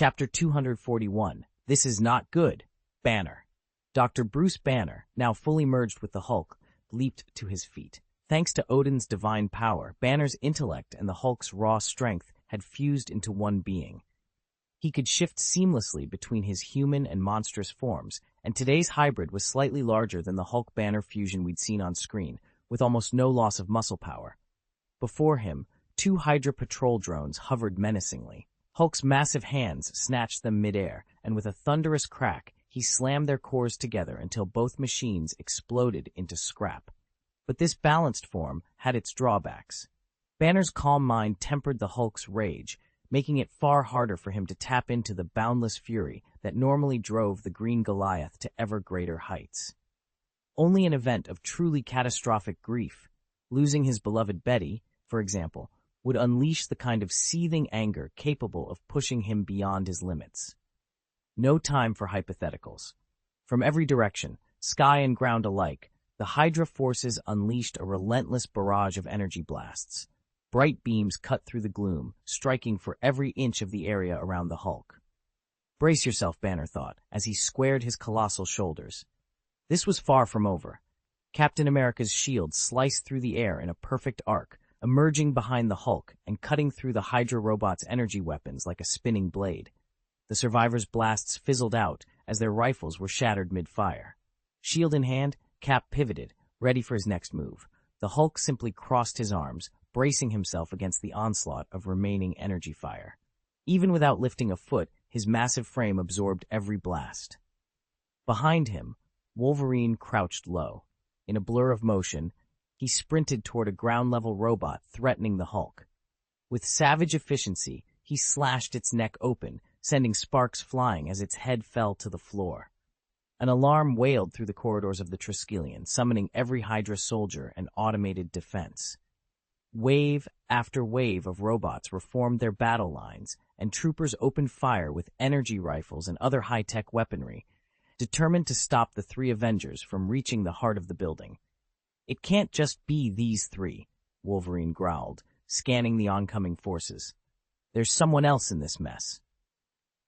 Chapter 241. This is not good. Banner. Dr. Bruce Banner, now fully merged with the Hulk, leaped to his feet. Thanks to Odin's divine power, Banner's intellect and the Hulk's raw strength had fused into one being. He could shift seamlessly between his human and monstrous forms, and today's hybrid was slightly larger than the Hulk-Banner fusion we'd seen on screen, with almost no loss of muscle power. Before him, two Hydra patrol drones hovered menacingly. Hulk's massive hands snatched them midair, and with a thunderous crack, he slammed their cores together until both machines exploded into scrap. But this balanced form had its drawbacks. Banner's calm mind tempered the Hulk's rage, making it far harder for him to tap into the boundless fury that normally drove the Green Goliath to ever greater heights. Only an event of truly catastrophic grief, losing his beloved Betty, for example, would unleash the kind of seething anger capable of pushing him beyond his limits. No time for hypotheticals. From every direction, sky and ground alike, the Hydra forces unleashed a relentless barrage of energy blasts. Bright beams cut through the gloom, striking for every inch of the area around the Hulk. Brace yourself, Banner thought, as he squared his colossal shoulders. This was far from over. Captain America's shield sliced through the air in a perfect arc, emerging behind the Hulk and cutting through the Hydra robot's energy weapons like a spinning blade. The survivors' blasts fizzled out as their rifles were shattered mid-fire. Shield in hand, Cap pivoted, ready for his next move. The Hulk simply crossed his arms, bracing himself against the onslaught of remaining energy fire. Even without lifting a foot, his massive frame absorbed every blast. Behind him, Wolverine crouched low. In a blur of motion, he sprinted toward a ground-level robot threatening the Hulk. With savage efficiency, he slashed its neck open, sending sparks flying as its head fell to the floor. An alarm wailed through the corridors of the Triskelion, summoning every Hydra soldier and automated defense. Wave after wave of robots reformed their battle lines, and troopers opened fire with energy rifles and other high-tech weaponry, determined to stop the three Avengers from reaching the heart of the building. It can't just be these three, Wolverine growled, scanning the oncoming forces. There's someone else in this mess.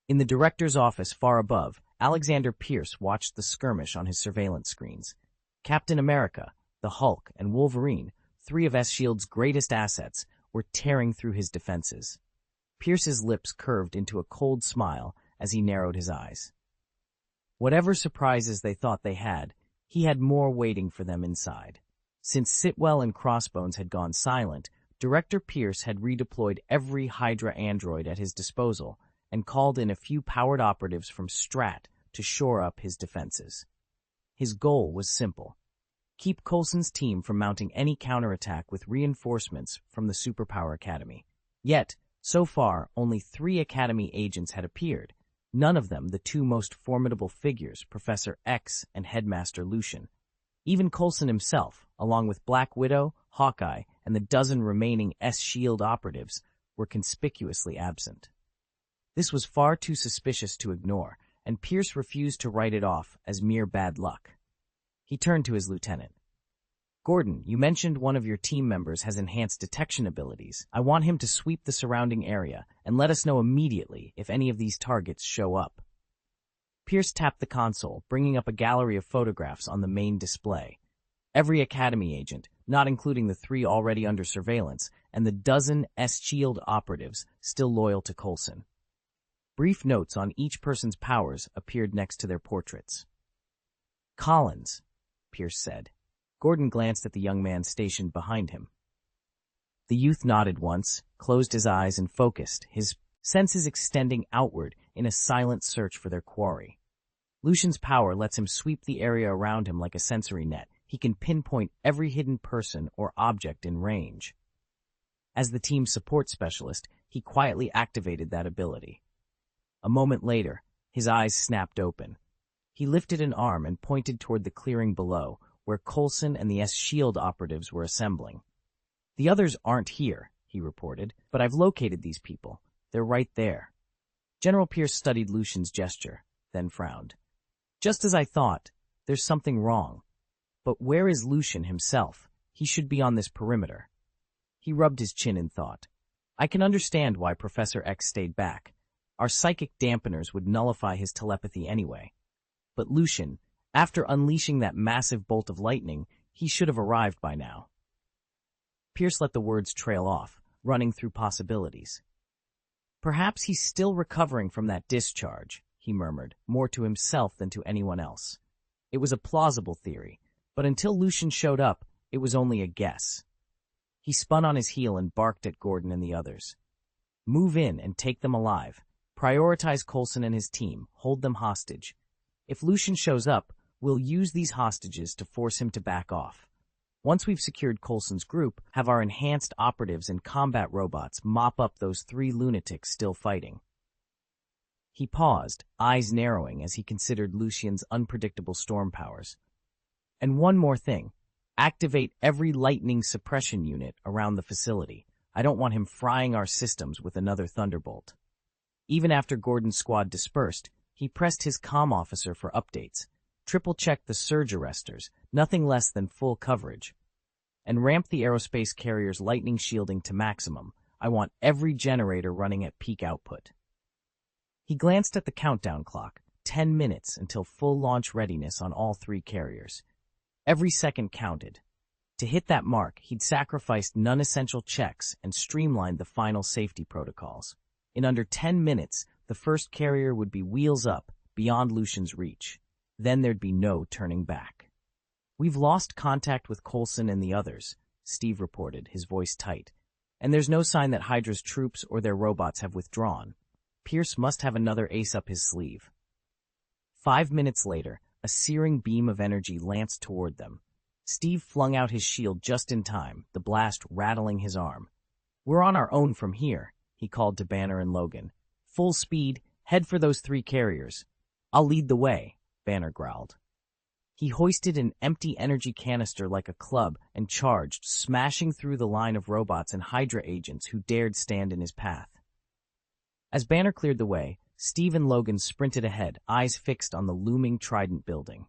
In the director's office far above, Alexander Pierce watched the skirmish on his surveillance screens. Captain America, the Hulk, and Wolverine, three of S.H.I.E.L.D.'s greatest assets, were tearing through his defenses. Pierce's lips curved into a cold smile as he narrowed his eyes. Whatever surprises they thought they had, he had more waiting for them inside. Since Sitwell and Crossbones had gone silent, Director Pierce had redeployed every Hydra android at his disposal and called in a few powered operatives from Strat to shore up his defenses. His goal was simple: keep Coulson's team from mounting any counterattack with reinforcements from the Superpower Academy. Yet, so far, only 3 Academy agents had appeared, none of them the two most formidable figures, Professor X and Headmaster Lucian. Even Coulson himself, along with Black Widow, Hawkeye, and the dozen remaining S.H.I.E.L.D. operatives, were conspicuously absent. This was far too suspicious to ignore, and Pierce refused to write it off as mere bad luck. He turned to his lieutenant. "Gordon, you mentioned one of your team members has enhanced detection abilities. I want him to sweep the surrounding area and let us know immediately if any of these targets show up." Pierce tapped the console, bringing up a gallery of photographs on the main display. Every Academy agent, not including the 3 already under surveillance, and the dozen S.H.I.E.L.D. operatives still loyal to Coulson. Brief notes on each person's powers appeared next to their portraits. "Collins," Pierce said. Gordon glanced at the young man stationed behind him. The youth nodded once, closed his eyes, and focused, his senses extending outward in a silent search for their quarry. Lucian's power lets him sweep the area around him like a sensory net. He can pinpoint every hidden person or object in range. As the team's support specialist, he quietly activated that ability. A moment later, his eyes snapped open. He lifted an arm and pointed toward the clearing below, where Coulson and the S.H.I.E.L.D. operatives were assembling. "The others aren't here," he reported, "but I've located these people. They're right there." General Pierce studied Lucian's gesture, then frowned. "Just as I thought, there's something wrong. But where is Lucian himself? He should be on this perimeter." He rubbed his chin in thought. "I can understand why Professor X stayed back. Our psychic dampeners would nullify his telepathy anyway. But Lucian, after unleashing that massive bolt of lightning, he should have arrived by now. Pierce let the words trail off, running through possibilities. Perhaps he's still recovering from that discharge, he murmured, more to himself than to anyone else. It was a plausible theory, but until Lucian showed up, it was only a guess. He spun on his heel and barked at Gordon and the others. Move in and take them alive. Prioritize Coulson and his team. Hold them hostage. If Lucian shows up, we'll use these hostages to force him to back off. Once we've secured Coulson's group, have our enhanced operatives and combat robots mop up those 3 lunatics still fighting. He paused, eyes narrowing as he considered Lucian's unpredictable storm powers. And one more thing. Activate every lightning suppression unit around the facility. I don't want him frying our systems with another thunderbolt. Even after Gordon's squad dispersed, he pressed his comm officer for updates. Triple-check the surge arresters, nothing less than full coverage. And ramp the aerospace carrier's lightning shielding to maximum. I want every generator running at peak output. He glanced at the countdown clock, 10 minutes until full launch readiness on all 3 carriers. Every second counted. To hit that mark, he'd sacrificed non-essential checks and streamlined the final safety protocols. In under 10 minutes, the first carrier would be wheels up, beyond Lucian's reach. Then there'd be no turning back. We've lost contact with Coulson and the others, Steve reported, his voice tight. And there's no sign that Hydra's troops or their robots have withdrawn. Pierce must have another ace up his sleeve. 5 minutes later, a searing beam of energy lanced toward them. Steve flung out his shield just in time, the blast rattling his arm. We're on our own from here, he called to Banner and Logan. Full speed, head for those 3 carriers. I'll lead the way, Banner growled. He hoisted an empty energy canister like a club and charged, smashing through the line of robots and Hydra agents who dared stand in his path. As Banner cleared the way, Steve and Logan sprinted ahead, eyes fixed on the looming Trident building.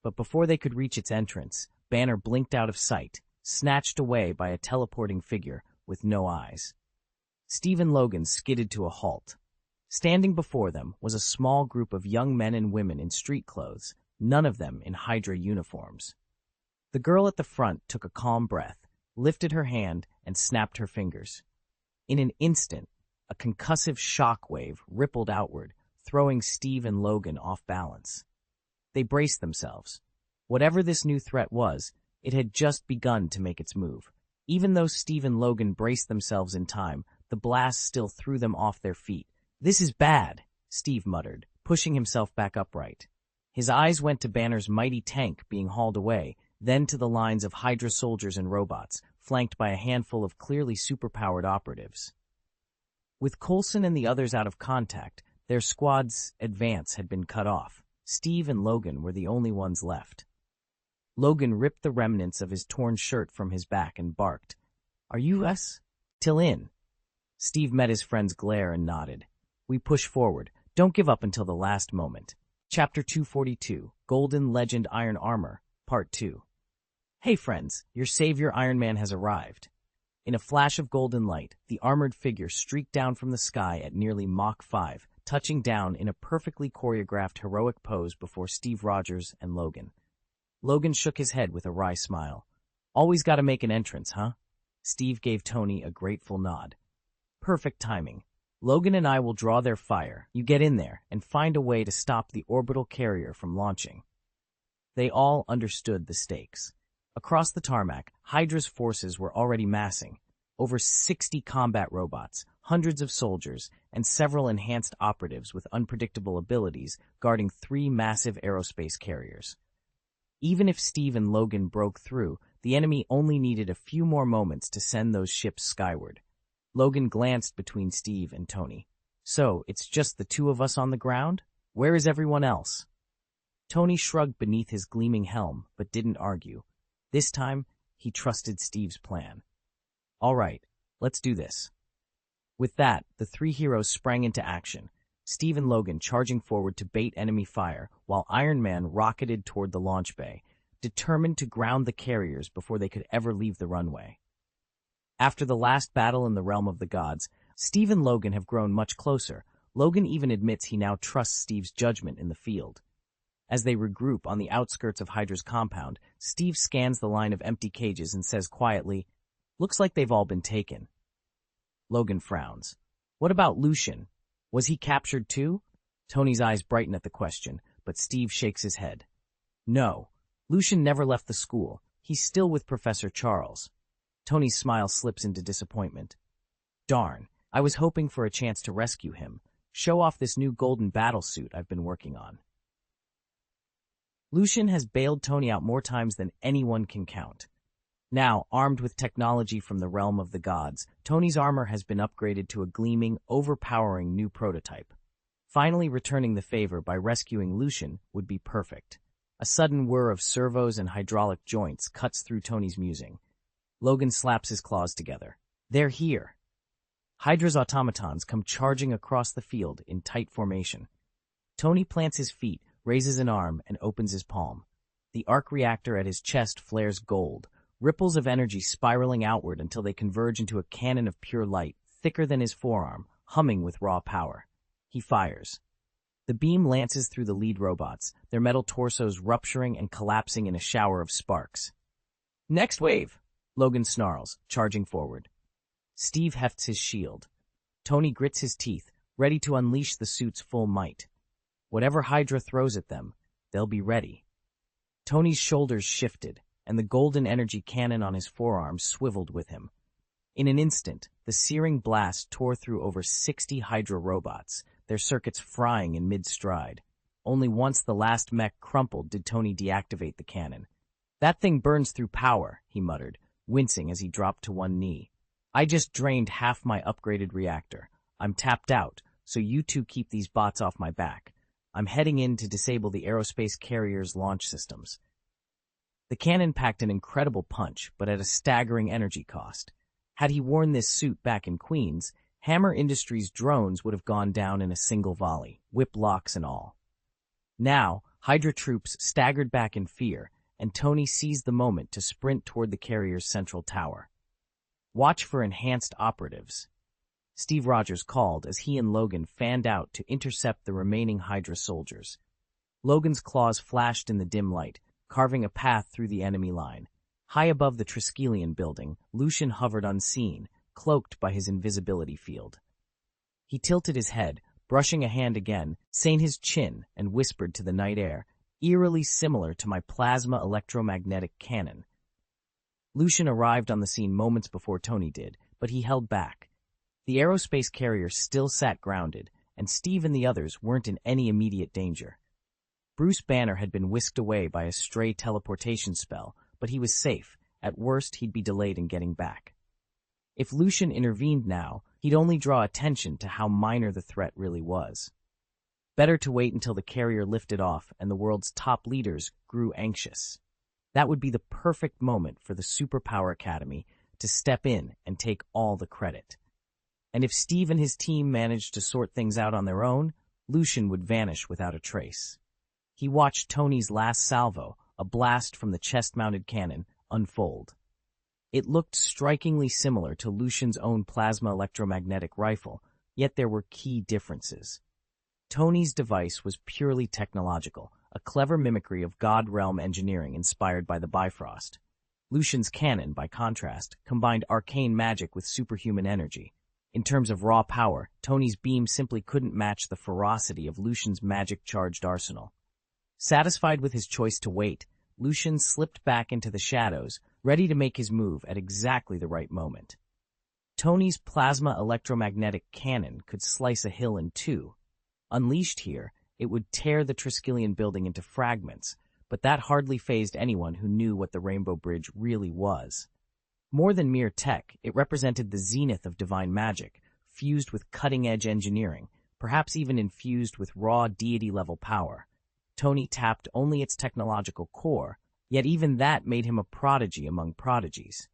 But before they could reach its entrance, Banner blinked out of sight, snatched away by a teleporting figure with no eyes. Steve and Logan skidded to a halt. Standing before them was a small group of young men and women in street clothes, none of them in Hydra uniforms. The girl at the front took a calm breath, lifted her hand, and snapped her fingers. In an instant, a concussive shock wave rippled outward, throwing Steve and Logan off balance. They braced themselves. Whatever this new threat was, it had just begun to make its move. Even though Steve and Logan braced themselves in time, the blast still threw them off their feet. "This is bad," Steve muttered, pushing himself back upright. His eyes went to Banner's mighty tank being hauled away, then to the lines of Hydra soldiers and robots, flanked by a handful of clearly superpowered operatives. With Coulson and the others out of contact, their squad's advance had been cut off. Steve and Logan were the only ones left. Logan ripped the remnants of his torn shirt from his back and barked, "Are you us? Till in." Steve met his friend's glare and nodded. "We push forward. Don't give up until the last moment." Chapter 242, Golden Legend Iron Armor, Part 2. Hey friends, your savior Iron Man has arrived. In a flash of golden light, the armored figure streaked down from the sky at nearly Mach 5, touching down in a perfectly choreographed heroic pose before Steve Rogers and Logan. Logan shook his head with a wry smile. "Always gotta make an entrance, huh?" Steve gave Tony a grateful nod. "Perfect timing. Logan and I will draw their fire. You get in there and find a way to stop the orbital carrier from launching." They all understood the stakes. Across the tarmac, Hydra's forces were already massing. Over 60 combat robots, hundreds of soldiers, and several enhanced operatives with unpredictable abilities guarding 3 massive aerospace carriers. Even if Steve and Logan broke through, the enemy only needed a few more moments to send those ships skyward. Logan glanced between Steve and Tony. "So, it's just the 2 of us on the ground? Where is everyone else?" Tony shrugged beneath his gleaming helm, but didn't argue. This time, he trusted Steve's plan. "All right, let's do this." With that, the 3 heroes sprang into action, Steve and Logan charging forward to bait enemy fire, while Iron Man rocketed toward the launch bay, determined to ground the carriers before they could ever leave the runway. After the last battle in the realm of the gods, Steve and Logan have grown much closer, Logan even admits he now trusts Steve's judgment in the field. As they regroup on the outskirts of Hydra's compound, Steve scans the line of empty cages and says quietly, "Looks like they've all been taken." Logan frowns. "What about Lucian? Was he captured too?" Tony's eyes brighten at the question, but Steve shakes his head. "No, Lucian never left the school. He's still with Professor Charles." Tony's smile slips into disappointment. "Darn, I was hoping for a chance to rescue him, show off this new golden battlesuit I've been working on." Lucian has bailed Tony out more times than anyone can count. Now, armed with technology from the realm of the gods, Tony's armor has been upgraded to a gleaming, overpowering new prototype. Finally returning the favor by rescuing Lucian would be perfect. A sudden whir of servos and hydraulic joints cuts through Tony's musing. Logan slaps his claws together. They're here. Hydra's automatons come charging across the field in tight formation. Tony plants his feet, raises an arm, and opens his palm. The arc reactor at his chest flares gold, ripples of energy spiraling outward until they converge into a cannon of pure light, thicker than his forearm, humming with raw power. He fires. The beam lances through the lead robots, their metal torsos rupturing and collapsing in a shower of sparks. "Next wave!" Logan snarls, charging forward. Steve hefts his shield. Tony grits his teeth, ready to unleash the suit's full might. Whatever Hydra throws at them, they'll be ready. Tony's shoulders shifted, and the golden energy cannon on his forearm swiveled with him. In an instant, the searing blast tore through over 60 Hydra robots, their circuits frying in mid-stride. Only once the last mech crumpled did Tony deactivate the cannon. "That thing burns through power," he muttered, wincing as he dropped to one knee. "I just drained half my upgraded reactor. I'm tapped out, so you two keep these bots off my back. I'm heading in to disable the aerospace carrier's launch systems." The cannon packed an incredible punch, but at a staggering energy cost. Had he worn this suit back in Queens, Hammer Industries drones would have gone down in a single volley, whip locks and all. Now, Hydra troops staggered back in fear, and Tony seized the moment to sprint toward the carrier's central tower. "Watch for enhanced operatives," Steve Rogers called as he and Logan fanned out to intercept the remaining Hydra soldiers. Logan's claws flashed in the dim light, carving a path through the enemy line. High above the Triskelion building, Lucian hovered unseen, cloaked by his invisibility field. He tilted his head, brushing a hand again, sane his chin, and whispered to the night air, "Eerily similar to my plasma electromagnetic cannon." Lucian arrived on the scene moments before Tony did, but he held back. The aerospace carrier still sat grounded, and Steve and the others weren't in any immediate danger. Bruce Banner had been whisked away by a stray teleportation spell, but he was safe. At worst, he'd be delayed in getting back. If Lucian intervened now, he'd only draw attention to how minor the threat really was. Better to wait until the carrier lifted off and the world's top leaders grew anxious. That would be the perfect moment for the Superpower Academy to step in and take all the credit. And if Steve and his team managed to sort things out on their own, Lucian would vanish without a trace. He watched Tony's last salvo, a blast from the chest-mounted cannon, unfold. It looked strikingly similar to Lucian's own plasma electromagnetic rifle, yet there were key differences. Tony's device was purely technological, a clever mimicry of God Realm engineering inspired by the Bifrost. Lucian's cannon, by contrast, combined arcane magic with superhuman energy. In terms of raw power, Tony's beam simply couldn't match the ferocity of Lucian's magic-charged arsenal. Satisfied with his choice to wait, Lucian slipped back into the shadows, ready to make his move at exactly the right moment. Tony's plasma electromagnetic cannon could slice a hill in two. Unleashed here, it would tear the Triskelion building into fragments, but that hardly fazed anyone who knew what the Rainbow Bridge really was. More than mere tech, it represented the zenith of divine magic, fused with cutting-edge engineering, perhaps even infused with raw deity-level power. Tony tapped only its technological core, yet even that made him a prodigy among prodigies.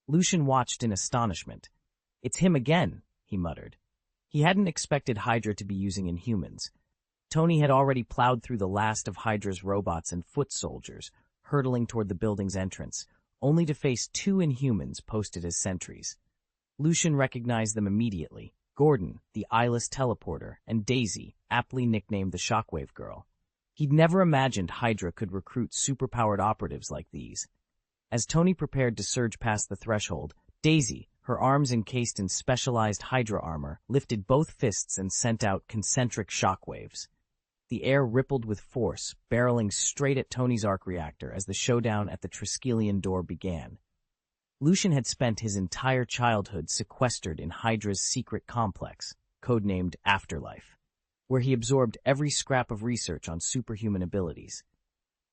Lucian watched in astonishment. "It's him again," he muttered. He hadn't expected Hydra to be using Inhumans. Tony had already plowed through the last of Hydra's robots and foot soldiers, hurtling toward the building's entrance, only to face two Inhumans posted as sentries. Lucian recognized them immediately, Gordon, the eyeless teleporter, and Daisy, aptly nicknamed the Shockwave Girl. He'd never imagined Hydra could recruit superpowered operatives like these. As Tony prepared to surge past the threshold, Daisy, her arms encased in specialized Hydra armor, lifted both fists and sent out concentric shockwaves. The air rippled with force, barreling straight at Tony's arc reactor as the showdown at the Triskelion door began. Lucian had spent his entire childhood sequestered in Hydra's secret complex, codenamed Afterlife, where he absorbed every scrap of research on superhuman abilities.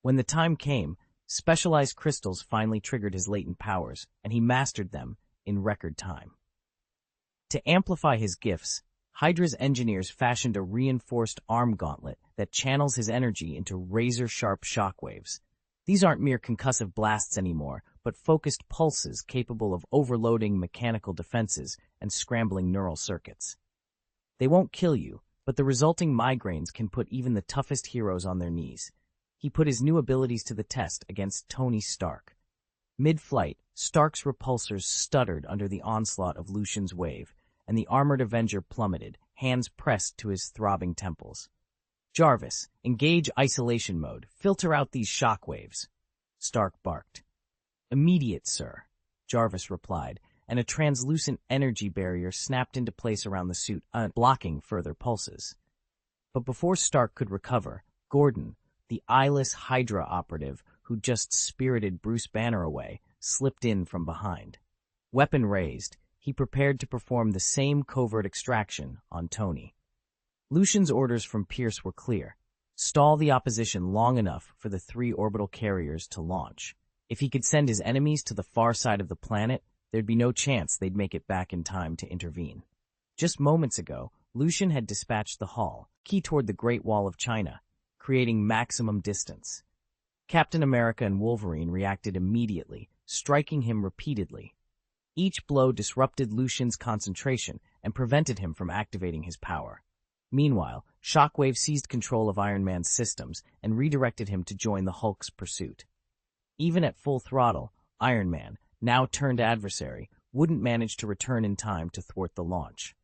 When the time came, specialized crystals finally triggered his latent powers, and he mastered them in record time. To amplify his gifts, Hydra's engineers fashioned a reinforced arm gauntlet that channels his energy into razor-sharp shockwaves. These aren't mere concussive blasts anymore, but focused pulses capable of overloading mechanical defenses and scrambling neural circuits. They won't kill you, but the resulting migraines can put even the toughest heroes on their knees. He put his new abilities to the test against Tony Stark. Mid-flight, Stark's repulsors stuttered under the onslaught of Lucian's wave, and the armored Avenger plummeted, hands pressed to his throbbing temples. "Jarvis, engage isolation mode. Filter out these shockwaves," Stark barked. "Immediate, sir," Jarvis replied, and a translucent energy barrier snapped into place around the suit, blocking further pulses. But before Stark could recover, Gordon, the eyeless Hydra operative who just spirited Bruce Banner away, slipped in from behind. Weapon raised, he prepared to perform the same covert extraction on Tony. Lucian's orders from Pierce were clear. Stall the opposition long enough for the 3 orbital carriers to launch. If he could send his enemies to the far side of the planet, there'd be no chance they'd make it back in time to intervene. Just moments ago, Lucian had dispatched the Hull, key toward the Great Wall of China, creating maximum distance. Captain America and Wolverine reacted immediately, striking him repeatedly. Each blow disrupted Lucian's concentration and prevented him from activating his power. Meanwhile, Shockwave seized control of Iron Man's systems and redirected him to join the Hulk's pursuit. Even at full throttle, Iron Man, now turned adversary, wouldn't manage to return in time to thwart the launch.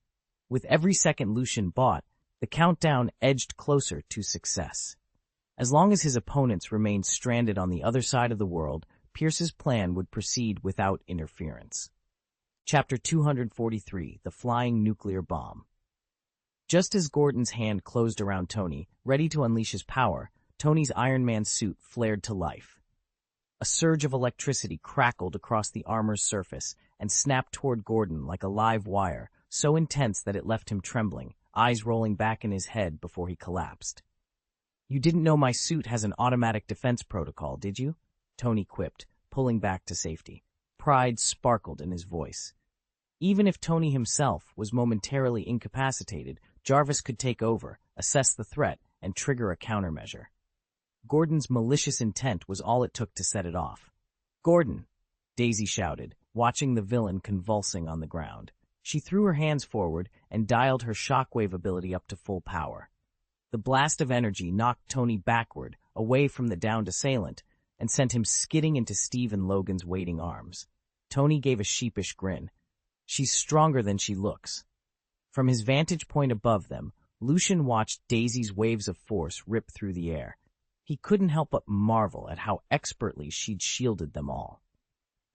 With every second Lucian bought, the countdown edged closer to success. As long as his opponents remained stranded on the other side of the world, Pierce's plan would proceed without interference. Chapter 243, The Flying Nuclear Bomb. Just as Gordon's hand closed around Tony, ready to unleash his power, Tony's Iron Man suit flared to life. A surge of electricity crackled across the armor's surface and snapped toward Gordon like a live wire, so intense that it left him trembling, eyes rolling back in his head before he collapsed. "You didn't know my suit has an automatic defense protocol, did you?" Tony quipped, pulling back to safety. Pride sparkled in his voice. Even if Tony himself was momentarily incapacitated, Jarvis could take over, assess the threat, and trigger a countermeasure. Gordon's malicious intent was all it took to set it off. "Gordon!" Daisy shouted, watching the villain convulsing on the ground. She threw her hands forward and dialed her shockwave ability up to full power. The blast of energy knocked Tony backward, away from the downed assailant, and sent him skidding into Steve and Logan's waiting arms. Tony gave a sheepish grin. "She's stronger than she looks." From his vantage point above them, Lucian watched Daisy's waves of force rip through the air. He couldn't help but marvel at how expertly she'd shielded them all.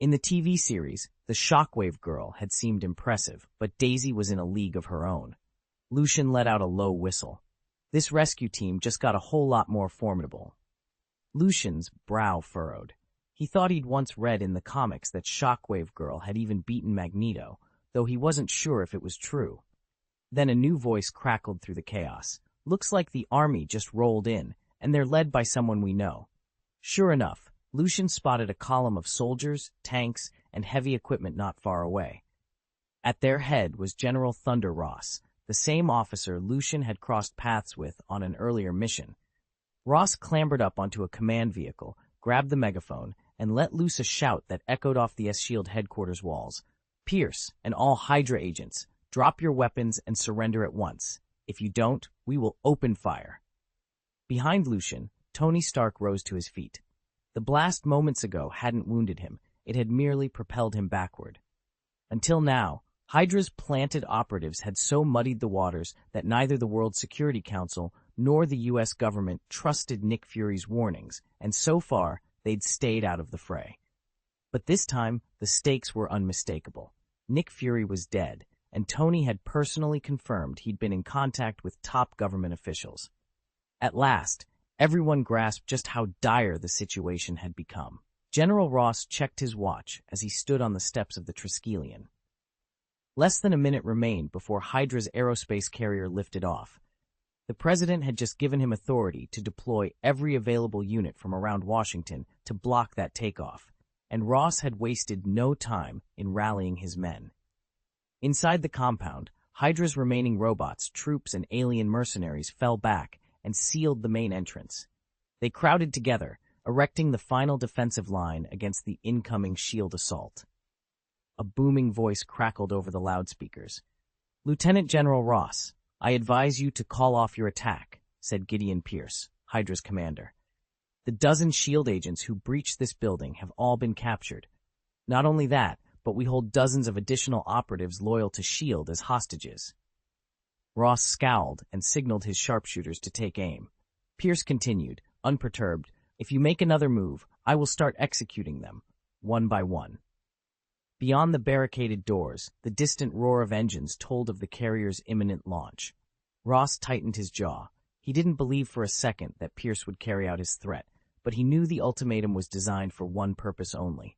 In the TV series, the Shockwave Girl had seemed impressive, but Daisy was in a league of her own. Lucian let out a low whistle. This rescue team just got a whole lot more formidable. Lucian's brow furrowed. He thought he'd once read in the comics that Shockwave Girl had even beaten Magneto, though he wasn't sure if it was true. Then a new voice crackled through the chaos. "Looks like the army just rolled in, and they're led by someone we know." Sure enough, Lucian spotted a column of soldiers, tanks, and heavy equipment not far away. At their head was General Thunder Ross, the same officer Lucian had crossed paths with on an earlier mission. Ross clambered up onto a command vehicle, grabbed the megaphone, and let loose a shout that echoed off the S.H.I.E.L.D. headquarters walls. "Pierce and all Hydra agents, drop your weapons and surrender at once. If you don't, we will open fire." Behind Lucian, Tony Stark rose to his feet. The blast moments ago hadn't wounded him. It had merely propelled him backward. Until now, Hydra's planted operatives had so muddied the waters that neither the World Security Council nor the U.S. government trusted Nick Fury's warnings, and so far, they'd stayed out of the fray. But this time, the stakes were unmistakable. Nick Fury was dead, and Tony had personally confirmed he'd been in contact with top government officials. At last, everyone grasped just how dire the situation had become. General Ross checked his watch as he stood on the steps of the Triskelion. Less than a minute remained before Hydra's aerospace carrier lifted off. The president had just given him authority to deploy every available unit from around Washington to block that takeoff, and Ross had wasted no time in rallying his men. Inside the compound, Hydra's remaining robots, troops, and alien mercenaries fell back and sealed the main entrance. They crowded together, erecting the final defensive line against the incoming shield assault. A booming voice crackled over the loudspeakers. "Lieutenant General Ross, I advise you to call off your attack," said Gideon Pierce, Hydra's commander. "The dozen SHIELD agents who breached this building have all been captured. Not only that, but we hold dozens of additional operatives loyal to SHIELD as hostages." Ross scowled and signaled his sharpshooters to take aim. Pierce continued, unperturbed, "If you make another move, I will start executing them, one by one." Beyond the barricaded doors, the distant roar of engines told of the carrier's imminent launch. Ross tightened his jaw. He didn't believe for a second that Pierce would carry out his threat, but he knew the ultimatum was designed for one purpose only: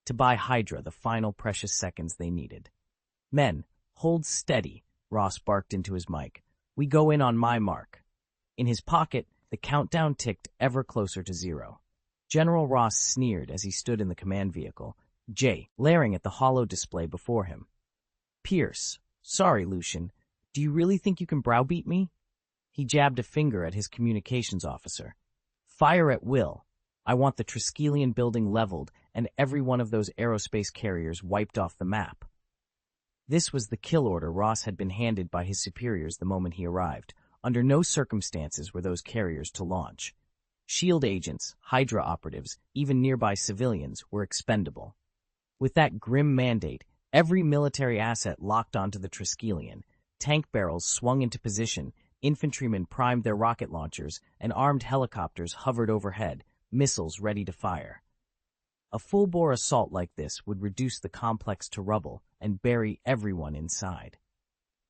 to buy Hydra the final precious seconds they needed. "Men, hold steady," Ross barked into his mic. "We go in on my mark." In his pocket, the countdown ticked ever closer to 0. General Ross sneered as he stood in the command vehicle, glaring at the holo display before him. "Pierce, sorry, Lucian, do you really think you can browbeat me?" He jabbed a finger at his communications officer. "Fire at will. I want the Triskelion building leveled and every one of those aerospace carriers wiped off the map." This was the kill order Ross had been handed by his superiors the moment he arrived. Under no circumstances were those carriers to launch. SHIELD agents, Hydra operatives, even nearby civilians were expendable. With that grim mandate, every military asset locked onto the Triskelion. Tank barrels swung into position, infantrymen primed their rocket launchers, and armed helicopters hovered overhead, missiles ready to fire. A full-bore assault like this would reduce the complex to rubble and bury everyone inside.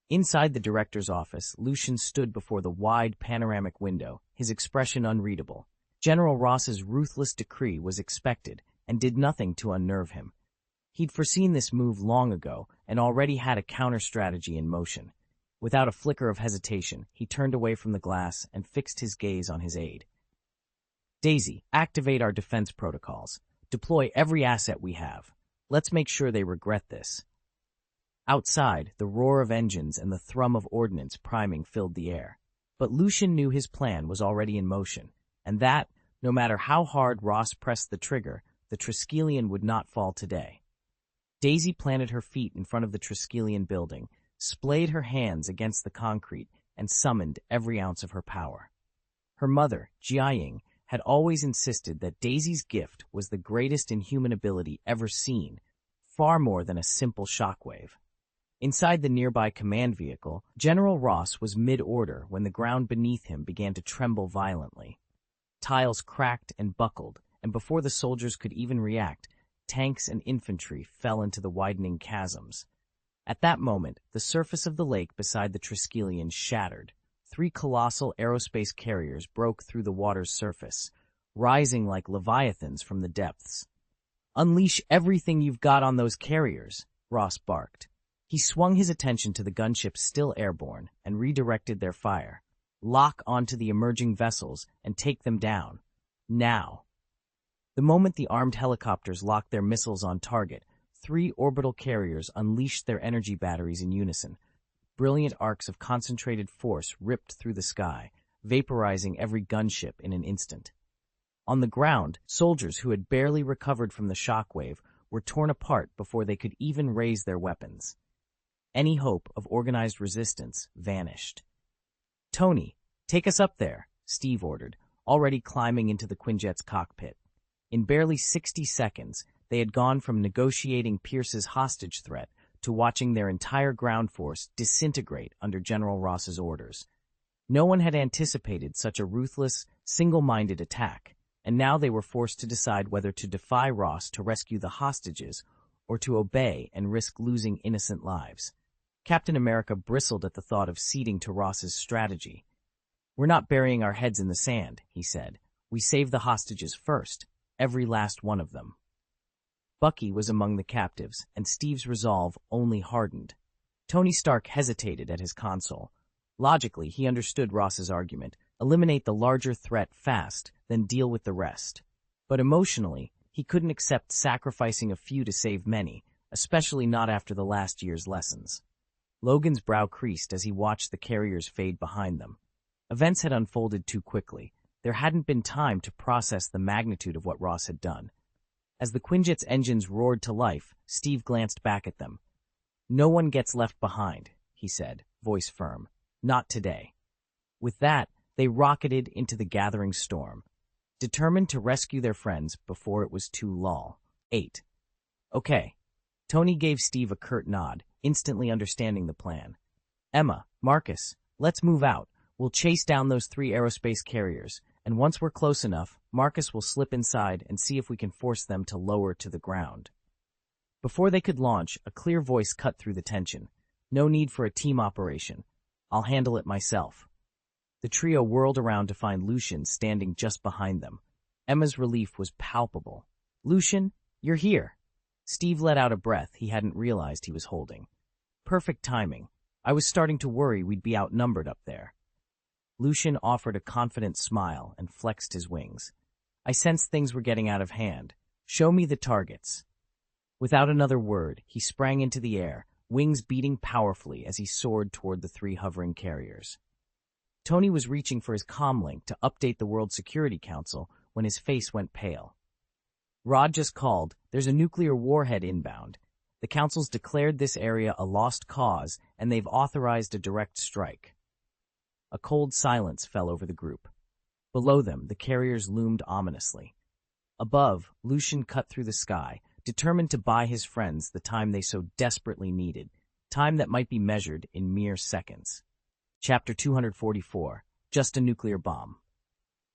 Inside the director's office, Lucian stood before the wide panoramic window, his expression unreadable. General Ross's ruthless decree was expected and did nothing to unnerve him. He'd foreseen this move long ago and already had a counter-strategy in motion. Without a flicker of hesitation, he turned away from the glass and fixed his gaze on his aide. "Daisy, activate our defense protocols. Deploy every asset we have. Let's make sure they regret this." Outside, the roar of engines and the thrum of ordnance priming filled the air. But Lucian knew his plan was already in motion, and that, no matter how hard Ross pressed the trigger, the Triskelion would not fall today. Daisy planted her feet in front of the Triskelion building, splayed her hands against the concrete, and summoned every ounce of her power. Her mother, Jiaying, had always insisted that Daisy's gift was the greatest in human ability ever seen, far more than a simple shockwave. Inside the nearby command vehicle, General Ross was mid-order when the ground beneath him began to tremble violently. Tiles cracked and buckled, and before the soldiers could even react, tanks and infantry fell into the widening chasms. At that moment, the surface of the lake beside the Triskelion shattered. 3 colossal aerospace carriers broke through the water's surface, rising like leviathans from the depths. "Unleash everything you've got on those carriers," Ross barked. He swung his attention to the gunships still airborne and redirected their fire. "Lock onto the emerging vessels and take them down. Now." The moment the armed helicopters locked their missiles on target, 3 orbital carriers unleashed their energy batteries in unison. Brilliant arcs of concentrated force ripped through the sky, vaporizing every gunship in an instant. On the ground, soldiers who had barely recovered from the shockwave were torn apart before they could even raise their weapons. Any hope of organized resistance vanished. "Tony, take us up there," Steve ordered, already climbing into the Quinjet's cockpit. In barely 60 seconds, they had gone from negotiating Pierce's hostage threat to watching their entire ground force disintegrate under General Ross's orders. No one had anticipated such a ruthless, single-minded attack, and now they were forced to decide whether to defy Ross to rescue the hostages or to obey and risk losing innocent lives. Captain America bristled at the thought of ceding to Ross's strategy. "We're not burying our heads in the sand," he said. "We save the hostages first, every last one of them." Bucky was among the captives, and Steve's resolve only hardened. Tony Stark hesitated at his console. Logically, he understood Ross's argument: eliminate the larger threat fast, then deal with the rest. But emotionally, he couldn't accept sacrificing a few to save many, especially not after the last year's lessons. Logan's brow creased as he watched the carriers fade behind them. Events had unfolded too quickly. There hadn't been time to process the magnitude of what Ross had done. As the Quinjet's engines roared to life, Steve glanced back at them. "No one gets left behind," he said, voice firm. "Not today." With that, they rocketed into the gathering storm, determined to rescue their friends before it was too late. "Okay." Tony gave Steve a curt nod, instantly understanding the plan. "Emma, Marcus, let's move out. We'll chase down those 3 aerospace carriers, and once we're close enough, Marcus will slip inside and see if we can force them to lower to the ground." Before they could launch, a clear voice cut through the tension. "No need for a team operation. I'll handle it myself." The trio whirled around to find Lucian standing just behind them. Emma's relief was palpable. "Lucian, you're here." Steve let out a breath he hadn't realized he was holding. "Perfect timing. I was starting to worry we'd be outnumbered up there." Lucian offered a confident smile and flexed his wings. "I sensed things were getting out of hand. Show me the targets." Without another word, he sprang into the air, wings beating powerfully as he soared toward the 3 hovering carriers. Tony was reaching for his comlink to update the World Security Council when his face went pale. "Rod just called. There's a nuclear warhead inbound. The Council's declared this area a lost cause, and they've authorized a direct strike." A cold silence fell over the group. Below them, the carriers loomed ominously. Above, Lucian cut through the sky, determined to buy his friends the time they so desperately needed, time that might be measured in mere seconds. Chapter 244, Just a Nuclear Bomb.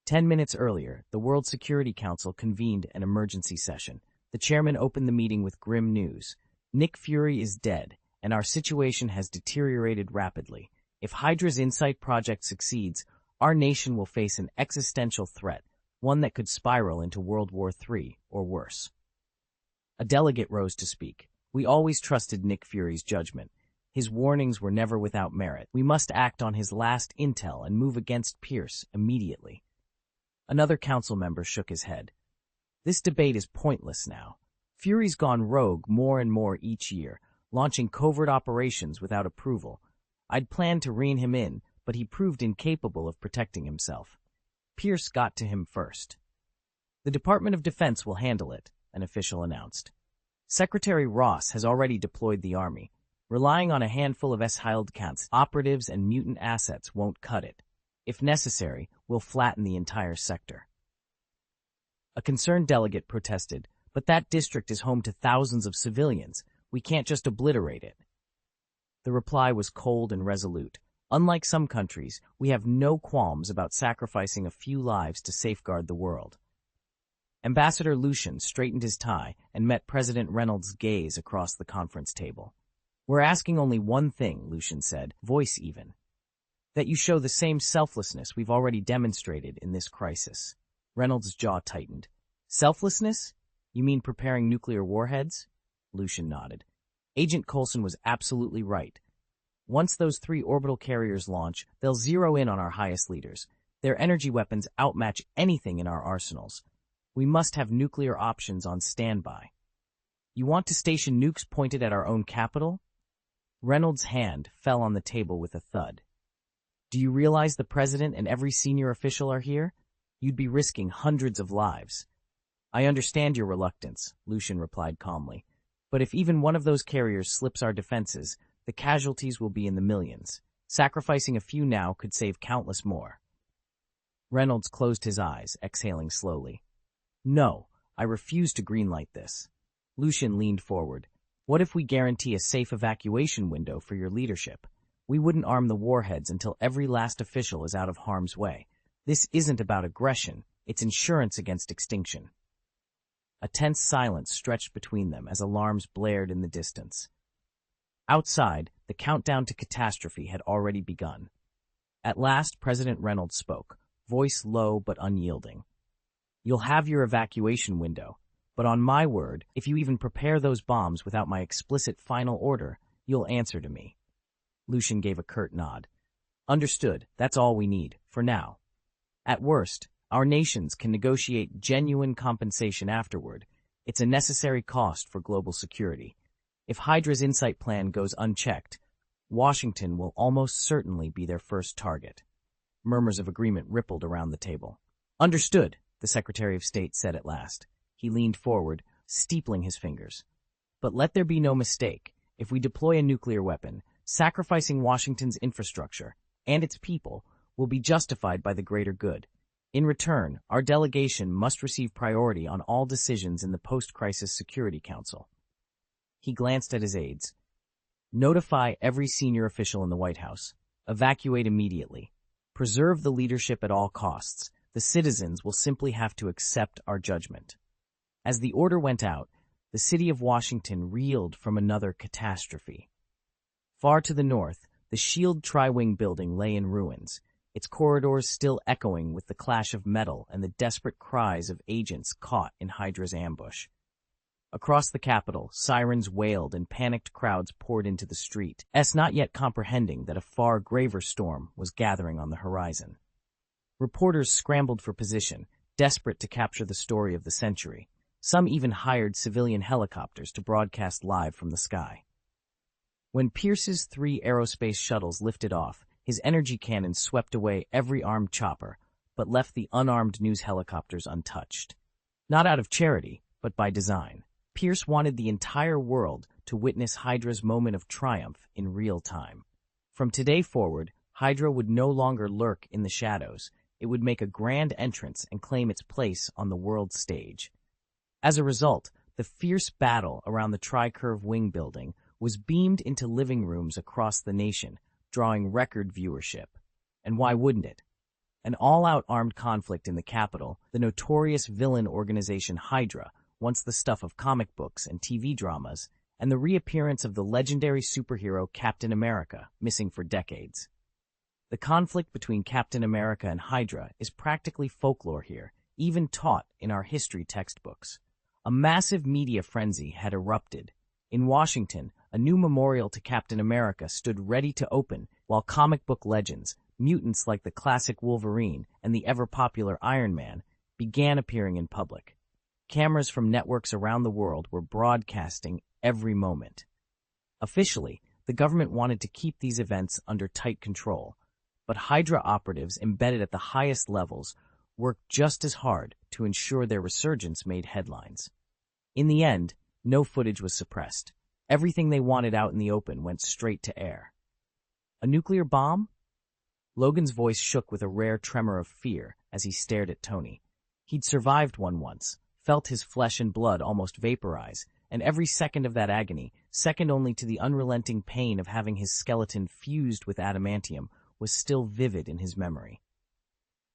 10 minutes earlier, the World Security Council convened an emergency session. The chairman opened the meeting with grim news. "Nick Fury is dead, and our situation has deteriorated rapidly. If Hydra's Insight project succeeds, our nation will face an existential threat, one that could spiral into World War III or worse." A delegate rose to speak. "We always trusted Nick Fury's judgment. His warnings were never without merit. We must act on his last intel and move against Pierce immediately." Another council member shook his head. "This debate is pointless now. Fury's gone rogue more and more each year, launching covert operations without approval. I'd planned to rein him in, but he proved incapable of protecting himself. Pierce got to him first." "The Department of Defense will handle it," an official announced. "Secretary Ross has already deployed the army. Relying on a handful of Hildcats operatives and mutant assets won't cut it. If necessary, we'll flatten the entire sector." A concerned delegate protested, "But that district is home to thousands of civilians. We can't just obliterate it." The reply was cold and resolute. "Unlike some countries, we have no qualms about sacrificing a few lives to safeguard the world." Ambassador Lucian straightened his tie and met President Reynolds' gaze across the conference table. "We're asking only one thing," Lucian said, voice even. "That you show the same selflessness we've already demonstrated in this crisis." Reynolds' jaw tightened. "Selflessness? You mean preparing nuclear warheads?" Lucian nodded. Agent Coulson was absolutely right. Once those 3 orbital carriers launch, they'll zero in on our highest leaders. Their energy weapons outmatch anything in our arsenals. We must have nuclear options on standby. "You want to station nukes pointed at our own capital?" Reynolds' hand fell on the table with a thud. "Do you realize the president and every senior official are here? You'd be risking hundreds of lives." "I understand your reluctance," Lucian replied calmly. "But if even one of those carriers slips our defenses, the casualties will be in the millions. Sacrificing a few now could save countless more." Reynolds closed his eyes, exhaling slowly. "No, I refuse to greenlight this." Lucian leaned forward. What if we guarantee a safe evacuation window for your leadership? We wouldn't arm the warheads until every last official is out of harm's way. This isn't about aggression, it's insurance against extinction. A tense silence stretched between them as alarms blared in the distance. Outside, the countdown to catastrophe had already begun. At last, President Reynolds spoke, voice low but unyielding. You'll have your evacuation window, but on my word, if you even prepare those bombs without my explicit final order, you'll answer to me. Lucian gave a curt nod. Understood, that's all we need, for now. At worst, our nations can negotiate genuine compensation afterward. It's a necessary cost for global security. If Hydra's insight plan goes unchecked, Washington will almost certainly be their first target. Murmurs of agreement rippled around the table. Understood, the Secretary of State said at last. He leaned forward, steepling his fingers. But let there be no mistake. If we deploy a nuclear weapon, sacrificing Washington's infrastructure and its people will be justified by the greater good. In return, our delegation must receive priority on all decisions in the Post-Crisis Security Council. He glanced at his aides. Notify every senior official in the White House. Evacuate immediately. Preserve the leadership at all costs. The citizens will simply have to accept our judgment. As the order went out, the city of Washington reeled from another catastrophe. Far to the north, the Shield Tri-Wing building lay in ruins, its corridors still echoing with the clash of metal and the desperate cries of agents caught in Hydra's ambush. Across the Capitol, sirens wailed and panicked crowds poured into the street, not yet comprehending that a far graver storm was gathering on the horizon. Reporters scrambled for position, desperate to capture the story of the century. Some even hired civilian helicopters to broadcast live from the sky. When Pierce's 3 aerospace shuttles lifted off, his energy cannons swept away every armed chopper, but left the unarmed news helicopters untouched. Not out of charity, but by design. Pierce wanted the entire world to witness Hydra's moment of triumph in real time. From today forward, Hydra would no longer lurk in the shadows. It would make a grand entrance and claim its place on the world stage. As a result, the fierce battle around the Tri-Curve Wing building was beamed into living rooms across the nation, drawing record viewership. And why wouldn't it? An all-out armed conflict in the Capitol, the notorious villain organization Hydra, once the stuff of comic books and TV dramas, and the reappearance of the legendary superhero Captain America, missing for decades. The conflict between Captain America and Hydra is practically folklore here, even taught in our history textbooks. A massive media frenzy had erupted. In Washington, a new memorial to Captain America stood ready to open, while comic book legends, mutants like the classic Wolverine and the ever-popular Iron Man, began appearing in public. Cameras from networks around the world were broadcasting every moment. Officially, the government wanted to keep these events under tight control, but Hydra operatives embedded at the highest levels worked just as hard to ensure their resurgence made headlines. In the end, no footage was suppressed. Everything they wanted out in the open went straight to air. A nuclear bomb? Logan's voice shook with a rare tremor of fear as he stared at Tony. He'd survived one once, felt his flesh and blood almost vaporize, and every second of that agony, second only to the unrelenting pain of having his skeleton fused with adamantium, was still vivid in his memory.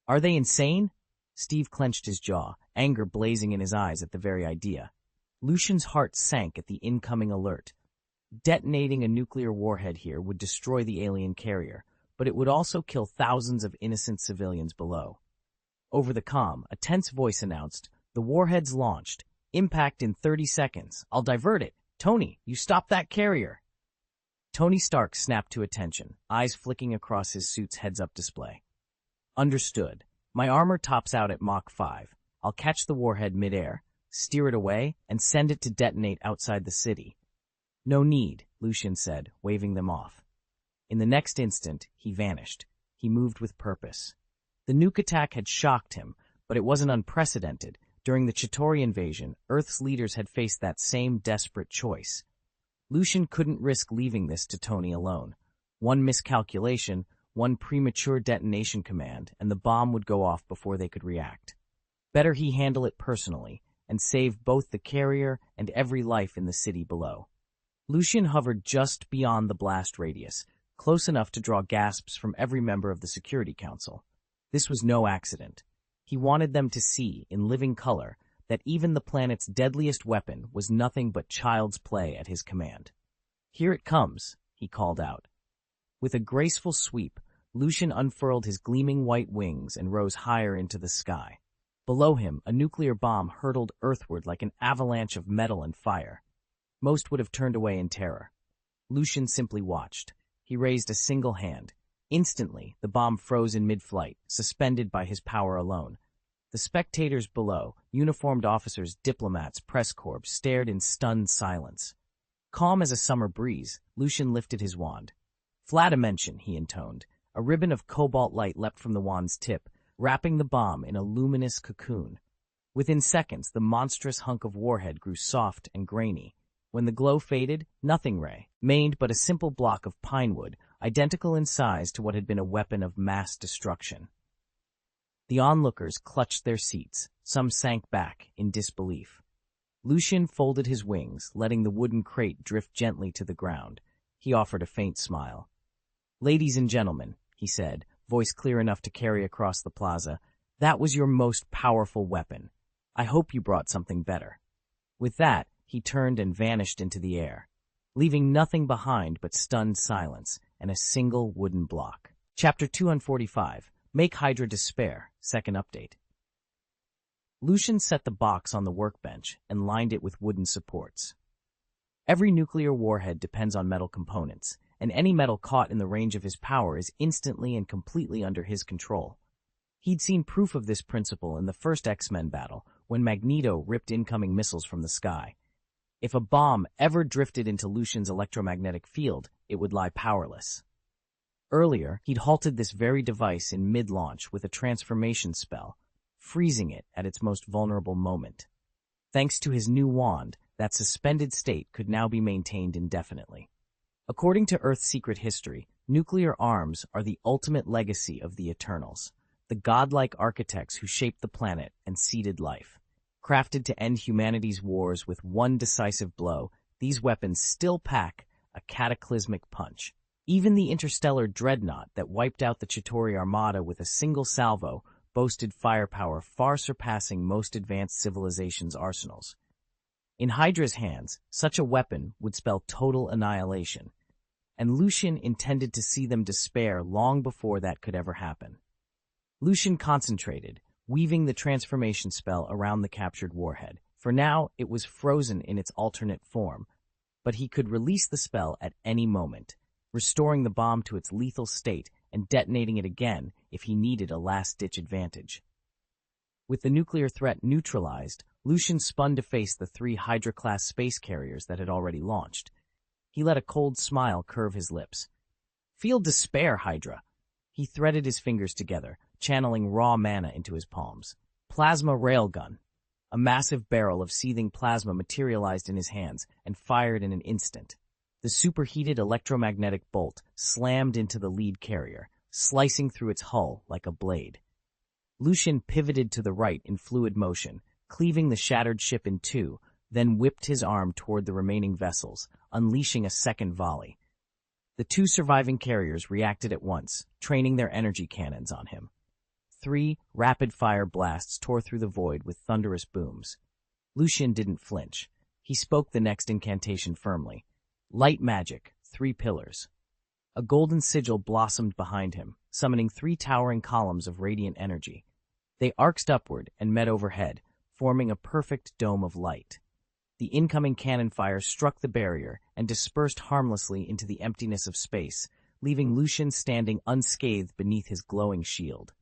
Are they insane? Steve clenched his jaw, anger blazing in his eyes at the very idea. Lucian's heart sank at the incoming alert. Detonating a nuclear warhead here would destroy the alien carrier, but it would also kill thousands of innocent civilians below. Over the comm, a tense voice announced, "The warhead's launched. Impact in 30 seconds. I'll divert it. Tony, you stop that carrier." Tony Stark snapped to attention, eyes flicking across his suit's heads-up display. Understood. My armor tops out at Mach 5. I'll catch the warhead mid-air, steer it away, and send it to detonate outside the city. No need, Lucian said, waving them off. In the next instant, he vanished. He moved with purpose. The nuke attack had shocked him, but it wasn't unprecedented. During the Chitauri invasion, Earth's leaders had faced that same desperate choice. Lucian couldn't risk leaving this to Tony alone. One miscalculation, one premature detonation command, and the bomb would go off before they could react. Better he handle it personally, and save both the carrier and every life in the city below. Lucian hovered just beyond the blast radius, close enough to draw gasps from every member of the Security Council. This was no accident. He wanted them to see, in living color, that even the planet's deadliest weapon was nothing but child's play at his command. "Here it comes," he called out. With a graceful sweep, Lucian unfurled his gleaming white wings and rose higher into the sky. Below him, a nuclear bomb hurtled earthward like an avalanche of metal and fire. Most would have turned away in terror. Lucian simply watched. He raised a single hand. Instantly, the bomb froze in mid-flight, suspended by his power alone. The spectators below, uniformed officers, diplomats, press corps, stared in stunned silence. Calm as a summer breeze, Lucian lifted his wand. "Fladimension," he intoned. A ribbon of cobalt light leapt from the wand's tip, wrapping the bomb in a luminous cocoon. Within seconds, the monstrous hunk of warhead grew soft and grainy. When the glow faded, nothing remained but a simple block of pine wood, identical in size to what had been a weapon of mass destruction. The onlookers clutched their seats. Some sank back in disbelief. Lucian folded his wings, letting the wooden crate drift gently to the ground. He offered a faint smile. "Ladies and gentlemen," he said, voice clear enough to carry across the plaza, "that was your most powerful weapon. I hope you brought something better." With that, he turned and vanished into the air, leaving nothing behind but stunned silence and a single wooden block. Chapter 245, Make Hydra Despair, Second Update. Lucian set the box on the workbench and lined it with wooden supports. Every nuclear warhead depends on metal components, and any metal caught in the range of his power is instantly and completely under his control. He'd seen proof of this principle in the first X-Men battle, when Magneto ripped incoming missiles from the sky. If a bomb ever drifted into Lucian's electromagnetic field, it would lie powerless. Earlier, he'd halted this very device in mid-launch with a transformation spell, freezing it at its most vulnerable moment. Thanks to his new wand, that suspended state could now be maintained indefinitely. According to Earth's secret history, nuclear arms are the ultimate legacy of the Eternals, the godlike architects who shaped the planet and seeded life. Crafted to end humanity's wars with one decisive blow, these weapons still pack a cataclysmic punch. Even the interstellar dreadnought that wiped out the Chitauri Armada with a single salvo boasted firepower far surpassing most advanced civilizations' arsenals. In Hydra's hands, such a weapon would spell total annihilation, and Lucian intended to see them despair long before that could ever happen. Lucian concentrated, weaving the transformation spell around the captured warhead. For now, it was frozen in its alternate form, but he could release the spell at any moment, restoring the bomb to its lethal state and detonating it again if he needed a last-ditch advantage. With the nuclear threat neutralized, Lucian spun to face the 3 Hydra-class space carriers that had already launched. He let a cold smile curve his lips. "Feel despair, Hydra." He threaded his fingers together, channeling raw mana into his palms. Plasma railgun. A massive barrel of seething plasma materialized in his hands and fired in an instant. The superheated electromagnetic bolt slammed into the lead carrier, slicing through its hull like a blade. Lucian pivoted to the right in fluid motion, cleaving the shattered ship in two, then whipped his arm toward the remaining vessels, unleashing a second volley. The 2 surviving carriers reacted at once, training their energy cannons on him. 3 rapid-fire blasts tore through the void with thunderous booms. Lucian didn't flinch. He spoke the next incantation firmly. Light magic, 3 pillars. A golden sigil blossomed behind him, summoning 3 towering columns of radiant energy. They arced upward and met overhead, forming a perfect dome of light. The incoming cannon fire struck the barrier and dispersed harmlessly into the emptiness of space, leaving Lucian standing unscathed beneath his glowing shield.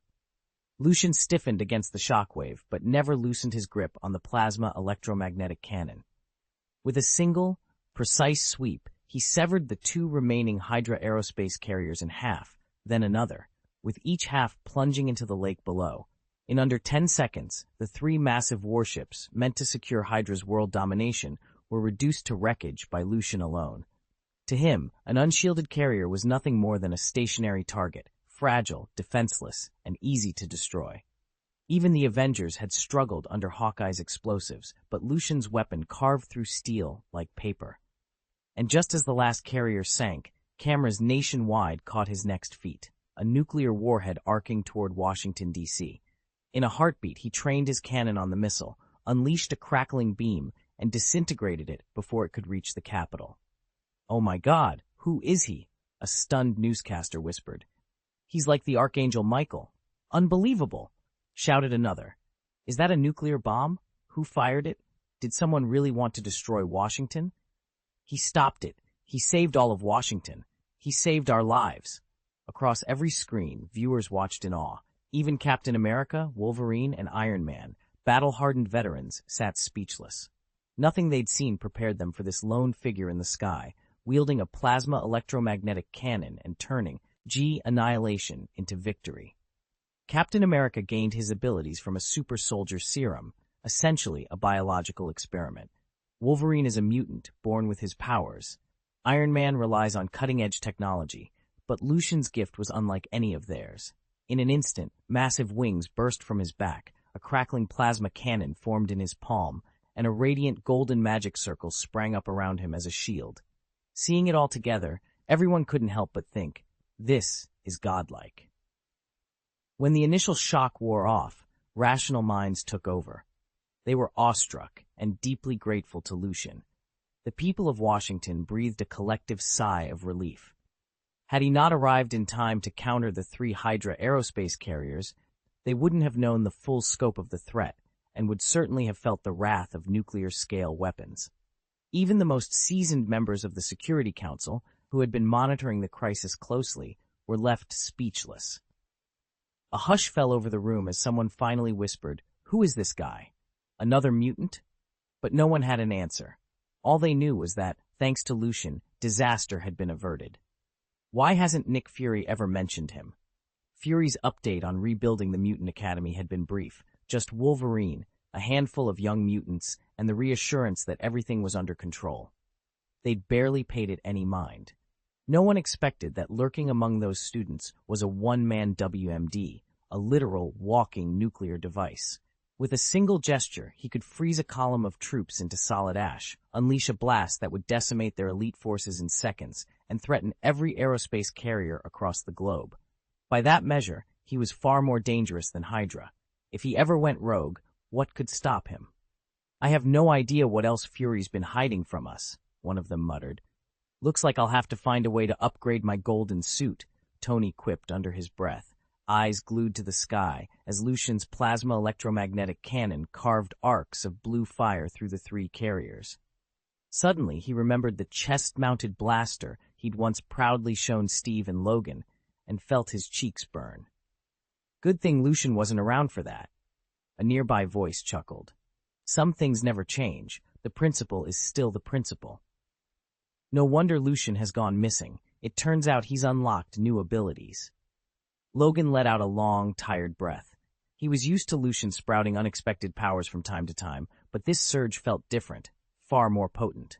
Lucian stiffened against the shockwave, but never loosened his grip on the plasma electromagnetic cannon. With a single, precise sweep, he severed the 2 remaining Hydra aerospace carriers in half, then another, with each half plunging into the lake below. In under 10 seconds, the 3 massive warships, meant to secure Hydra's world domination, were reduced to wreckage by Lucian alone. To him, an unshielded carrier was nothing more than a stationary target, fragile, defenseless, and easy to destroy. Even the Avengers had struggled under Hawkeye's explosives, but Lucian's weapon carved through steel like paper. And just as the last carrier sank, cameras nationwide caught his next feat, a nuclear warhead arcing toward Washington, D.C. In a heartbeat, he trained his cannon on the missile, unleashed a crackling beam, and disintegrated it before it could reach the Capitol. "Oh my God, who is he?" a stunned newscaster whispered. "He's like the Archangel Michael." "Unbelievable!" shouted another. "Is that a nuclear bomb? Who fired it? Did someone really want to destroy Washington?" "He stopped it. He saved all of Washington. He saved our lives." Across every screen, viewers watched in awe. Even Captain America, Wolverine, and Iron Man, battle-hardened veterans, sat speechless. Nothing they'd seen prepared them for this lone figure in the sky, wielding a plasma electromagnetic cannon and turning annihilation into victory. Captain America gained his abilities from a super soldier serum, essentially a biological experiment. Wolverine is a mutant, born with his powers. Iron Man relies on cutting-edge technology, but Lucian's gift was unlike any of theirs. In an instant, massive wings burst from his back, a crackling plasma cannon formed in his palm, and a radiant golden magic circle sprang up around him as a shield. Seeing it all together, everyone couldn't help but think, this is godlike. When the initial shock wore off, rational minds took over. They were awestruck and deeply grateful to Lucian. The people of Washington breathed a collective sigh of relief. Had he not arrived in time to counter the 3 Hydra aerospace carriers, they wouldn't have known the full scope of the threat and would certainly have felt the wrath of nuclear-scale weapons. Even the most seasoned members of the Security Council, who had been monitoring the crisis closely, were left speechless. A hush fell over the room as someone finally whispered, "Who is this guy? Another mutant?" But no one had an answer. All they knew was that, thanks to Lucian, disaster had been averted. Why hasn't Nick Fury ever mentioned him? Fury's update on rebuilding the Mutant Academy had been brief, just Wolverine, a handful of young mutants, and the reassurance that everything was under control. They'd barely paid it any mind. No one expected that lurking among those students was a one-man WMD, a literal walking nuclear device. With a single gesture, he could freeze a column of troops into solid ash, unleash a blast that would decimate their elite forces in seconds, and threaten every aerospace carrier across the globe. By that measure, he was far more dangerous than Hydra. If he ever went rogue, what could stop him? "I have no idea what else Fury's been hiding from us," one of them muttered. "Looks like I'll have to find a way to upgrade my golden suit," Tony quipped under his breath, eyes glued to the sky as Lucian's plasma electromagnetic cannon carved arcs of blue fire through the 3 carriers. Suddenly, he remembered the chest-mounted blaster he'd once proudly shown Steve and Logan, and felt his cheeks burn. Good thing Lucian wasn't around for that. A nearby voice chuckled. "Some things never change. The principle is still the principle." No wonder Lucian has gone missing. It turns out he's unlocked new abilities. Logan let out a long, tired breath. He was used to Lucian sprouting unexpected powers from time to time, but this surge felt different, far more potent.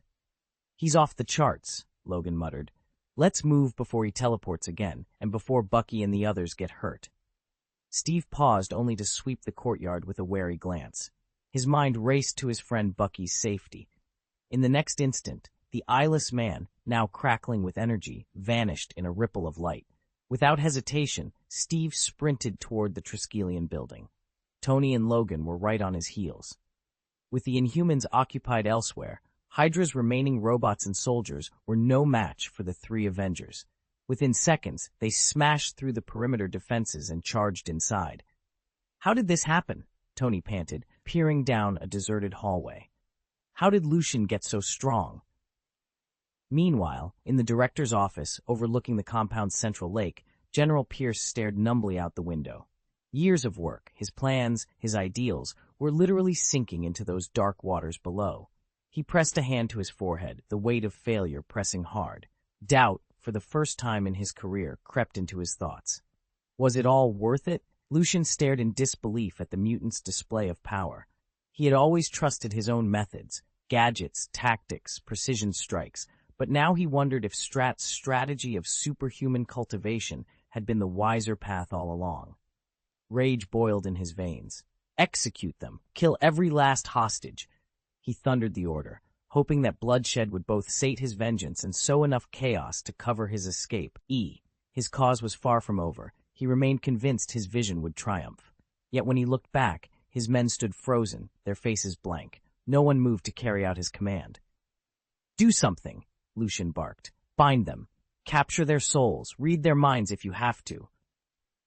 "He's off the charts," Logan muttered. "Let's move before he teleports again, and before Bucky and the others get hurt." Steve paused only to sweep the courtyard with a wary glance. His mind raced to his friend Bucky's safety. In the next instant, the eyeless man, now crackling with energy, vanished in a ripple of light. Without hesitation, Steve sprinted toward the Triskelion building. Tony and Logan were right on his heels. With the Inhumans occupied elsewhere, Hydra's remaining robots and soldiers were no match for the 3 Avengers. Within seconds, they smashed through the perimeter defenses and charged inside. "How did this happen?" Tony panted, peering down a deserted hallway. "How did Lucian get so strong?" Meanwhile, in the director's office, overlooking the compound's central lake, General Pierce stared numbly out the window. Years of work, his plans, his ideals, were literally sinking into those dark waters below. He pressed a hand to his forehead, the weight of failure pressing hard. Doubt, for the first time in his career, crept into his thoughts. Was it all worth it? Lucian stared in disbelief at the mutant's display of power. He had always trusted his own methods, gadgets, tactics, precision strikes, but now he wondered if Strat's strategy of superhuman cultivation had been the wiser path all along. Rage boiled in his veins. "Execute them! Kill every last hostage!" He thundered the order. hoping that bloodshed would both sate his vengeance and sow enough chaos to cover his escape. His cause was far from over. He remained convinced his vision would triumph. Yet when he looked back, his men stood frozen, their faces blank. No one moved to carry out his command. "Do something," Lucian barked. "Bind them. Capture their souls. Read their minds if you have to."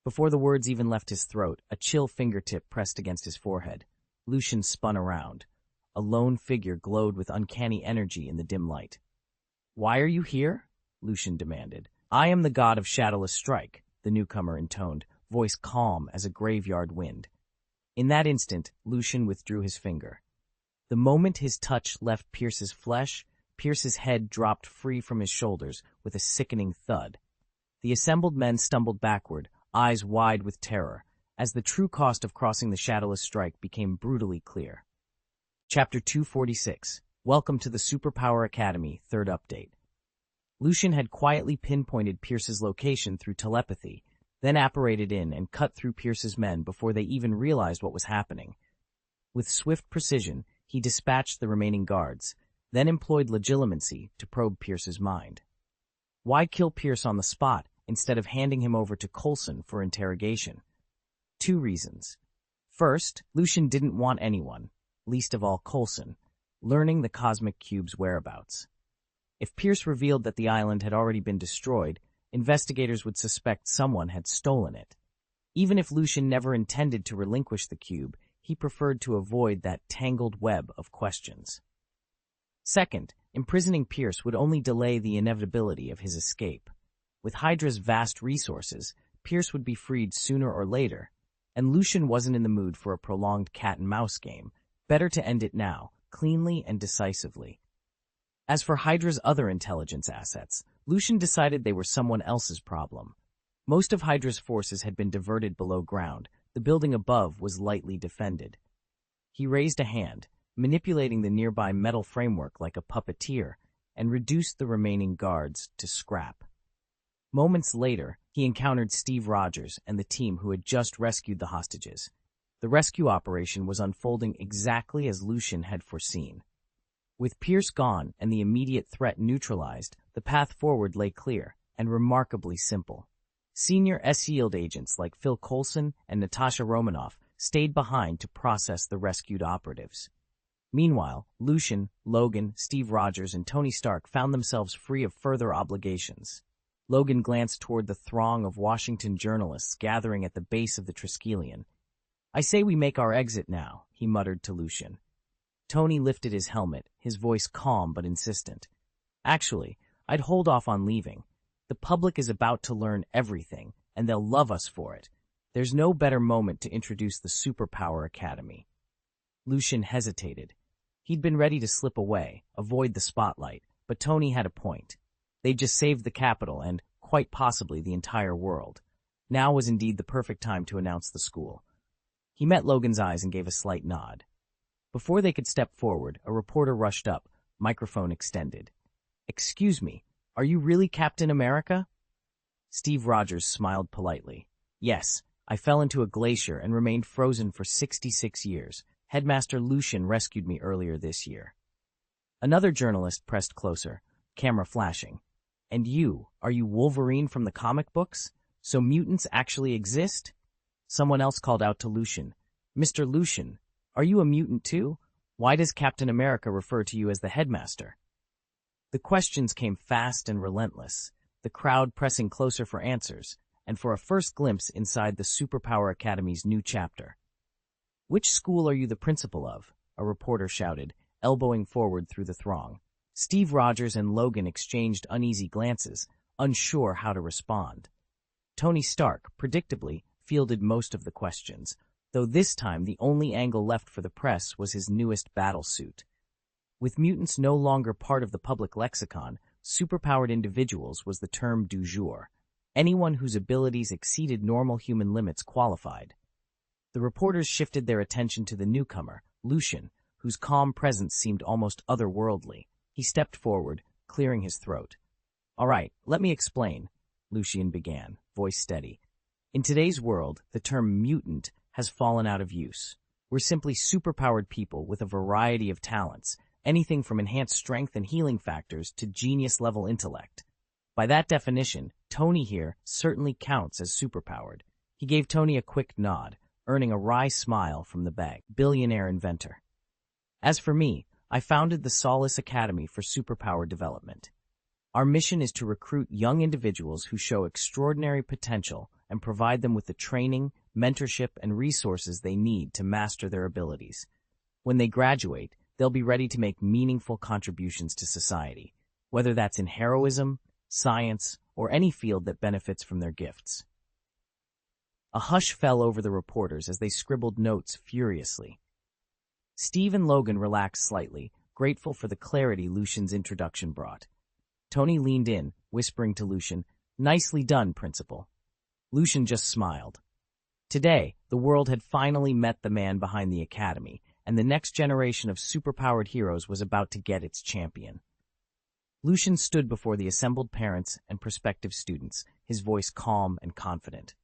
Before the words even left his throat, a chill fingertip pressed against his forehead. Lucian spun around. A lone figure glowed with uncanny energy in the dim light. "Why are you here?" Lucian demanded. "I am the god of shadowless strike," the newcomer intoned, voice calm as a graveyard wind. In that instant, Lucian withdrew his finger. The moment his touch left Pierce's flesh, Pierce's head dropped free from his shoulders with a sickening thud. The assembled men stumbled backward, eyes wide with terror, as the true cost of crossing the shadowless strike became brutally clear. Chapter 246. Welcome to the Superpower Academy, third update. Lucian had quietly pinpointed Pierce's location through telepathy, then apparated in and cut through Pierce's men before they even realized what was happening. With swift precision, he dispatched the remaining guards, then employed legilimency to probe Pierce's mind. Why kill Pierce on the spot instead of handing him over to Coulson for interrogation? 2 reasons. First, Lucian didn't want anyone, least of all Coulson, learning the Cosmic Cube's whereabouts. If Pierce revealed that the island had already been destroyed, investigators would suspect someone had stolen it. Even if Lucian never intended to relinquish the cube, he preferred to avoid that tangled web of questions. Second, imprisoning Pierce would only delay the inevitability of his escape. With Hydra's vast resources, Pierce would be freed sooner or later, and Lucian wasn't in the mood for a prolonged cat-and-mouse game. Better to end it now, cleanly and decisively. As for Hydra's other intelligence assets, Lucian decided they were someone else's problem. Most of Hydra's forces had been diverted below ground. The building above was lightly defended. He raised a hand, manipulating the nearby metal framework like a puppeteer, and reduced the remaining guards to scrap. Moments later, he encountered Steve Rogers and the team who had just rescued the hostages. The rescue operation was unfolding exactly as Lucian had foreseen. With Pierce gone and the immediate threat neutralized, the path forward lay clear and remarkably simple. Senior S-Yield agents like Phil Coulson and Natasha Romanoff stayed behind to process the rescued operatives. Meanwhile, Lucian, Logan, Steve Rogers, and Tony Stark found themselves free of further obligations. Logan glanced toward the throng of Washington journalists gathering at the base of the Triskelion. "I say we make our exit now," he muttered to Lucian. Tony lifted his helmet, his voice calm but insistent. "Actually, I'd hold off on leaving. The public is about to learn everything, and they'll love us for it. There's no better moment to introduce the Superpower Academy." Lucian hesitated. He'd been ready to slip away, avoid the spotlight, but Tony had a point. They'd just saved the capital and, quite possibly, the entire world. Now was indeed the perfect time to announce the school. He met Logan's eyes and gave a slight nod. Before they could step forward, a reporter rushed up, microphone extended. "Excuse me, are you really Captain America?" Steve Rogers smiled politely. "Yes, I fell into a glacier and remained frozen for 66 years. Headmaster Lucian rescued me earlier this year." Another journalist pressed closer, camera flashing. "And you, are you Wolverine from the comic books? So mutants actually exist?" Someone else called out to Lucian. "Mr. Lucian, are you a mutant too? Why does Captain America refer to you as the headmaster?" The questions came fast and relentless, the crowd pressing closer for answers, and for a first glimpse inside the Superpower Academy's new chapter. "Which school are you the principal of?" a reporter shouted, elbowing forward through the throng. Steve Rogers and Logan exchanged uneasy glances, unsure how to respond. Tony Stark, predictably, fielded most of the questions, though this time the only angle left for the press was his newest battle suit. With mutants no longer part of the public lexicon, superpowered individuals was the term du jour. Anyone whose abilities exceeded normal human limits qualified. The reporters shifted their attention to the newcomer, Lucian, whose calm presence seemed almost otherworldly. He stepped forward, clearing his throat. "All right, let me explain," Lucian began, voice steady. "In today's world, the term mutant has fallen out of use. We're simply superpowered people with a variety of talents, anything from enhanced strength and healing factors to genius-level intellect. By that definition, Tony here certainly counts as superpowered. He gave Tony a quick nod, earning a wry smile from the billionaire inventor. As for me, I founded the Solace Academy for Superpower Development. Our mission is to recruit young individuals who show extraordinary potential and provide them with the training, mentorship, and resources they need to master their abilities. When they graduate, they'll be ready to make meaningful contributions to society, whether that's in heroism, science, or any field that benefits from their gifts. A hush fell over the reporters as they scribbled notes furiously. Steve and Logan relaxed slightly, grateful for the clarity Lucian's introduction brought. Tony leaned in, whispering to Lucian, "Nicely done, Principal." Lucian just smiled. Today, the world had finally met the man behind the academy, and the next generation of superpowered heroes was about to get its champion. Lucian stood before the assembled parents and prospective students, his voice calm and confident.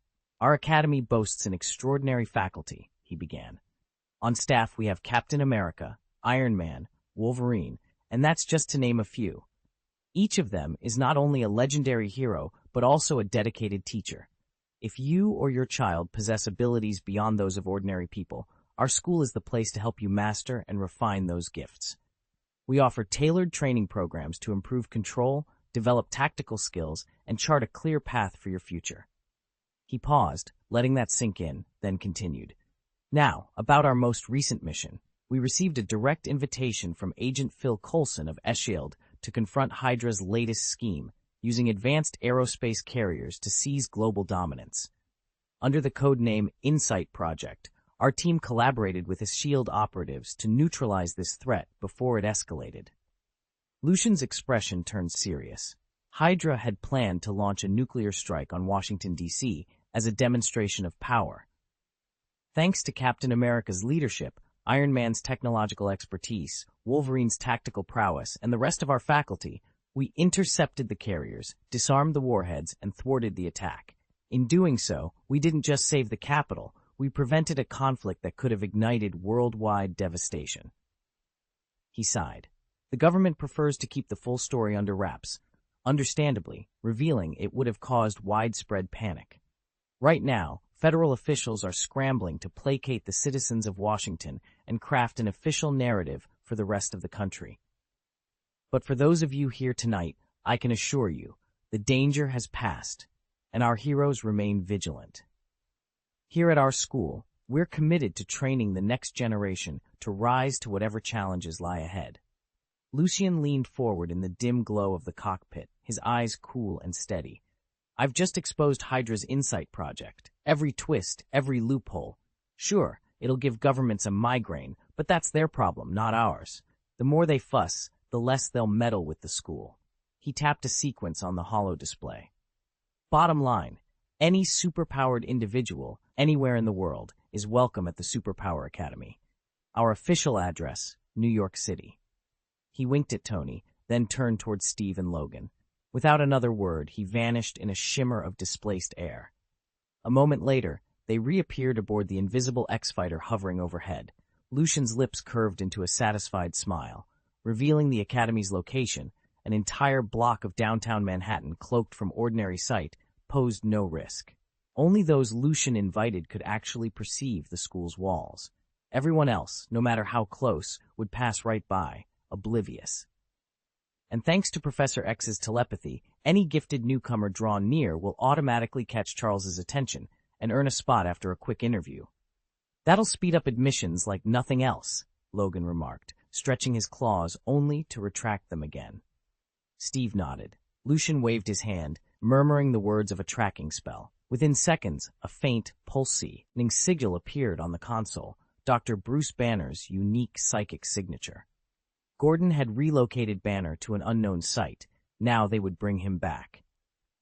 "Our academy boasts an extraordinary faculty," he began. "On staff we have Captain America, Iron Man, Wolverine, and that's just to name a few. Each of them is not only a legendary hero, but also a dedicated teacher. If you or your child possess abilities beyond those of ordinary people, our school is the place to help you master and refine those gifts. We offer tailored training programs to improve control, develop tactical skills, and chart a clear path for your future." He paused, letting that sink in, then continued. "Now, about our most recent mission. We received a direct invitation from Agent Phil Coulson of Eshield to confront Hydra's latest scheme, using advanced aerospace carriers to seize global dominance. Under the code name Insight Project, our team collaborated with Eshield operatives to neutralize this threat before it escalated." Lucian's expression turned serious. Hydra had planned to launch a nuclear strike on Washington, D.C. as a demonstration of power. Thanks to Captain America's leadership, Iron Man's technological expertise, Wolverine's tactical prowess, and the rest of our faculty, we intercepted the carriers, disarmed the warheads, and thwarted the attack. In doing so, we didn't just save the capital, we prevented a conflict that could have ignited worldwide devastation. He sighed. The government prefers to keep the full story under wraps. Understandably, revealing it would have caused widespread panic. Right now, federal officials are scrambling to placate the citizens of Washington and craft an official narrative for the rest of the country. But for those of you here tonight, I can assure you, the danger has passed, and our heroes remain vigilant. Here at our school, we're committed to training the next generation to rise to whatever challenges lie ahead. Lucian leaned forward in the dim glow of the cockpit, his eyes cool and steady. "I've just exposed Hydra's Insight Project. Every twist, every loophole. Sure, it'll give governments a migraine, but that's their problem, not ours. The more they fuss, the less they'll meddle with the school." He tapped a sequence on the holo display. "Bottom line, any superpowered individual, anywhere in the world, is welcome at the Superpower Academy. Our official address, New York City." He winked at Tony, then turned towards Steve and Logan. Without another word, he vanished in a shimmer of displaced air. A moment later, they reappeared aboard the invisible X-Fighter hovering overhead. Lucian's lips curved into a satisfied smile. Revealing the Academy's location, an entire block of downtown Manhattan cloaked from ordinary sight, posed no risk. Only those Lucian invited could actually perceive the school's walls. Everyone else, no matter how close, would pass right by, oblivious. And thanks to Professor X's telepathy, any gifted newcomer drawn near will automatically catch Charles's attention and earn a spot after a quick interview. "That'll speed up admissions like nothing else," Logan remarked, stretching his claws only to retract them again. Steve nodded. Lucian waved his hand, murmuring the words of a tracking spell. Within seconds, a faint, pulsing sigil appeared on the console, Dr. Bruce Banner's unique psychic signature. Gordon had relocated Banner to an unknown site. Now they would bring him back.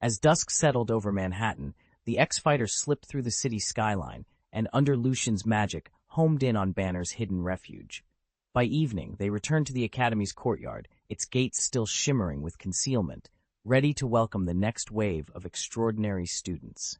As dusk settled over Manhattan, the X-Fighter slipped through the city skyline and, under Lucian's magic, homed in on Banner's hidden refuge. By evening, they returned to the Academy's courtyard, its gates still shimmering with concealment, ready to welcome the next wave of extraordinary students.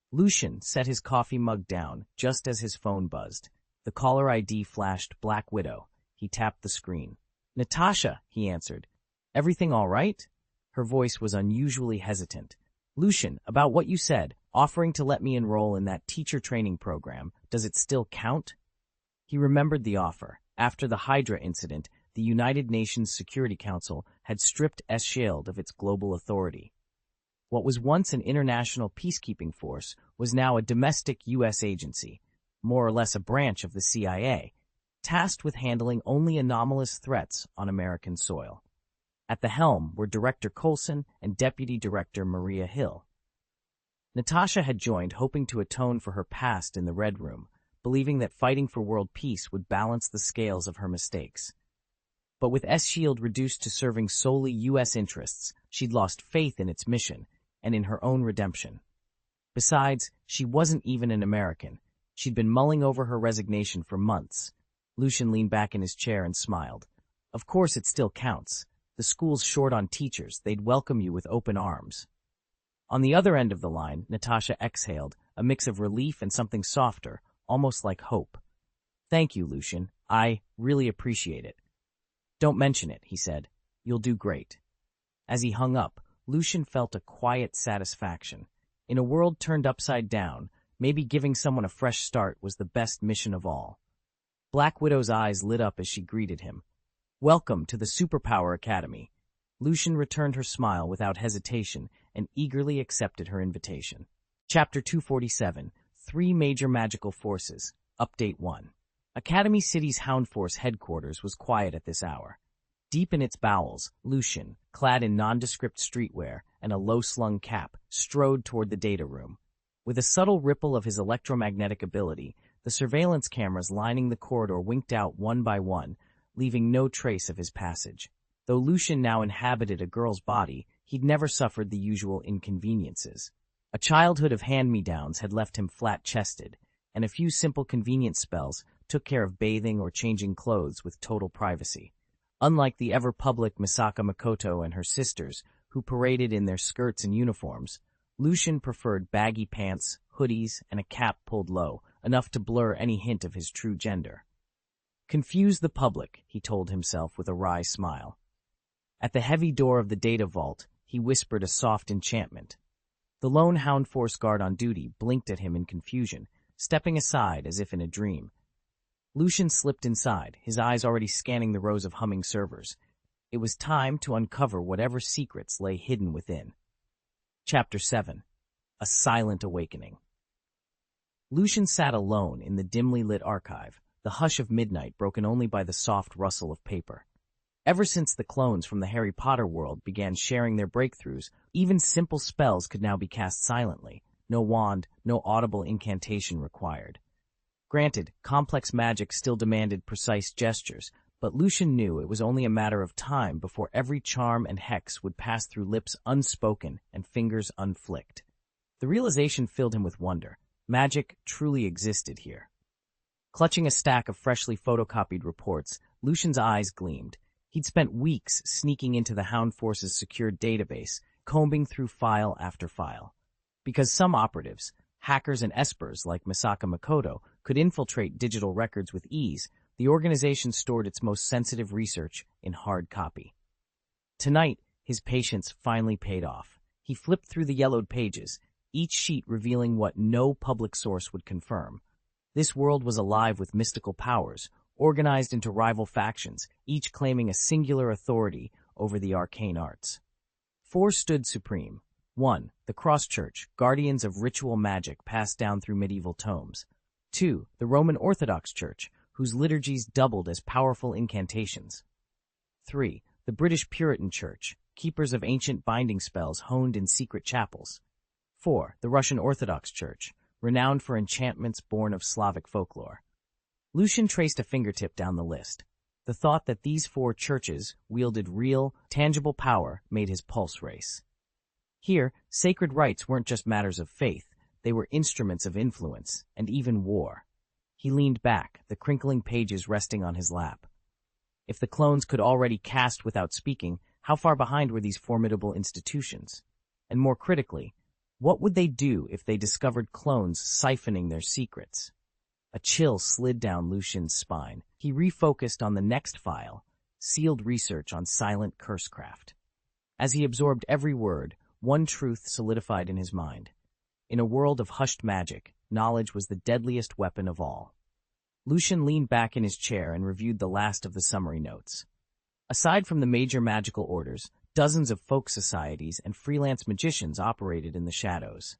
Lucian set his coffee mug down just as his phone buzzed. The caller ID flashed Black Widow. He tapped the screen. Natasha, he answered. Everything all right? Her voice was unusually hesitant. Lucian, about what you said, offering to let me enroll in that teacher training program, does it still count? He remembered the offer. After the Hydra incident, the United Nations Security Council had stripped S.H.I.E.L.D. of its global authority. What was once an international peacekeeping force was now a domestic U.S. agency, more or less a branch of the CIA, tasked with handling only anomalous threats on American soil. At the helm were Director Coulson and Deputy Director Maria Hill. Natasha had joined hoping to atone for her past in the Red Room, believing that fighting for world peace would balance the scales of her mistakes. But with S.H.I.E.L.D. reduced to serving solely U.S. interests, she'd lost faith in its mission and in her own redemption. Besides, she wasn't even an American. She'd been mulling over her resignation for months. Lucian leaned back in his chair and smiled. Of course it still counts. The school's short on teachers. They'd welcome you with open arms. On the other end of the line, Natasha exhaled, a mix of relief and something softer, almost like hope. Thank you, Lucian. I really appreciate it. Don't mention it, he said. You'll do great. As he hung up, Lucian felt a quiet satisfaction. In a world turned upside down, maybe giving someone a fresh start was the best mission of all. Black Widow's eyes lit up as she greeted him. Welcome to the Superpower Academy. Lucian returned her smile without hesitation and eagerly accepted her invitation. Chapter 247, 3 Major Magical Forces, Update 1. Academy City's Hound Force headquarters was quiet at this hour. Deep in its bowels, Lucian, clad in nondescript streetwear and a low-slung cap, strode toward the data room. With a subtle ripple of his electromagnetic ability, the surveillance cameras lining the corridor winked out one by one, leaving no trace of his passage. Though Lucian now inhabited a girl's body, he'd never suffered the usual inconveniences. A childhood of hand-me-downs had left him flat-chested, and a few simple convenience spells took care of bathing or changing clothes with total privacy. Unlike the ever-public Misaka Makoto and her sisters, who paraded in their skirts and uniforms, Lucian preferred baggy pants, hoodies, and a cap pulled low, enough to blur any hint of his true gender. Confuse the public, he told himself with a wry smile. At the heavy door of the data vault, he whispered a soft enchantment. The lone Hound Force guard on duty blinked at him in confusion, stepping aside as if in a dream. Lucian slipped inside, his eyes already scanning the rows of humming servers. It was time to uncover whatever secrets lay hidden within. Chapter 7. A Silent Awakening. Lucian sat alone in the dimly lit archive, the hush of midnight broken only by the soft rustle of paper. Ever since the clones from the Harry Potter world began sharing their breakthroughs, even simple spells could now be cast silently. No wand, no audible incantation required. Granted, complex magic still demanded precise gestures, but Lucian knew it was only a matter of time before every charm and hex would pass through lips unspoken and fingers unflicked. The realization filled him with wonder. Magic truly existed here. Clutching a stack of freshly photocopied reports, Lucian's eyes gleamed. He'd spent weeks sneaking into the Hound Force's secured database, combing through file after file. Because some operatives, hackers and espers like Misaka Makoto, could infiltrate digital records with ease, the organization stored its most sensitive research in hard copy. Tonight, his patience finally paid off. He flipped through the yellowed pages, each sheet revealing what no public source would confirm. This world was alive with mystical powers, organized into rival factions, each claiming a singular authority over the arcane arts. 4 stood supreme. 1. The Cross Church, guardians of ritual magic passed down through medieval tomes. 2. The Roman Orthodox Church, whose liturgies doubled as powerful incantations. 3. The British Puritan Church, keepers of ancient binding spells honed in secret chapels. 4. The Russian Orthodox Church, renowned for enchantments born of Slavic folklore. Lucian traced a fingertip down the list. The thought that these 4 churches wielded real, tangible power made his pulse race. Here, sacred rites weren't just matters of faith, they were instruments of influence, and even war. He leaned back, the crinkling pages resting on his lap. If the clones could already cast without speaking, how far behind were these formidable institutions? And more critically, what would they do if they discovered clones siphoning their secrets? A chill slid down Lucian's spine. He refocused on the next file, sealed research on silent cursecraft. As he absorbed every word, one truth solidified in his mind. In a world of hushed magic, knowledge was the deadliest weapon of all. Lucian leaned back in his chair and reviewed the last of the summary notes. Aside from the major magical orders, dozens of folk societies and freelance magicians operated in the shadows.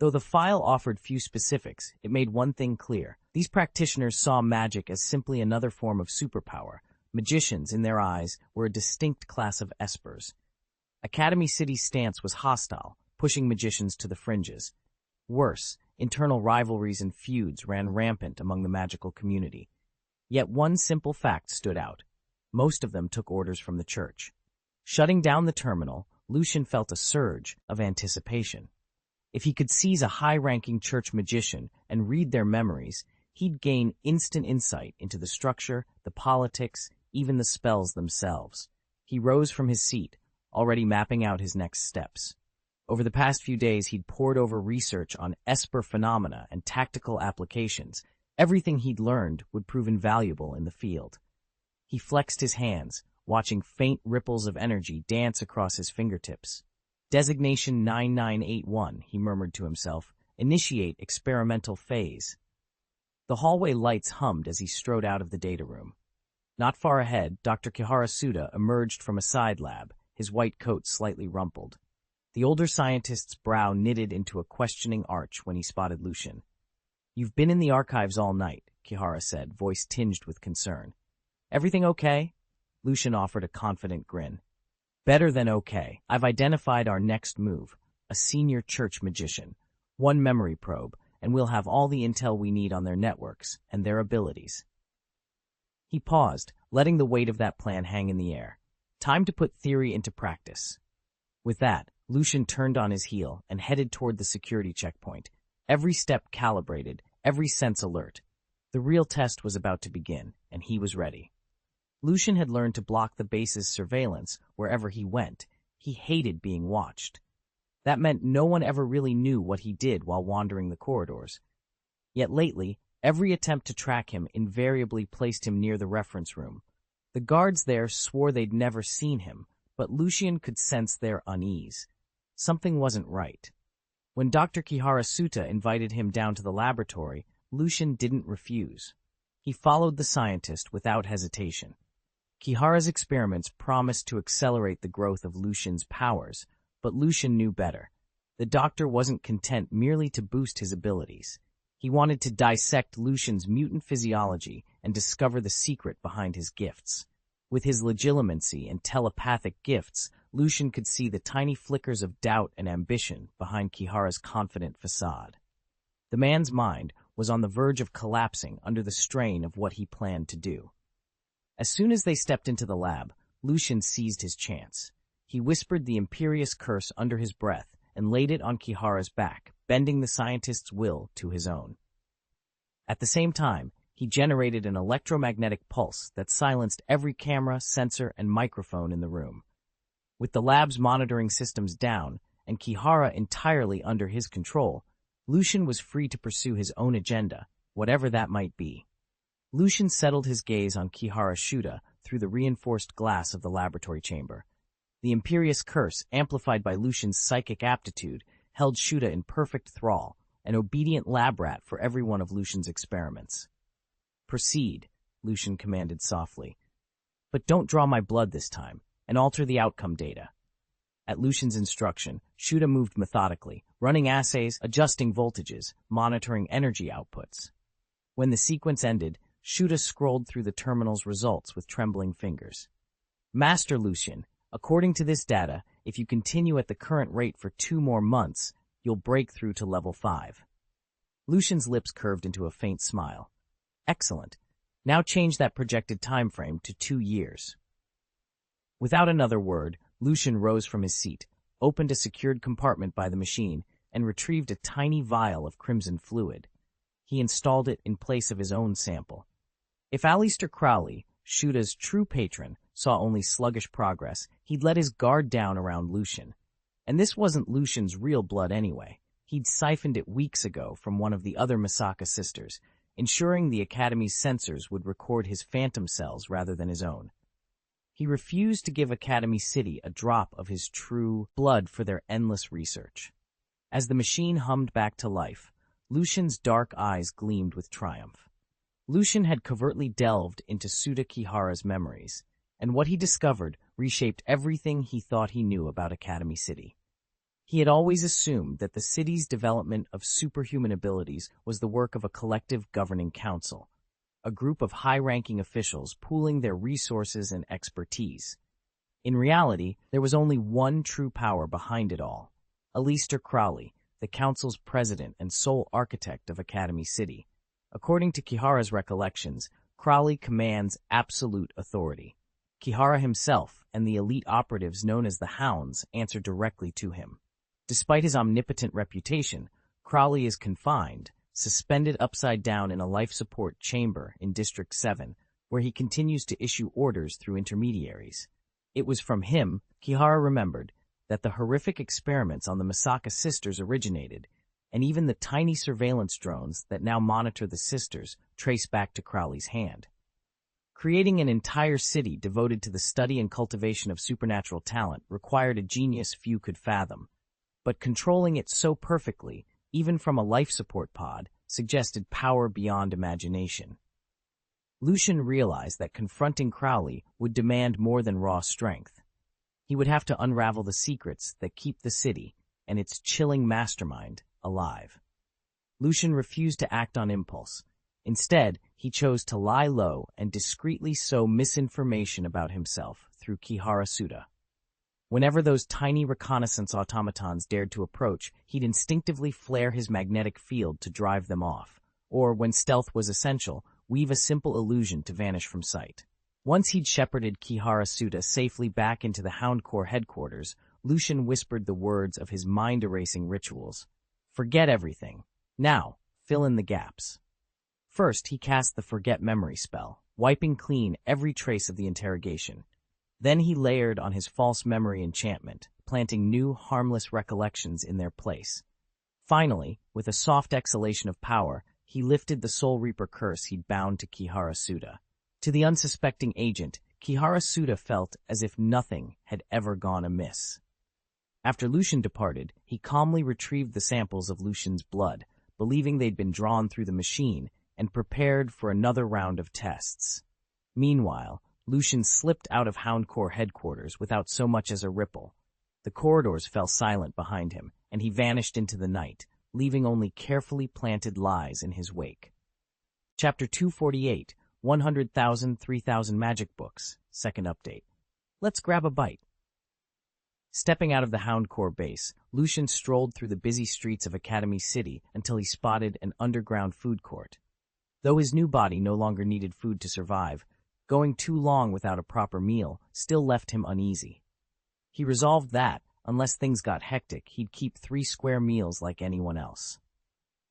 Though the file offered few specifics, it made one thing clear. These practitioners saw magic as simply another form of superpower. Magicians, in their eyes, were a distinct class of espers. Academy City's stance was hostile, pushing magicians to the fringes. Worse, internal rivalries and feuds ran rampant among the magical community. Yet one simple fact stood out. Most of them took orders from the church. Shutting down the terminal, Lucian felt a surge of anticipation. If he could seize a high-ranking church magician and read their memories, he'd gain instant insight into the structure, the politics, even the spells themselves. He rose from his seat, already mapping out his next steps. Over the past few days, he'd pored over research on esper phenomena and tactical applications. Everything he'd learned would prove invaluable in the field. He flexed his hands, watching faint ripples of energy dance across his fingertips. Designation 9981, he murmured to himself. Initiate experimental phase. The hallway lights hummed as he strode out of the data room. Not far ahead, Dr. Kihara Suda emerged from a side lab, his white coat slightly rumpled. The older scientist's brow knitted into a questioning arch when he spotted Lucian. "You've been in the archives all night," Kihara said, voice tinged with concern. "Everything okay?" Lucian offered a confident grin. "Better than okay. I've identified our next move, a senior church magician. One memory probe, and we'll have all the intel we need on their networks and their abilities." He paused, letting the weight of that plan hang in the air. Time to put theory into practice. With that, Lucian turned on his heel and headed toward the security checkpoint, every step calibrated, every sense alert. The real test was about to begin, and he was ready. Lucian had learned to block the base's surveillance wherever he went. He hated being watched. That meant no one ever really knew what he did while wandering the corridors. Yet lately, every attempt to track him invariably placed him near the reference room. The guards there swore they'd never seen him, but Lucian could sense their unease. Something wasn't right. When Dr. Kihara Suta invited him down to the laboratory, Lucian didn't refuse. He followed the scientist without hesitation. Kihara's experiments promised to accelerate the growth of Lucian's powers, but Lucian knew better. The doctor wasn't content merely to boost his abilities. He wanted to dissect Lucian's mutant physiology and discover the secret behind his gifts. With his legilimency and telepathic gifts, Lucian could see the tiny flickers of doubt and ambition behind Kihara's confident facade. The man's mind was on the verge of collapsing under the strain of what he planned to do. As soon as they stepped into the lab, Lucian seized his chance. He whispered the imperious curse under his breath and laid it on Kihara's back, bending the scientist's will to his own. At the same time, he generated an electromagnetic pulse that silenced every camera, sensor, and microphone in the room. With the lab's monitoring systems down and Kihara entirely under his control, Lucian was free to pursue his own agenda, whatever that might be. Lucian settled his gaze on Kihara Suda through the reinforced glass of the laboratory chamber. The imperious curse, amplified by Lucian's psychic aptitude, held Suda in perfect thrall, an obedient lab rat for every one of Lucian's experiments. "Proceed," Lucian commanded softly. "But don't draw my blood this time, and alter the outcome data." At Lucian's instruction, Suda moved methodically, running assays, adjusting voltages, monitoring energy outputs. When the sequence ended, Suda scrolled through the terminal's results with trembling fingers. "Master Lucian, according to this data, if you continue at the current rate for 2 more months, you'll break through to level 5. Lucian's lips curved into a faint smile. "Excellent. Now change that projected time frame to 2 years. Without another word, Lucian rose from his seat, opened a secured compartment by the machine, and retrieved a tiny vial of crimson fluid. He installed it in place of his own sample. If Aleister Crowley, Suda's true patron, saw only sluggish progress, he'd let his guard down around Lucian. And this wasn't Lucian's real blood anyway. He'd siphoned it weeks ago from one of the other Misaka sisters, ensuring the Academy's sensors would record his phantom cells rather than his own. He refused to give Academy City a drop of his true blood for their endless research. As the machine hummed back to life, Lucian's dark eyes gleamed with triumph. Lucian had covertly delved into Suda Kihara's memories, and what he discovered reshaped everything he thought he knew about Academy City. He had always assumed that the city's development of superhuman abilities was the work of a collective governing council, a group of high-ranking officials pooling their resources and expertise. In reality, there was only one true power behind it all: Aleister Crowley, the council's president and sole architect of Academy City. According to Kihara's recollections, Crowley commands absolute authority. Kihara himself and the elite operatives known as the Hounds answer directly to him. Despite his omnipotent reputation, Crowley is confined, suspended upside down in a life support chamber in District 7, where he continues to issue orders through intermediaries. It was from him, Kihara remembered, that the horrific experiments on the Misaka sisters originated, and even the tiny surveillance drones that now monitor the sisters trace back to Crowley's hand. Creating an entire city devoted to the study and cultivation of supernatural talent required a genius few could fathom, but controlling it so perfectly, even from a life support pod, suggested power beyond imagination. Lucian realized that confronting Crowley would demand more than raw strength. He would have to unravel the secrets that keep the city and its chilling mastermind alive. Lucian refused to act on impulse. Instead, he chose to lie low and discreetly sow misinformation about himself through Kihara Suda. Whenever those tiny reconnaissance automatons dared to approach, he'd instinctively flare his magnetic field to drive them off, or, when stealth was essential, weave a simple illusion to vanish from sight. Once he'd shepherded Kihara Suda safely back into the Hound Corps headquarters, Lucian whispered the words of his mind-erasing rituals. Forget everything. Now, fill in the gaps. First, he cast the Forget Memory spell, wiping clean every trace of the interrogation. Then he layered on his false memory enchantment, planting new, harmless recollections in their place. Finally, with a soft exhalation of power, he lifted the Soul Reaper curse he'd bound to Kihara Suda. To the unsuspecting agent, Kihara Suda felt as if nothing had ever gone amiss. After Lucian departed, he calmly retrieved the samples of Lucian's blood, believing they'd been drawn through the machine, and prepared for another round of tests. Meanwhile, Lucian slipped out of Hound Corps headquarters without so much as a ripple. The corridors fell silent behind him, and he vanished into the night, leaving only carefully planted lies in his wake. Chapter 248, 100,000 3,000 Magic Books, Second Update. Let's grab a bite. Stepping out of the Hound Corps base, Lucian strolled through the busy streets of Academy City until he spotted an underground food court. Though his new body no longer needed food to survive, going too long without a proper meal still left him uneasy. He resolved that, unless things got hectic, he'd keep 3 square meals like anyone else.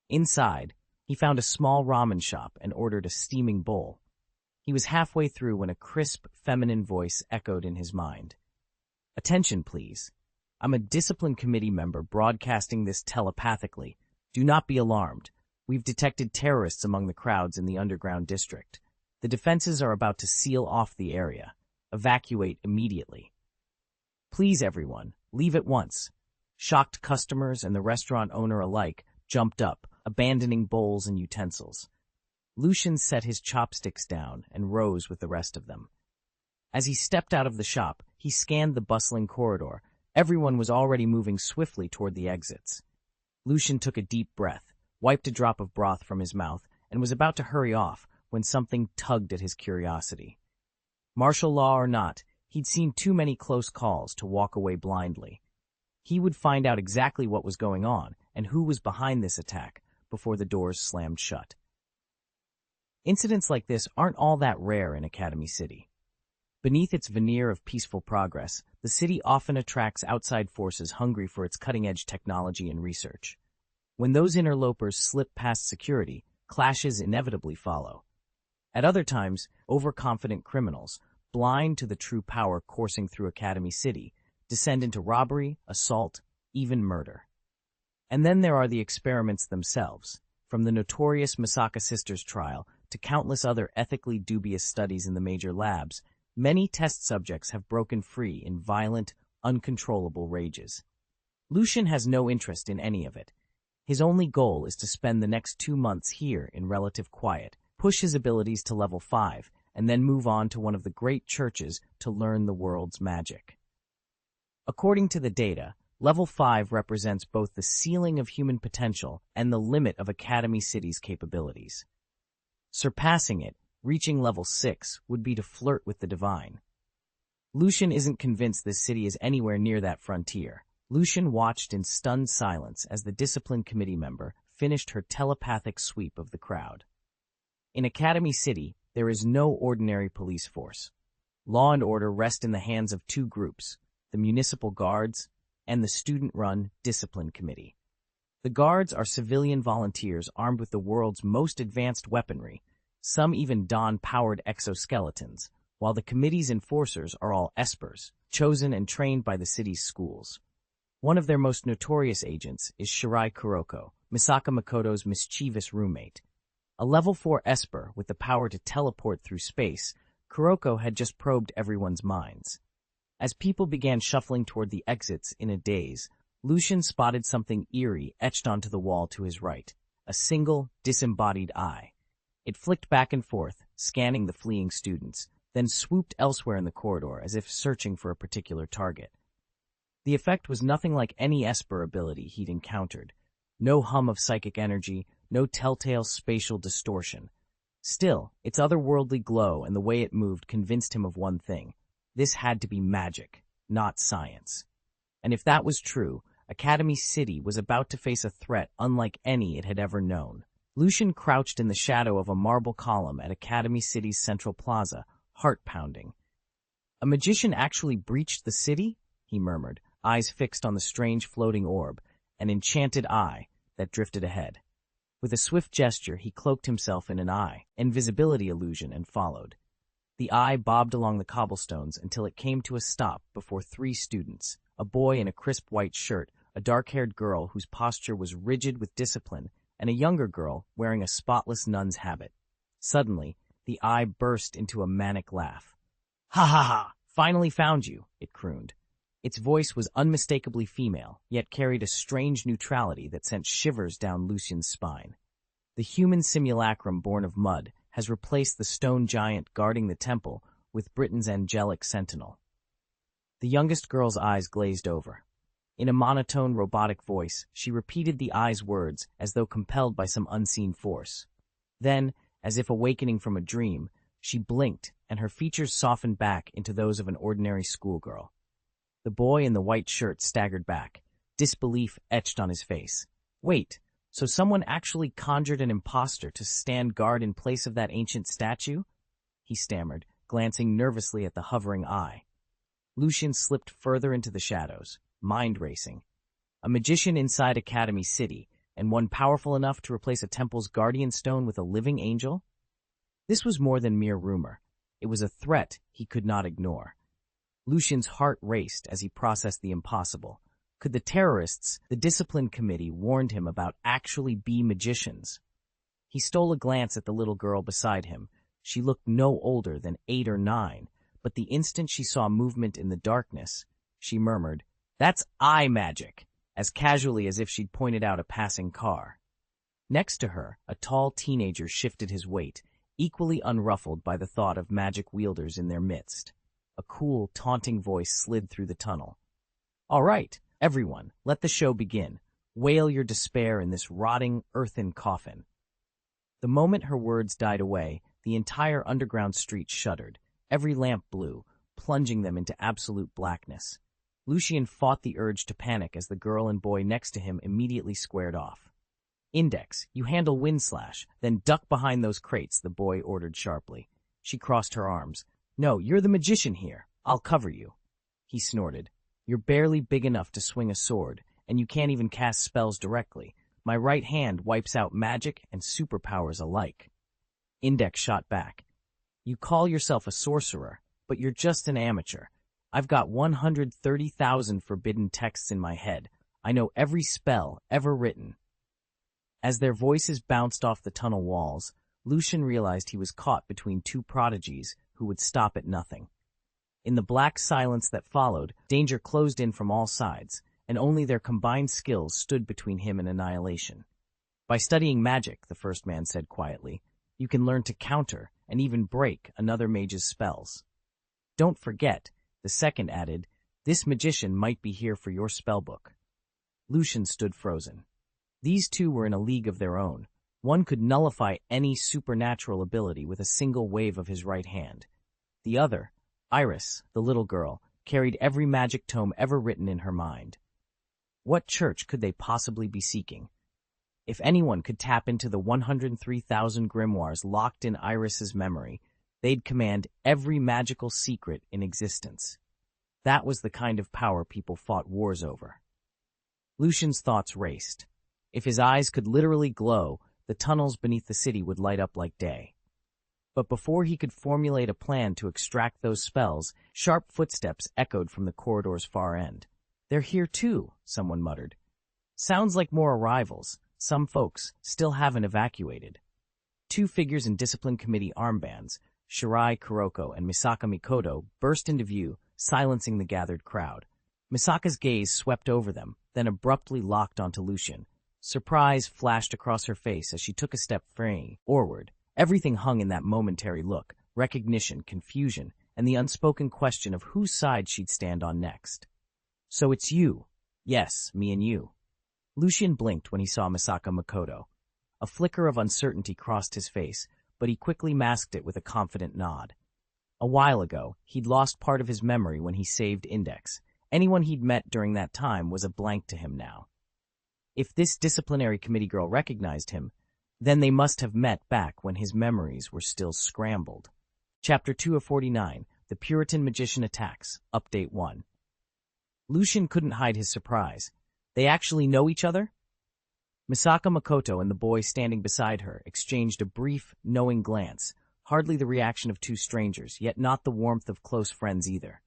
Inside, he found a small ramen shop and ordered a steaming bowl. He was halfway through when a crisp, feminine voice echoed in his mind. "Attention, please. I'm a discipline committee member broadcasting this telepathically. Do not be alarmed. We've detected terrorists among the crowds in the underground district. The defenses are about to seal off the area. Evacuate immediately. Please, everyone, leave at once." Shocked customers and the restaurant owner alike jumped up, abandoning bowls and utensils. Lucian set his chopsticks down and rose with the rest of them. As he stepped out of the shop, he scanned the bustling corridor. Everyone was already moving swiftly toward the exits. Lucian took a deep breath, wiped a drop of broth from his mouth, and was about to hurry off when something tugged at his curiosity. Martial law or not, he'd seen too many close calls to walk away blindly. He would find out exactly what was going on and who was behind this attack before the doors slammed shut. Incidents like this aren't all that rare in Academy City. Beneath its veneer of peaceful progress, the city often attracts outside forces hungry for its cutting-edge technology and research. When those interlopers slip past security, clashes inevitably follow. At other times, overconfident criminals, blind to the true power coursing through Academy City, descend into robbery, assault, even murder. And then there are the experiments themselves, from the notorious Misaka sisters trial to countless other ethically dubious studies in the major labs. Many test subjects have broken free in violent, uncontrollable rages. Lucian has no interest in any of it. His only goal is to spend the next 2 months here in relative quiet, push his abilities to level 5, and then move on to one of the great churches to learn the world's magic. According to the data, level 5 represents both the ceiling of human potential and the limit of Academy City's capabilities. Surpassing it, reaching level 6, would be to flirt with the divine. Lucian isn't convinced this city is anywhere near that frontier. Lucian watched in stunned silence as the discipline committee member finished her telepathic sweep of the crowd. In Academy City, there is no ordinary police force. Law and order rest in the hands of 2 groups, the municipal guards and the student-run discipline committee. The guards are civilian volunteers armed with the world's most advanced weaponry. Some even don powered exoskeletons, while the committee's enforcers are all espers, chosen and trained by the city's schools. One of their most notorious agents is Shirai Kuroko, Misaka Makoto's mischievous roommate. A level 4 esper with the power to teleport through space, Kuroko had just probed everyone's minds. As people began shuffling toward the exits in a daze, Lucian spotted something eerie etched onto the wall to his right, a single, disembodied eye. It flicked back and forth, scanning the fleeing students, then swooped elsewhere in the corridor as if searching for a particular target. The effect was nothing like any esper ability he'd encountered. No hum of psychic energy, no telltale spatial distortion. Still, its otherworldly glow and the way it moved convinced him of one thing. This had to be magic, not science. And if that was true, Academy City was about to face a threat unlike any it had ever known. Lucian crouched in the shadow of a marble column at Academy City's central plaza, heart-pounding. "A magician actually breached the city?" he murmured, eyes fixed on the strange floating orb, an enchanted eye that drifted ahead. With a swift gesture, he cloaked himself in an invisibility illusion, and followed. The eye bobbed along the cobblestones until it came to a stop before 3 students, a boy in a crisp white shirt, a dark-haired girl whose posture was rigid with discipline, and a younger girl wearing a spotless nun's habit. Suddenly, the eye burst into a manic laugh. "Ha ha ha! Finally found you," it crooned. Its voice was unmistakably female, yet carried a strange neutrality that sent shivers down Lucian's spine. The human simulacrum born of mud has replaced the stone giant guarding the temple with Britain's angelic sentinel. The youngest girl's eyes glazed over. In a monotone, robotic voice, she repeated the eye's words as though compelled by some unseen force. Then, as if awakening from a dream, she blinked, and her features softened back into those of an ordinary schoolgirl. The boy in the white shirt staggered back, disbelief etched on his face. Wait, so someone actually conjured an imposter to stand guard in place of that ancient statue? He stammered, glancing nervously at the hovering eye. Lucian slipped further into the shadows, mind racing. A magician inside Academy City, and one powerful enough to replace a temple's guardian stone with a living angel? This was more than mere rumor. It was a threat he could not ignore. Lucian's heart raced as he processed the impossible. Could the terrorists, the discipline committee, warned him about, actually be magicians? He stole a glance at the little girl beside him. She looked no older than 8 or 9, but the instant she saw movement in the darkness, she murmured, "That's eye magic," as casually as if she'd pointed out a passing car. Next to her, a tall teenager shifted his weight, equally unruffled by the thought of magic wielders in their midst. A cool, taunting voice slid through the tunnel. "All right, everyone, let the show begin. Wail your despair in this rotting, earthen coffin." The moment her words died away, the entire underground street shuddered. Every lamp blew, plunging them into absolute blackness. Lucian fought the urge to panic as the girl and boy next to him immediately squared off. "Index, you handle Windslash, then duck behind those crates," the boy ordered sharply. She crossed her arms. "No, you're the magician here. I'll cover you." He snorted. "You're barely big enough to swing a sword, and you can't even cast spells directly. My right hand wipes out magic and superpowers alike." Index shot back. "You call yourself a sorcerer, but you're just an amateur. I've got 130,000 forbidden texts in my head. I know every spell ever written." As their voices bounced off the tunnel walls, Lucian realized he was caught between 2 prodigies who would stop at nothing. In the black silence that followed, danger closed in from all sides, and only their combined skills stood between him and annihilation. By studying magic, the first man said quietly, you can learn to counter and even break another mage's spells. Don't forget, the second added, this magician might be here for your spellbook. Lucian stood frozen. These two were in a league of their own. One could nullify any supernatural ability with a single wave of his right hand. The other, Iris, the little girl, carried every magic tome ever written in her mind. What church could they possibly be seeking? If anyone could tap into the 103,000 grimoires locked in Iris's memory, they'd command every magical secret in existence. That was the kind of power people fought wars over. Lucian's thoughts raced. If his eyes could literally glow, the tunnels beneath the city would light up like day. But before he could formulate a plan to extract those spells, sharp footsteps echoed from the corridor's far end. They're here too, someone muttered. Sounds like more arrivals. Some folks still haven't evacuated. Two figures in discipline committee armbands, Shirai Kuroko and Misaka Mikoto, burst into view, silencing the gathered crowd. Misaka's gaze swept over them, then abruptly locked onto Lucian. Surprise flashed across her face as she took a step forward. Everything hung in that momentary look, recognition, confusion, and the unspoken question of whose side she'd stand on next. So it's you. Yes, me and you. Lucian blinked when he saw Misaka Mikoto. A flicker of uncertainty crossed his face, but he quickly masked it with a confident nod. A while ago, he'd lost part of his memory when he saved Index. Anyone he'd met during that time was a blank to him now. If this disciplinary committee girl recognized him, then they must have met back when his memories were still scrambled. Chapter 2 of 49, The Puritan Magician Attacks, Update 1. Lucian couldn't hide his surprise. They actually know each other? Misaka Mikoto and the boy standing beside her exchanged a brief, knowing glance, hardly the reaction of two strangers, yet not the warmth of close friends either.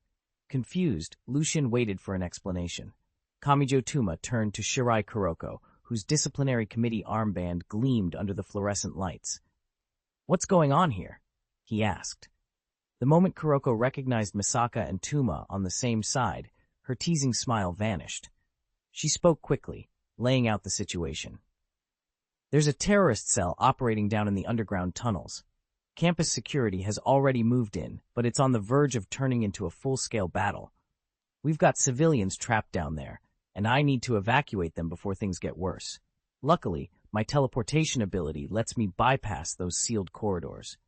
Confused, Lucian waited for an explanation. Kamijo Tuma turned to Shirai Kuroko, whose disciplinary committee armband gleamed under the fluorescent lights. What's going on here? He asked. The moment Kuroko recognized Misaka and Tuma on the same side, her teasing smile vanished. She spoke quickly, laying out the situation. There's a terrorist cell operating down in the underground tunnels. Campus security has already moved in, but it's on the verge of turning into a full-scale battle. We've got civilians trapped down there, and I need to evacuate them before things get worse. Luckily, my teleportation ability lets me bypass those sealed corridors.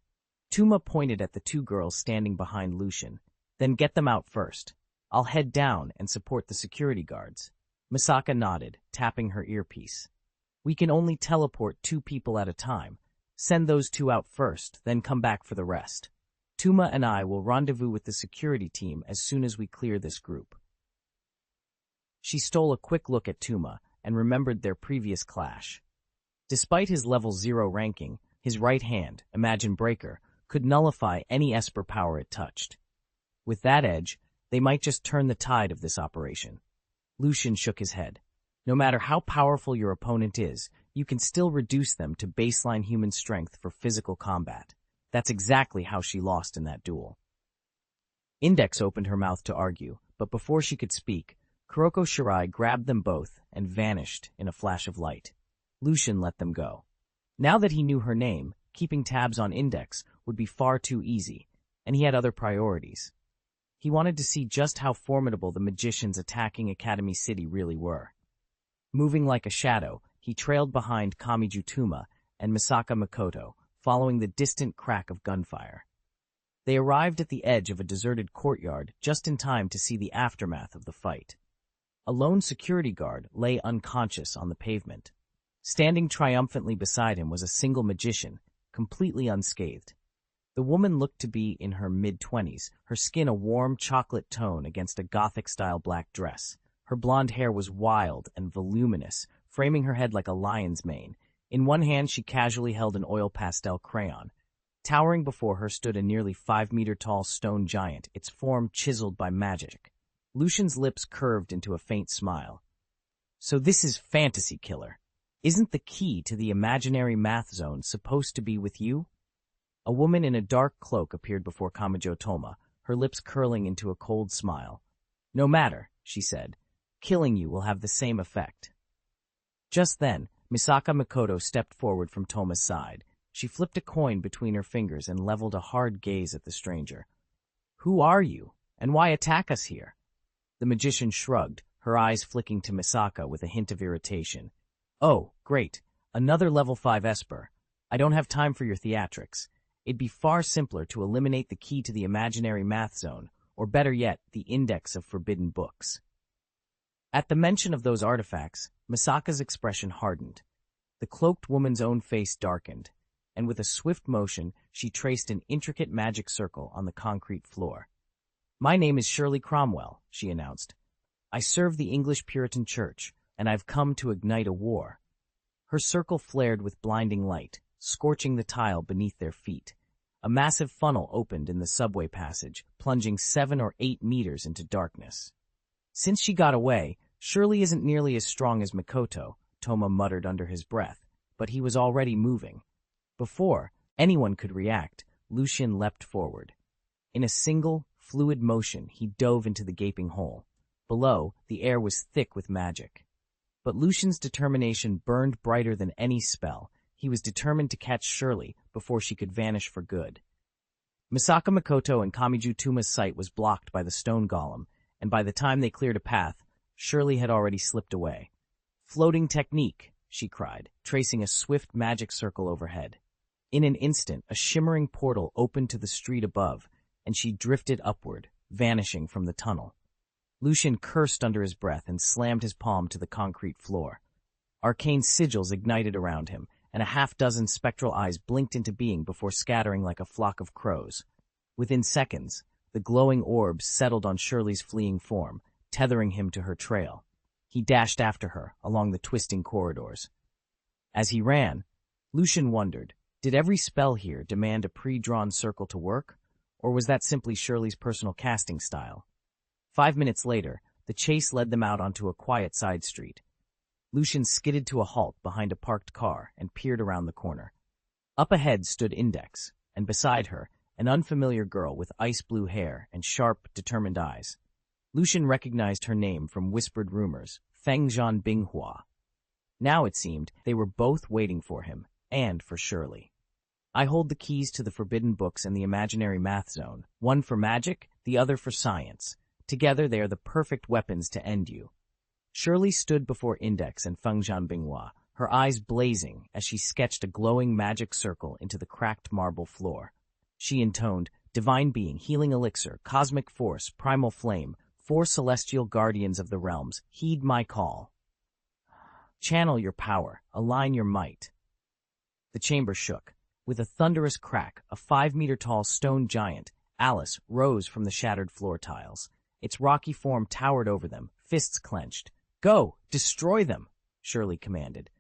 Tuma pointed at the two girls standing behind Lucian. Then get them out first. I'll head down and support the security guards. Misaka nodded, tapping her earpiece. We can only teleport 2 people at a time. Send those 2 out first, then come back for the rest. Tuma and I will rendezvous with the security team as soon as we clear this group. She stole a quick look at Tuma and remembered their previous clash. Despite his level 0 ranking, his right hand, Imagine Breaker, could nullify any Esper power it touched. With that edge, they might just turn the tide of this operation. Lucian shook his head. No matter how powerful your opponent is, you can still reduce them to baseline human strength for physical combat. That's exactly how she lost in that duel. Index opened her mouth to argue, but before she could speak, Kuroko Shirai grabbed them both and vanished in a flash of light. Lucian let them go. Now that he knew her name, keeping tabs on Index would be far too easy, and he had other priorities. He wanted to see just how formidable the magicians attacking Academy City really were. Moving like a shadow, he trailed behind Kamiju Tuma and Misaka Mikoto, following the distant crack of gunfire. They arrived at the edge of a deserted courtyard just in time to see the aftermath of the fight. A lone security guard lay unconscious on the pavement. Standing triumphantly beside him was a single magician, completely unscathed. The woman looked to be in her mid-20s, her skin a warm chocolate tone against a Gothic-style black dress. Her blonde hair was wild and voluminous, framing her head like a lion's mane. In one hand she casually held an oil pastel crayon. Towering before her stood a nearly 5-meter-tall stone giant, its form chiseled by magic. Lucian's lips curved into a faint smile. So this is Fantasy Killer. Isn't the key to the imaginary math zone supposed to be with you? A woman in a dark cloak appeared before Kamijo Toma, her lips curling into a cold smile. "No matter," she said. "Killing you will have the same effect." Just then, Misaka Makoto stepped forward from Toma's side. She flipped a coin between her fingers and leveled a hard gaze at the stranger. "Who are you, and why attack us here?" The magician shrugged, her eyes flicking to Misaka with a hint of irritation. "Oh, great. Another level 5 Esper. I don't have time for your theatrics. It'd be far simpler to eliminate the key to the imaginary math zone, or better yet, the index of forbidden books." At the mention of those artifacts, Misaka's expression hardened. The cloaked woman's own face darkened, and with a swift motion, she traced an intricate magic circle on the concrete floor. "My name is Shirley Cromwell," she announced. "I serve the English Puritan Church, and I've come to ignite a war." Her circle flared with blinding light, scorching the tile beneath their feet. A massive funnel opened in the subway passage, plunging 7 or 8 meters into darkness. "Since she got away, Shirley isn't nearly as strong as Makoto," Toma muttered under his breath, but he was already moving. Before anyone could react, Lucian leapt forward. In a single, fluid motion, he dove into the gaping hole. Below, the air was thick with magic. But Lucian's determination burned brighter than any spell. He was determined to catch Shirley before she could vanish for good. Misaka Makoto and Kamiju Tuma's sight was blocked by the stone golem, and by the time they cleared a path, Shirley had already slipped away. "Floating technique," she cried, tracing a swift magic circle overhead. In an instant, a shimmering portal opened to the street above, and she drifted upward, vanishing from the tunnel. Lucian cursed under his breath and slammed his palm to the concrete floor. Arcane sigils ignited around him, and a half-dozen spectral eyes blinked into being before scattering like a flock of crows. Within seconds, the glowing orbs settled on Shirley's fleeing form, tethering him to her trail. He dashed after her, along the twisting corridors. As he ran, Lucian wondered, did every spell here demand a pre-drawn circle to work, or was that simply Shirley's personal casting style? 5 minutes later, the chase led them out onto a quiet side street. Lucian skidded to a halt behind a parked car and peered around the corner. Up ahead stood Index, and beside her, an unfamiliar girl with ice-blue hair and sharp, determined eyes. Lucian recognized her name from whispered rumors, Fengjian Binghua. Now it seemed they were both waiting for him, and for Shirley. "I hold the keys to the forbidden books and the imaginary math zone, one for magic, the other for science. Together they are the perfect weapons to end you." Shirley stood before Index and Fengjian Binghua, her eyes blazing as she sketched a glowing magic circle into the cracked marble floor. She intoned, "Divine being, healing elixir, cosmic force, primal flame, 4 celestial guardians of the realms, heed my call. Channel your power, align your might." The chamber shook. With a thunderous crack, a 5-meter-tall stone giant, Alice, rose from the shattered floor tiles. Its rocky form towered over them, fists clenched. "Go! Destroy them!" Shirley commanded.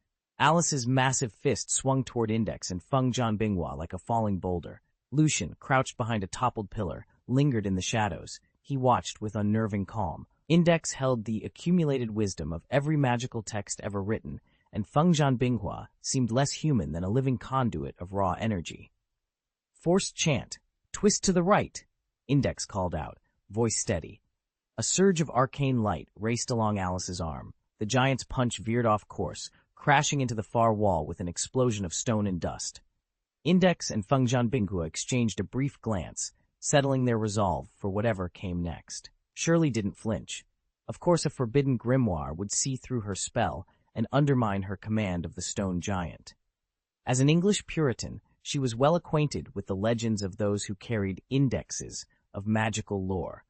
Alice's massive fist swung toward Index and Fengjian Binghua like a falling boulder. Lucian, crouched behind a toppled pillar, lingered in the shadows. He watched with unnerving calm. Index held the accumulated wisdom of every magical text ever written, and Fengjian Binghua seemed less human than a living conduit of raw energy. "Forced chant. Twist to the right," Index called out, voice steady. A surge of arcane light raced along Alice's arm. The giant's punch veered off course, crashing into the far wall with an explosion of stone and dust. Index and Fengjian Binghua exchanged a brief glance, settling their resolve for whatever came next. Shirley didn't flinch. Of course a forbidden grimoire would see through her spell and undermine her command of the stone giant. As an English Puritan, she was well acquainted with the legends of those who carried indexes of magical lore.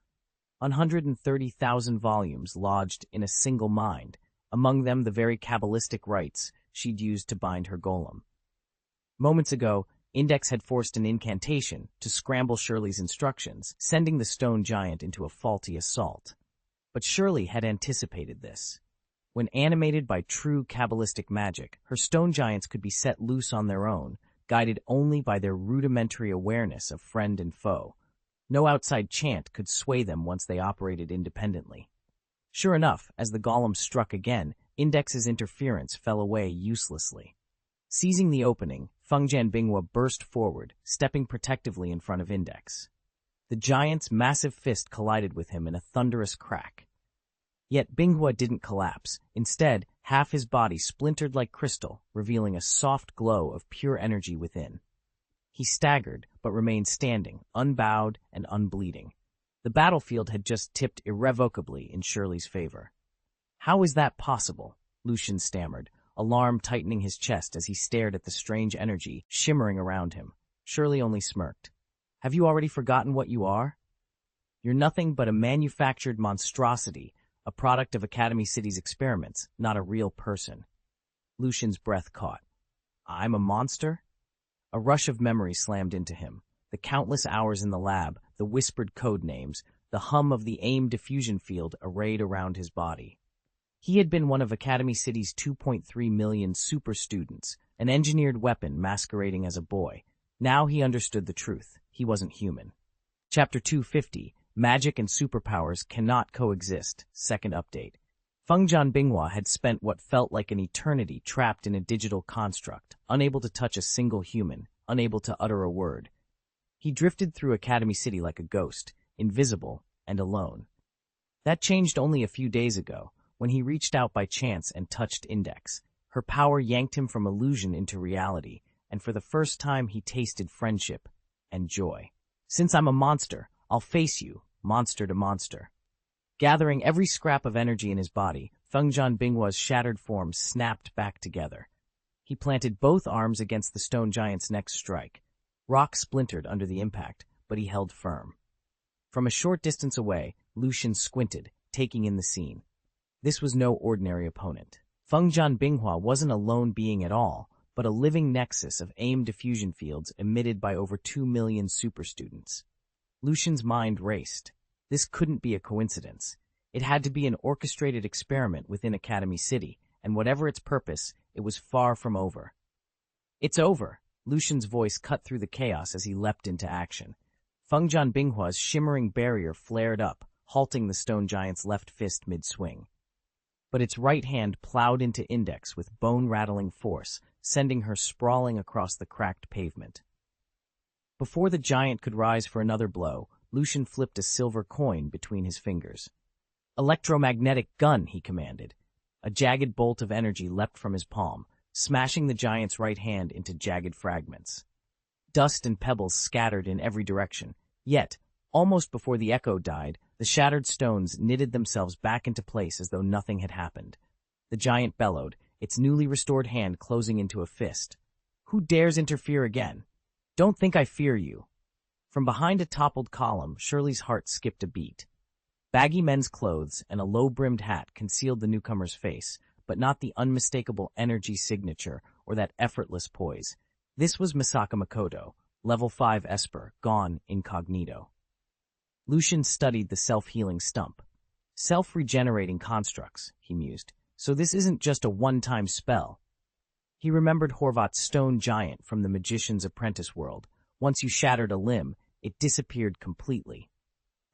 130,000 volumes lodged in a single mind, among them the very Kabbalistic rites she'd used to bind her golem. Moments ago, Index had forced an incantation to scramble Shirley's instructions, sending the stone giant into a faulty assault. But Shirley had anticipated this. When animated by true Kabbalistic magic, her stone giants could be set loose on their own, guided only by their rudimentary awareness of friend and foe. No outside chant could sway them once they operated independently. Sure enough, as the golem struck again, Index's interference fell away uselessly. Seizing the opening, Fengjian Binghua burst forward, stepping protectively in front of Index. The giant's massive fist collided with him in a thunderous crack. Yet Binghua didn't collapse. Instead, half his body splintered like crystal, revealing a soft glow of pure energy within. He staggered, but remained standing, unbowed and unbleeding. The battlefield had just tipped irrevocably in Shirley's favor. "How is that possible?" Lucian stammered, alarm tightening his chest as he stared at the strange energy shimmering around him. Shirley only smirked. "Have you already forgotten what you are? You're nothing but a manufactured monstrosity, a product of Academy City's experiments, not a real person." Lucian's breath caught. "I'm a monster?" A rush of memory slammed into him. The countless hours in the lab, the whispered code names, the hum of the AIM diffusion field arrayed around his body. He had been one of Academy City's 2.3 million super students, an engineered weapon masquerading as a boy. Now he understood the truth. He wasn't human. Chapter 250, Magic and Superpowers Cannot Coexist, second update. Fengjian Binghua had spent what felt like an eternity trapped in a digital construct, unable to touch a single human, unable to utter a word. He drifted through Academy City like a ghost, invisible and alone. That changed only a few days ago, when he reached out by chance and touched Index. Her power yanked him from illusion into reality, and for the first time he tasted friendship and joy. "Since I'm a monster, I'll face you, monster to monster." Gathering every scrap of energy in his body, Fengjian Binghua's shattered form snapped back together. He planted both arms against the stone giant's next strike. Rock splintered under the impact, but he held firm. From a short distance away, Lucian squinted, taking in the scene. This was no ordinary opponent. Fengjian Binghua wasn't a lone being at all, but a living nexus of AIM diffusion fields emitted by over 2 million super students. Lucian's mind raced. This couldn't be a coincidence. It had to be an orchestrated experiment within Academy City, and whatever its purpose, it was far from over. "It's over!" Lucian's voice cut through the chaos as he leapt into action. Fengjian Binghua's shimmering barrier flared up, halting the stone giant's left fist mid-swing. But its right hand plowed into Index with bone-rattling force, sending her sprawling across the cracked pavement. Before the giant could rise for another blow, Lucian flipped a silver coin between his fingers. "Electromagnetic gun," he commanded. A jagged bolt of energy leapt from his palm, smashing the giant's right hand into jagged fragments. Dust and pebbles scattered in every direction, yet, almost before the echo died, the shattered stones knitted themselves back into place as though nothing had happened. The giant bellowed, its newly restored hand closing into a fist. "Who dares interfere again? Don't think I fear you." From behind a toppled column, Shirley's heart skipped a beat. Baggy men's clothes and a low-brimmed hat concealed the newcomer's face, but not the unmistakable energy signature or that effortless poise. This was Misaka Makoto, level 5 Esper, gone incognito. Lucian studied the self-healing stump. "Self-regenerating constructs," he mused. "So this isn't just a one-time spell." He remembered Horvat's stone giant from the magician's apprentice world. Once you shattered a limb, it disappeared completely.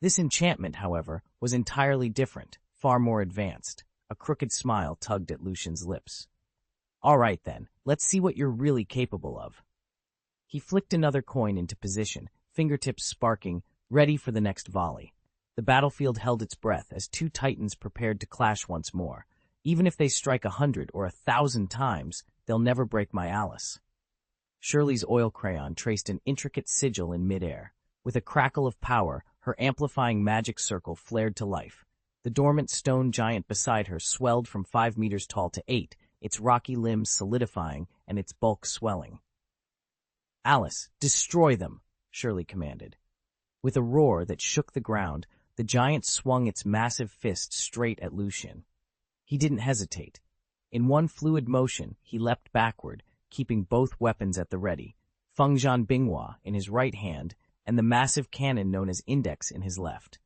This enchantment, however, was entirely different, far more advanced. A crooked smile tugged at Lucian's lips. "All right then, let's see what you're really capable of." He flicked another coin into position, fingertips sparking, ready for the next volley. The battlefield held its breath as two titans prepared to clash once more. Even if they strike 100 or 1,000 times, they'll never break my Alice. Shirley's oil crayon traced an intricate sigil in midair. With a crackle of power, her amplifying magic circle flared to life. The dormant stone giant beside her swelled from 5 meters tall to 8, its rocky limbs solidifying and its bulk swelling. "Alice, destroy them," Shirley commanded. With a roar that shook the ground, the giant swung its massive fist straight at Lucian. He didn't hesitate. In one fluid motion, he leapt backward, keeping both weapons at the ready, Fengjian Binghua in his right hand and the massive cannon known as Index in his left.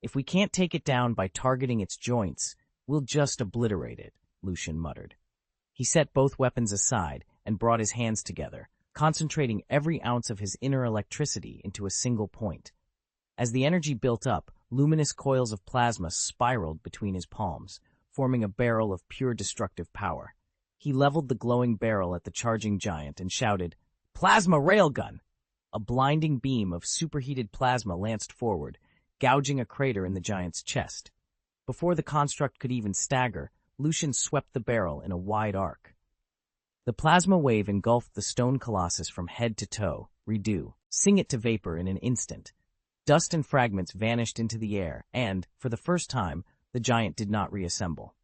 "If we can't take it down by targeting its joints, we'll just obliterate it," Lucian muttered. He set both weapons aside and brought his hands together, concentrating every ounce of his inner electricity into a single point. As the energy built up, luminous coils of plasma spiraled between his palms, forming a barrel of pure destructive power. He leveled the glowing barrel at the charging giant and shouted, "Plasma railgun!" A blinding beam of superheated plasma lanced forward, gouging a crater in the giant's chest. Before the construct could even stagger, Lucian swept the barrel in a wide arc. The plasma wave engulfed the stone colossus from head to toe, reducing it to vapor in an instant. Dust and fragments vanished into the air, and, for the first time, the giant did not reassemble.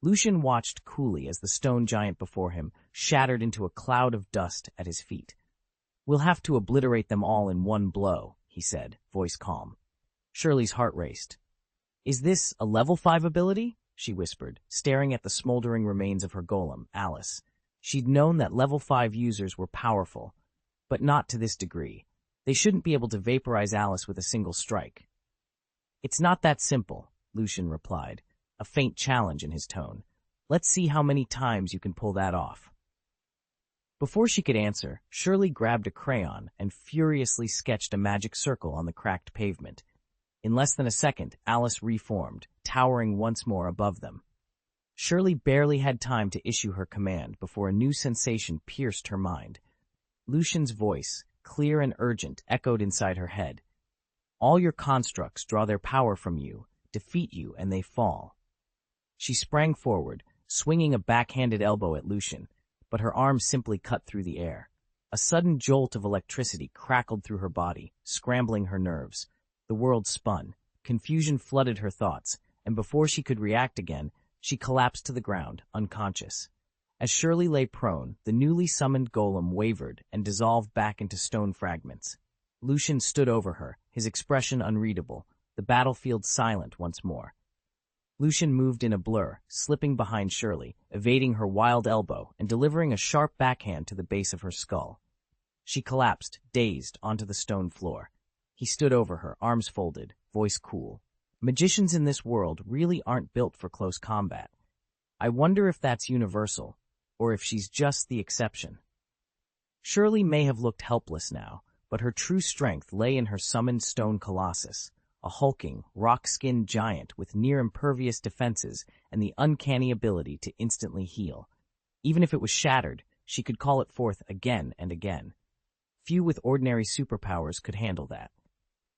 Lucian watched coolly as the stone giant before him shattered into a cloud of dust at his feet. "We'll have to obliterate them all in one blow," he said, voice calm. Shirley's heart raced. "Is this a level 5 ability?" she whispered, staring at the smoldering remains of her golem, Alice. She'd known that level 5 users were powerful, but not to this degree. They shouldn't be able to vaporize Alice with a single strike. "It's not that simple," Lucian replied, a faint challenge in his tone. "Let's see how many times you can pull that off." Before she could answer, Shirley grabbed a crayon and furiously sketched a magic circle on the cracked pavement. In less than a second, Alice reformed, towering once more above them. Shirley barely had time to issue her command before a new sensation pierced her mind. Lucian's voice, clear and urgent, echoed inside her head. "All your constructs draw their power from you, defeat you, and they fall." She sprang forward, swinging a backhanded elbow at Lucian, but her arm simply cut through the air. A sudden jolt of electricity crackled through her body, scrambling her nerves. The world spun. Confusion flooded her thoughts, and before she could react again, she collapsed to the ground, unconscious. As Shirley lay prone, the newly summoned golem wavered and dissolved back into stone fragments. Lucian stood over her, his expression unreadable, the battlefield silent once more. Lucian moved in a blur, slipping behind Shirley, evading her wild elbow and delivering a sharp backhand to the base of her skull. She collapsed, dazed, onto the stone floor. He stood over her, arms folded, voice cool. "Magicians in this world really aren't built for close combat. I wonder if that's universal, or if she's just the exception." Shirley may have looked helpless now, but her true strength lay in her summoned stone colossus, a hulking, rock-skinned giant with near-impervious defenses and the uncanny ability to instantly heal. Even if it was shattered, she could call it forth again and again. Few with ordinary superpowers could handle that.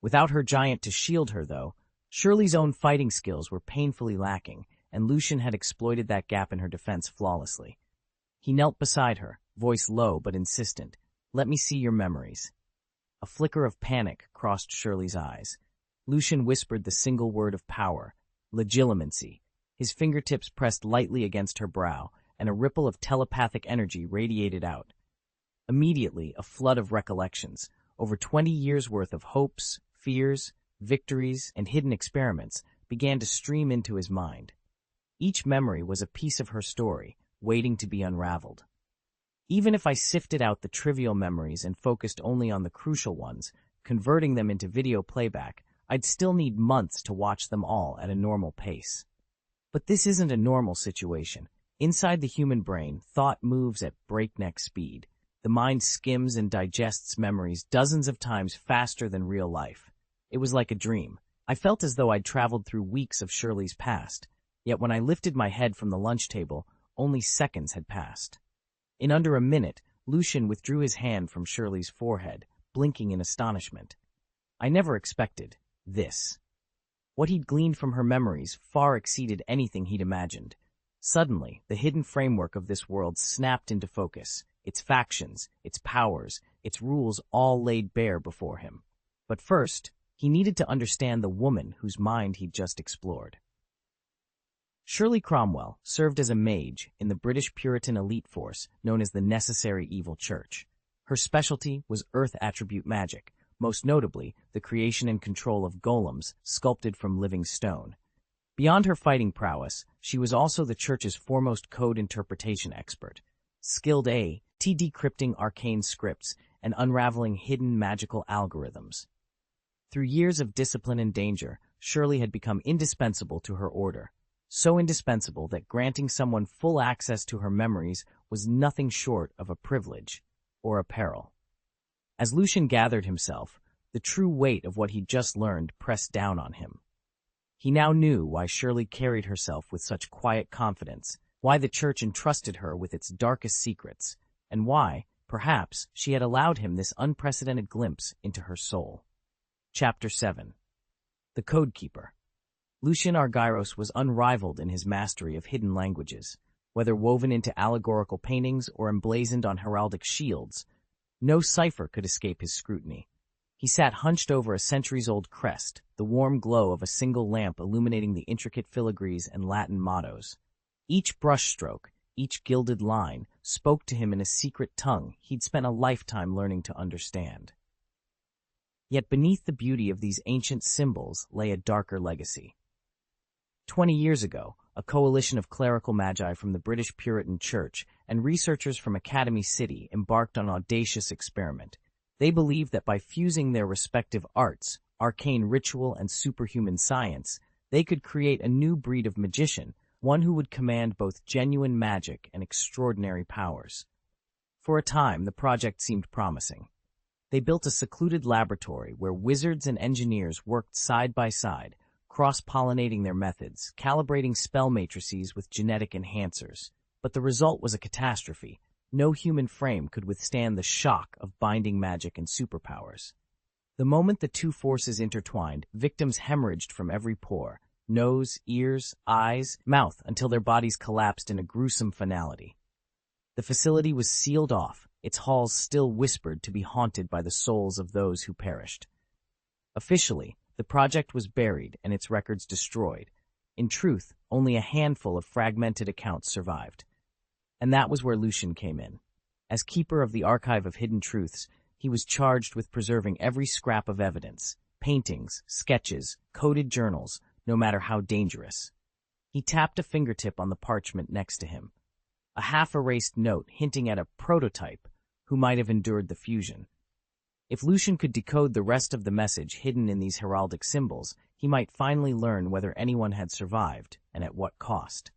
Without her giant to shield her, though, Shirley's own fighting skills were painfully lacking, and Lucian had exploited that gap in her defense flawlessly. He knelt beside her, voice low but insistent. "Let me see your memories." A flicker of panic crossed Shirley's eyes. Lucian whispered the single word of power, legilimency. His fingertips pressed lightly against her brow, and a ripple of telepathic energy radiated out. Immediately, a flood of recollections, over 20 years' worth of hopes, fears, victories, and hidden experiments, began to stream into his mind. Each memory was a piece of her story, waiting to be unraveled. Even if I sifted out the trivial memories and focused only on the crucial ones, converting them into video playback, I'd still need months to watch them all at a normal pace. But this isn't a normal situation. Inside the human brain, thought moves at breakneck speed. The mind skims and digests memories dozens of times faster than real life. It was like a dream. I felt as though I'd traveled through weeks of Shirley's past, yet when I lifted my head from the lunch table, only seconds had passed. In under a minute, Lucian withdrew his hand from Shirley's forehead, blinking in astonishment. I never expected this. What he'd gleaned from her memories far exceeded anything he'd imagined. Suddenly, the hidden framework of this world snapped into focus, its factions, its powers, its rules all laid bare before him. But first, he needed to understand the woman whose mind he'd just explored. Shirley Cromwell served as a mage in the British Puritan elite force known as the Necessary Evil Church. Her specialty was earth attribute magic, most notably the creation and control of golems sculpted from living stone. Beyond her fighting prowess, she was also the church's foremost code interpretation expert, skilled at decrypting arcane scripts and unraveling hidden magical algorithms. Through years of discipline and danger, Shirley had become indispensable to her order, so indispensable that granting someone full access to her memories was nothing short of a privilege or a peril. As Lucian gathered himself, the true weight of what he'd just learned pressed down on him. He now knew why Shirley carried herself with such quiet confidence, why the church entrusted her with its darkest secrets, and why, Perhaps she had allowed him this unprecedented glimpse into her soul. Chapter 7. The Codekeeper. Lucian Argyros was unrivaled in his mastery of hidden languages. Whether woven into allegorical paintings or emblazoned on heraldic shields, no cipher could escape his scrutiny. He sat hunched over a centuries-old crest, the warm glow of a single lamp illuminating the intricate filigrees and Latin mottos. Each brushstroke, each gilded line, spoke to him in a secret tongue he'd spent a lifetime learning to understand. Yet beneath the beauty of these ancient symbols lay a darker legacy. 20 years ago, a coalition of clerical magi from the British Puritan Church and researchers from Academy City embarked on an audacious experiment. They believed that by fusing their respective arts, arcane ritual and superhuman science, they could create a new breed of magician, one who would command both genuine magic and extraordinary powers. For a time, the project seemed promising. They built a secluded laboratory where wizards and engineers worked side by side, cross-pollinating their methods, calibrating spell matrices with genetic enhancers. But the result was a catastrophe. No human frame could withstand the shock of binding magic and superpowers. The moment the two forces intertwined, victims hemorrhaged from every pore, nose, ears, eyes, mouth, until their bodies collapsed in a gruesome finality. The facility was sealed off, its halls still whispered to be haunted by the souls of those who perished. Officially, the project was buried and its records destroyed. In truth, only a handful of fragmented accounts survived. And that was where Lucian came in. As keeper of the Archive of Hidden Truths, he was charged with preserving every scrap of evidence, paintings, sketches, coded journals, no matter how dangerous. He tapped a fingertip on the parchment next to him, a half-erased note hinting at a prototype who might have endured the fusion. If Lucian could decode the rest of the message hidden in these heraldic symbols, he might finally learn whether anyone had survived and at what cost.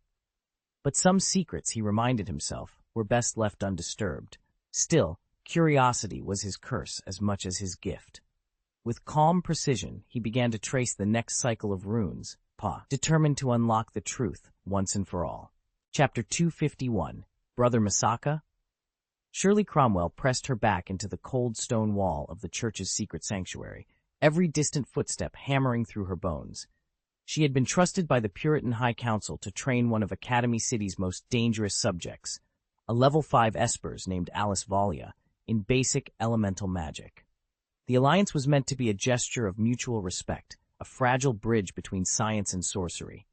But some secrets, he reminded himself, were best left undisturbed. Still, curiosity was his curse as much as his gift. With calm precision, he began to trace the next cycle of runes, determined to unlock the truth once and for all. Chapter 251. Brother Masaka? Shirley Cromwell pressed her back into the cold stone wall of the church's secret sanctuary, every distant footstep hammering through her bones. She had been trusted by the Puritan High Council to train one of Academy City's most dangerous subjects, a level 5 Espers named Alice Valia, in basic elemental magic. The alliance was meant to be a gesture of mutual respect, a fragile bridge between science and sorcery.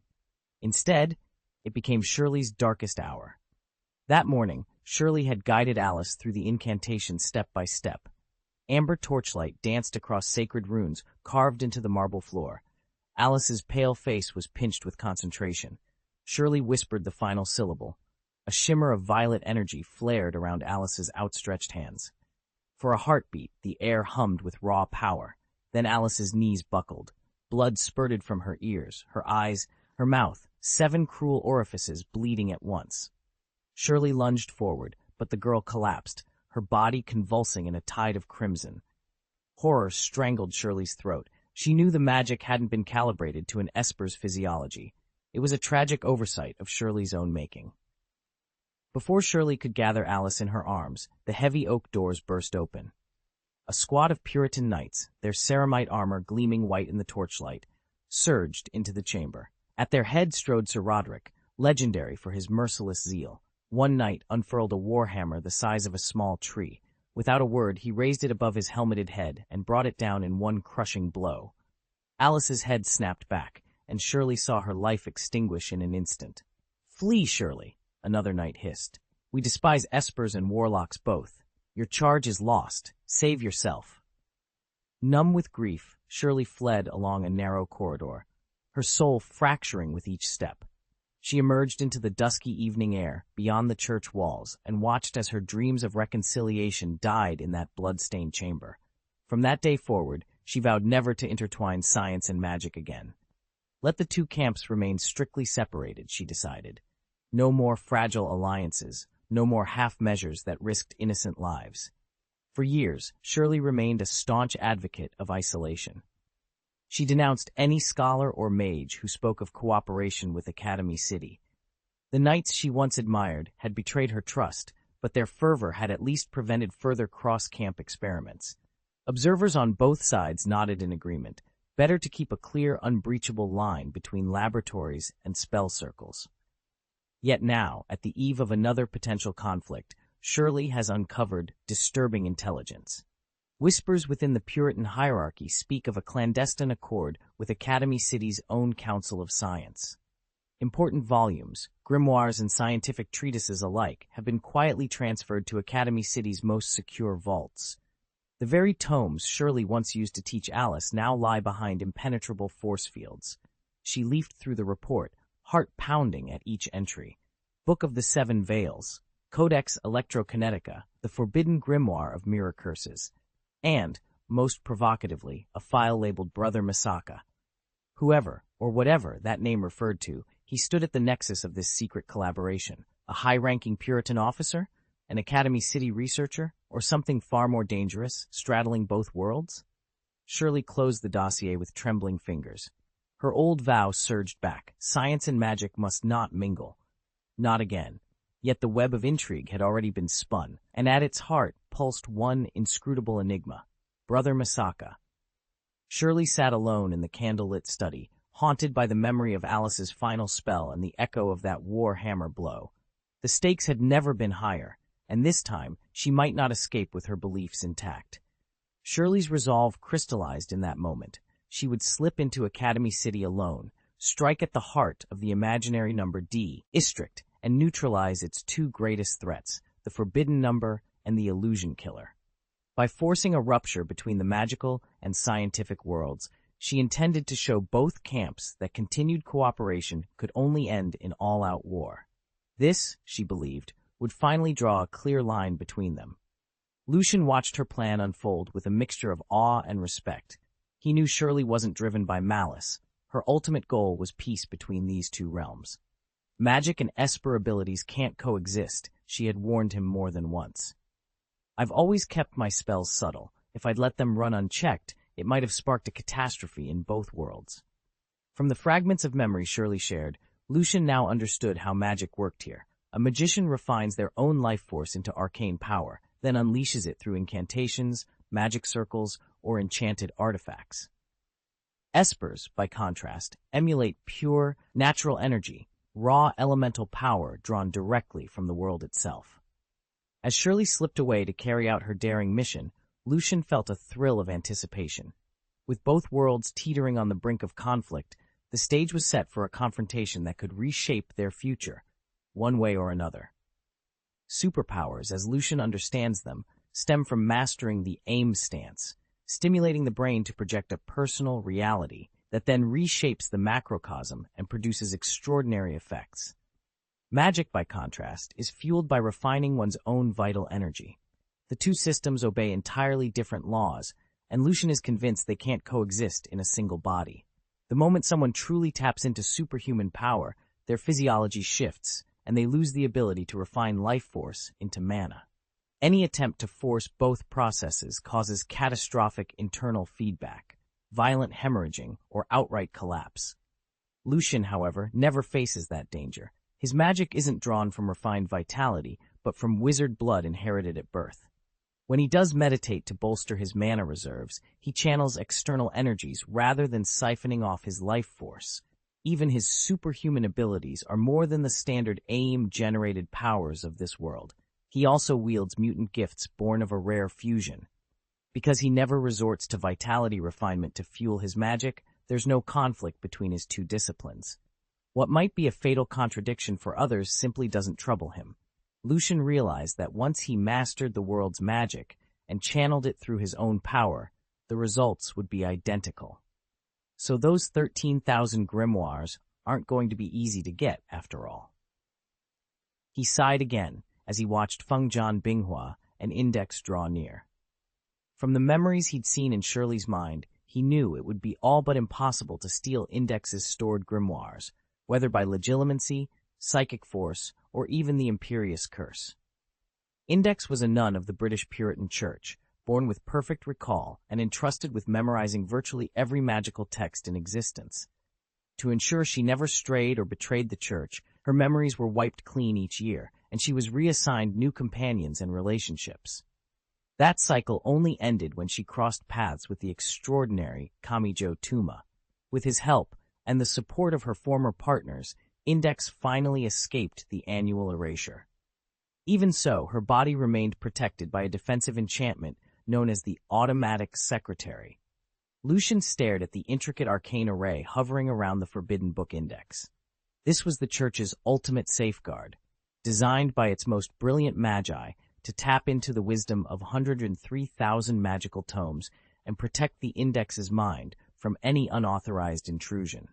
Instead, it became Shirley's darkest hour. That morning, Shirley had guided Alice through the incantation step by step. Amber torchlight danced across sacred runes carved into the marble floor. Alice's pale face was pinched with concentration. Shirley whispered the final syllable. A shimmer of violet energy flared around Alice's outstretched hands. For a heartbeat, the air hummed with raw power. Then Alice's knees buckled. Blood spurted from her ears, her eyes, her mouth, 7 cruel orifices bleeding at once. Shirley lunged forward, but the girl collapsed, her body convulsing in a tide of crimson. Horror strangled Shirley's throat. She knew the magic hadn't been calibrated to an Esper's physiology. It was a tragic oversight of Shirley's own making. Before Shirley could gather Alice in her arms, the heavy oak doors burst open. A squad of Puritan knights, their ceramite armor gleaming white in the torchlight, surged into the chamber. At their head strode Sir Roderick, legendary for his merciless zeal. One knight unfurled a warhammer the size of a small tree. Without a word, he raised it above his helmeted head and brought it down in one crushing blow. Alice's head snapped back, and Shirley saw her life extinguish in an instant. "Flee, Shirley," another knight hissed. "We despise espers and warlocks both. Your charge is lost. Save yourself." Numb with grief, Shirley fled along a narrow corridor, her soul fracturing with each step. She emerged into the dusky evening air, beyond the church walls, and watched as her dreams of reconciliation died in that blood-stained chamber. From that day forward, she vowed never to intertwine science and magic again. Let the two camps remain strictly separated, she decided. No more fragile alliances, no more half-measures that risked innocent lives. For years, Shirley remained a staunch advocate of isolation. She denounced any scholar or mage who spoke of cooperation with Academy City. The knights she once admired had betrayed her trust, but their fervor had at least prevented further cross-camp experiments. Observers on both sides nodded in agreement. Better to keep a clear, unbreachable line between laboratories and spell circles. Yet now, at the eve of another potential conflict, Shirley has uncovered disturbing intelligence. Whispers within the Puritan hierarchy speak of a clandestine accord with Academy City's own Council of Science. Important volumes, grimoires and scientific treatises alike, have been quietly transferred to Academy City's most secure vaults. The very tomes Shirley once used to teach Alice now lie behind impenetrable force fields. She leafed through the report, heart pounding at each entry. Book of the Seven Veils, Codex Electrokinetica, the Forbidden Grimoire of Mirror Curses, and, most provocatively, a file labeled Brother Misaka. Whoever, or whatever, that name referred to, he stood at the nexus of this secret collaboration. A high-ranking Puritan officer? An Academy City researcher? Or something far more dangerous, straddling both worlds? Shirley closed the dossier with trembling fingers. Her old vow surged back. Science and magic must not mingle. Not again. Yet the web of intrigue had already been spun, and at its heart pulsed one inscrutable enigma. Brother Misaka. Shirley sat alone in the candlelit study, haunted by the memory of Alice's final spell and the echo of that war hammer blow. The stakes had never been higher, and this time she might not escape with her beliefs intact. Shirley's resolve crystallized in that moment. She would slip into Academy City alone, strike at the heart of the imaginary number D, Istrict, and neutralize its two greatest threats, the Forbidden Number and the Illusion Killer. By forcing a rupture between the magical and scientific worlds, she intended to show both camps that continued cooperation could only end in all-out war. This, she believed, would finally draw a clear line between them. Lucian watched her plan unfold with a mixture of awe and respect. He knew Shirley wasn't driven by malice. Her ultimate goal was peace between these two realms. Magic and Esper abilities can't coexist, she had warned him more than once. I've always kept my spells subtle. If I'd let them run unchecked, it might have sparked a catastrophe in both worlds. From the fragments of memory Shirley shared, Lucian now understood how magic worked here. A magician refines their own life force into arcane power, then unleashes it through incantations, magic circles, or enchanted artifacts. Espers, by contrast, emulate pure, natural energy, raw elemental power drawn directly from the world itself. As Shirley slipped away to carry out her daring mission, Lucian felt a thrill of anticipation. With both worlds teetering on the brink of conflict, the stage was set for a confrontation that could reshape their future, one way or another. Superpowers, as Lucian understands them, stem from mastering the aim stance, stimulating the brain to project a personal reality that then reshapes the macrocosm and produces extraordinary effects. Magic, by contrast, is fueled by refining one's own vital energy. The two systems obey entirely different laws, and Lucian is convinced they can't coexist in a single body. The moment someone truly taps into superhuman power, their physiology shifts, and they lose the ability to refine life force into mana. Any attempt to force both processes causes catastrophic internal feedback, violent hemorrhaging, or outright collapse. Lucian, however, never faces that danger. His magic isn't drawn from refined vitality, but from wizard blood inherited at birth. When he does meditate to bolster his mana reserves, he channels external energies rather than siphoning off his life force. Even his superhuman abilities are more than the standard aim-generated powers of this world. He also wields mutant gifts born of a rare fusion. Because he never resorts to vitality refinement to fuel his magic, there's no conflict between his two disciplines. What might be a fatal contradiction for others simply doesn't trouble him. Lucian realized that once he mastered the world's magic and channeled it through his own power, the results would be identical. So those 13,000 grimoires aren't going to be easy to get, after all. He sighed again as he watched Fengjian Binghua and Index draw near. From the memories he'd seen in Shirley's mind, he knew it would be all but impossible to steal Index's stored grimoires, whether by legilimency, psychic force, or even the imperious curse. Index was a nun of the British Puritan Church, born with perfect recall and entrusted with memorizing virtually every magical text in existence. To ensure she never strayed or betrayed the church, her memories were wiped clean each year, and she was reassigned new companions and relationships. That cycle only ended when she crossed paths with the extraordinary Kamijo Tuma. With his help and the support of her former partners, Index finally escaped the annual erasure. Even so, her body remained protected by a defensive enchantment known as the Automatic Secretary. Lucian stared at the intricate arcane array hovering around the Forbidden Book Index. This was the Church's ultimate safeguard, designed by its most brilliant magi to tap into the wisdom of 103,000 magical tomes and protect the Index's mind from any unauthorized intrusion.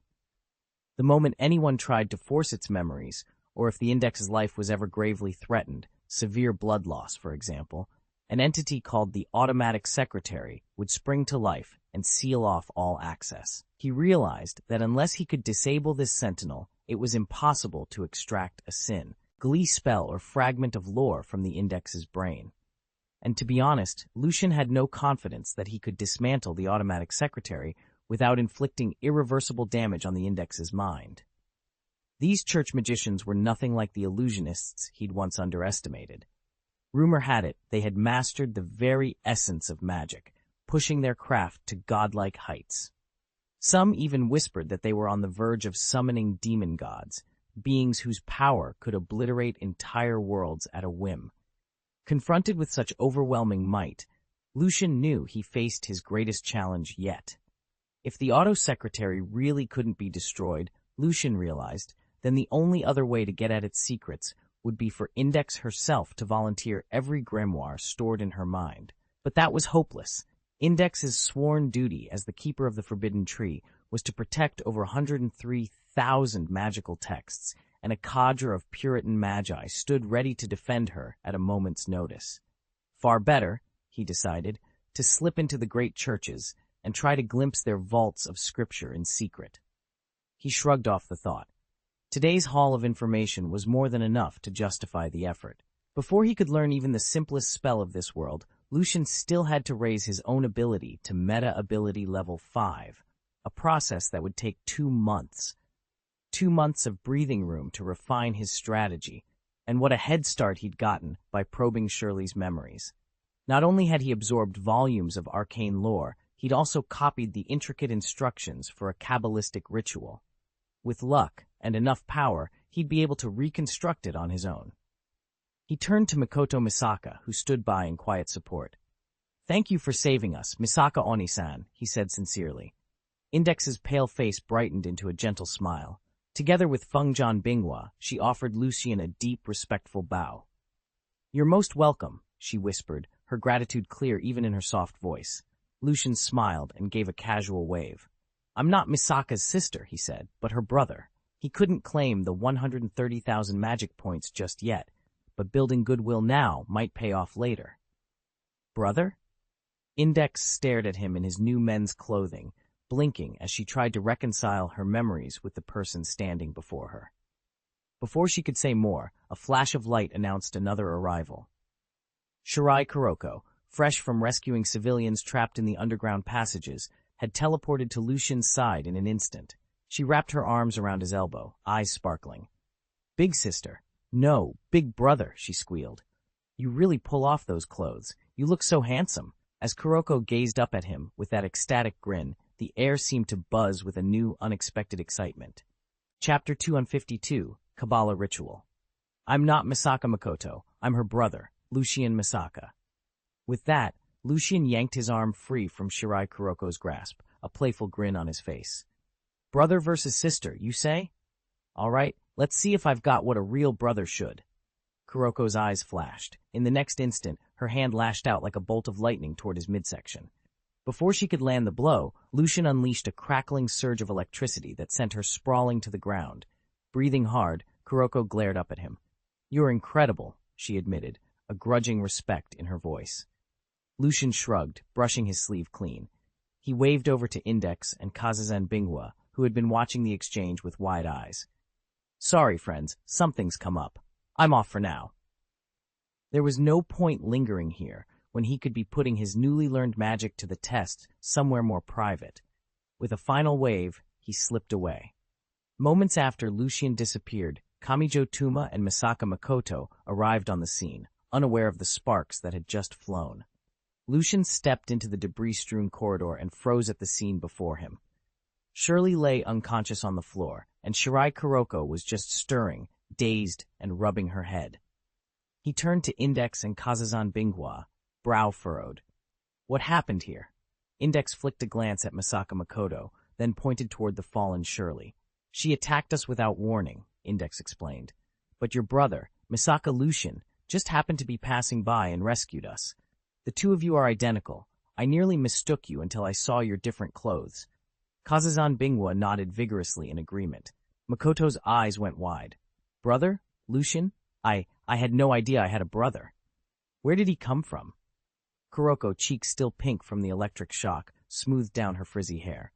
The moment anyone tried to force its memories, or if the Index's life was ever gravely threatened, severe blood loss, for example, an entity called the Automatic Secretary would spring to life and seal off all access. He realized that unless he could disable this sentinel, it was impossible to extract a sin, glee spell, or fragment of lore from the Index's brain. And to be honest, Lucian had no confidence that he could dismantle the Automatic Secretary without inflicting irreversible damage on the Index's mind. These church magicians were nothing like the illusionists he'd once underestimated. Rumor had it they had mastered the very essence of magic, pushing their craft to godlike heights. Some even whispered that they were on the verge of summoning demon gods, beings whose power could obliterate entire worlds at a whim. Confronted with such overwhelming might, Lucian knew he faced his greatest challenge yet. If the Auto-Secretary really couldn't be destroyed, Lucian realized, then the only other way to get at its secrets would be for Index herself to volunteer every grimoire stored in her mind. But that was hopeless. Index's sworn duty as the keeper of the Forbidden Tree was to protect over 103,000 magical texts, and a cadre of Puritan magi stood ready to defend her at a moment's notice. Far better, he decided, to slip into the great churches and try to glimpse their vaults of scripture in secret. He shrugged off the thought. Today's haul of information was more than enough to justify the effort. Before he could learn even the simplest spell of this world, Lucian still had to raise his own ability to Meta Ability Level 5, a process that would take 2 months. 2 months of breathing room to refine his strategy, and what a head start he'd gotten by probing Shirley's memories. Not only had he absorbed volumes of arcane lore, he'd also copied the intricate instructions for a Kabbalistic ritual. With luck and enough power, he'd be able to reconstruct it on his own. He turned to Mikoto Misaka, who stood by in quiet support. "Thank you for saving us, Misaka Oni-san," he said sincerely. Index's pale face brightened into a gentle smile. Together with Fengjian Binghua, she offered Lucian a deep, respectful bow. "You're most welcome," she whispered, her gratitude clear even in her soft voice. Lucian smiled and gave a casual wave. "I'm not Misaka's sister," he said, "but her brother." He couldn't claim the 130,000 magic points just yet, but building goodwill now might pay off later. "Brother?" Index stared at him in his new men's clothing, blinking as she tried to reconcile her memories with the person standing before her. Before she could say more, a flash of light announced another arrival. Shirai Kuroko, fresh from rescuing civilians trapped in the underground passages, had teleported to Lucian's side in an instant. She wrapped her arms around his elbow, eyes sparkling. "Big sister. No, big brother," she squealed. "You really pull off those clothes. You look so handsome." As Kuroko gazed up at him with that ecstatic grin, the air seemed to buzz with a new, unexpected excitement. Chapter 252, Kabbalah Ritual. "I'm not Misaka Makoto. I'm her brother, Lucian Misaka." With that, Lucian yanked his arm free from Shirai Kuroko's grasp, a playful grin on his face. "Brother versus sister, you say? All right, let's see if I've got what a real brother should." Kuroko's eyes flashed. In the next instant, her hand lashed out like a bolt of lightning toward his midsection. Before she could land the blow, Lucian unleashed a crackling surge of electricity that sent her sprawling to the ground. Breathing hard, Kuroko glared up at him. "You're incredible," she admitted, a grudging respect in her voice. Lucian shrugged, brushing his sleeve clean. He waved over to Index and Kazazan Binghua, who had been watching the exchange with wide eyes. "Sorry, friends, something's come up. I'm off for now." There was no point lingering here when he could be putting his newly learned magic to the test somewhere more private. With a final wave, he slipped away. Moments after Lucian disappeared, Kamijo Tuma and Misaka Makoto arrived on the scene, unaware of the sparks that had just flown. Lucian stepped into the debris-strewn corridor and froze at the scene before him. Shirley lay unconscious on the floor, and Shirai Kuroko was just stirring, dazed and rubbing her head. He turned to Index and Kazazan Binghua, brow furrowed. What happened here? Index flicked a glance at Misaka Makoto, then pointed toward the fallen Shirley. She attacked us without warning, Index explained. But your brother, Misaka Lucian, just happened to be passing by and rescued us. The two of you are identical. I nearly mistook you until I saw your different clothes. Kazazan Binghua nodded vigorously in agreement. Makoto's eyes went wide. Brother? Lucian? I had no idea I had a brother. Where did he come from? Kuroko, cheeks still pink from the electric shock, smoothed down her frizzy hair.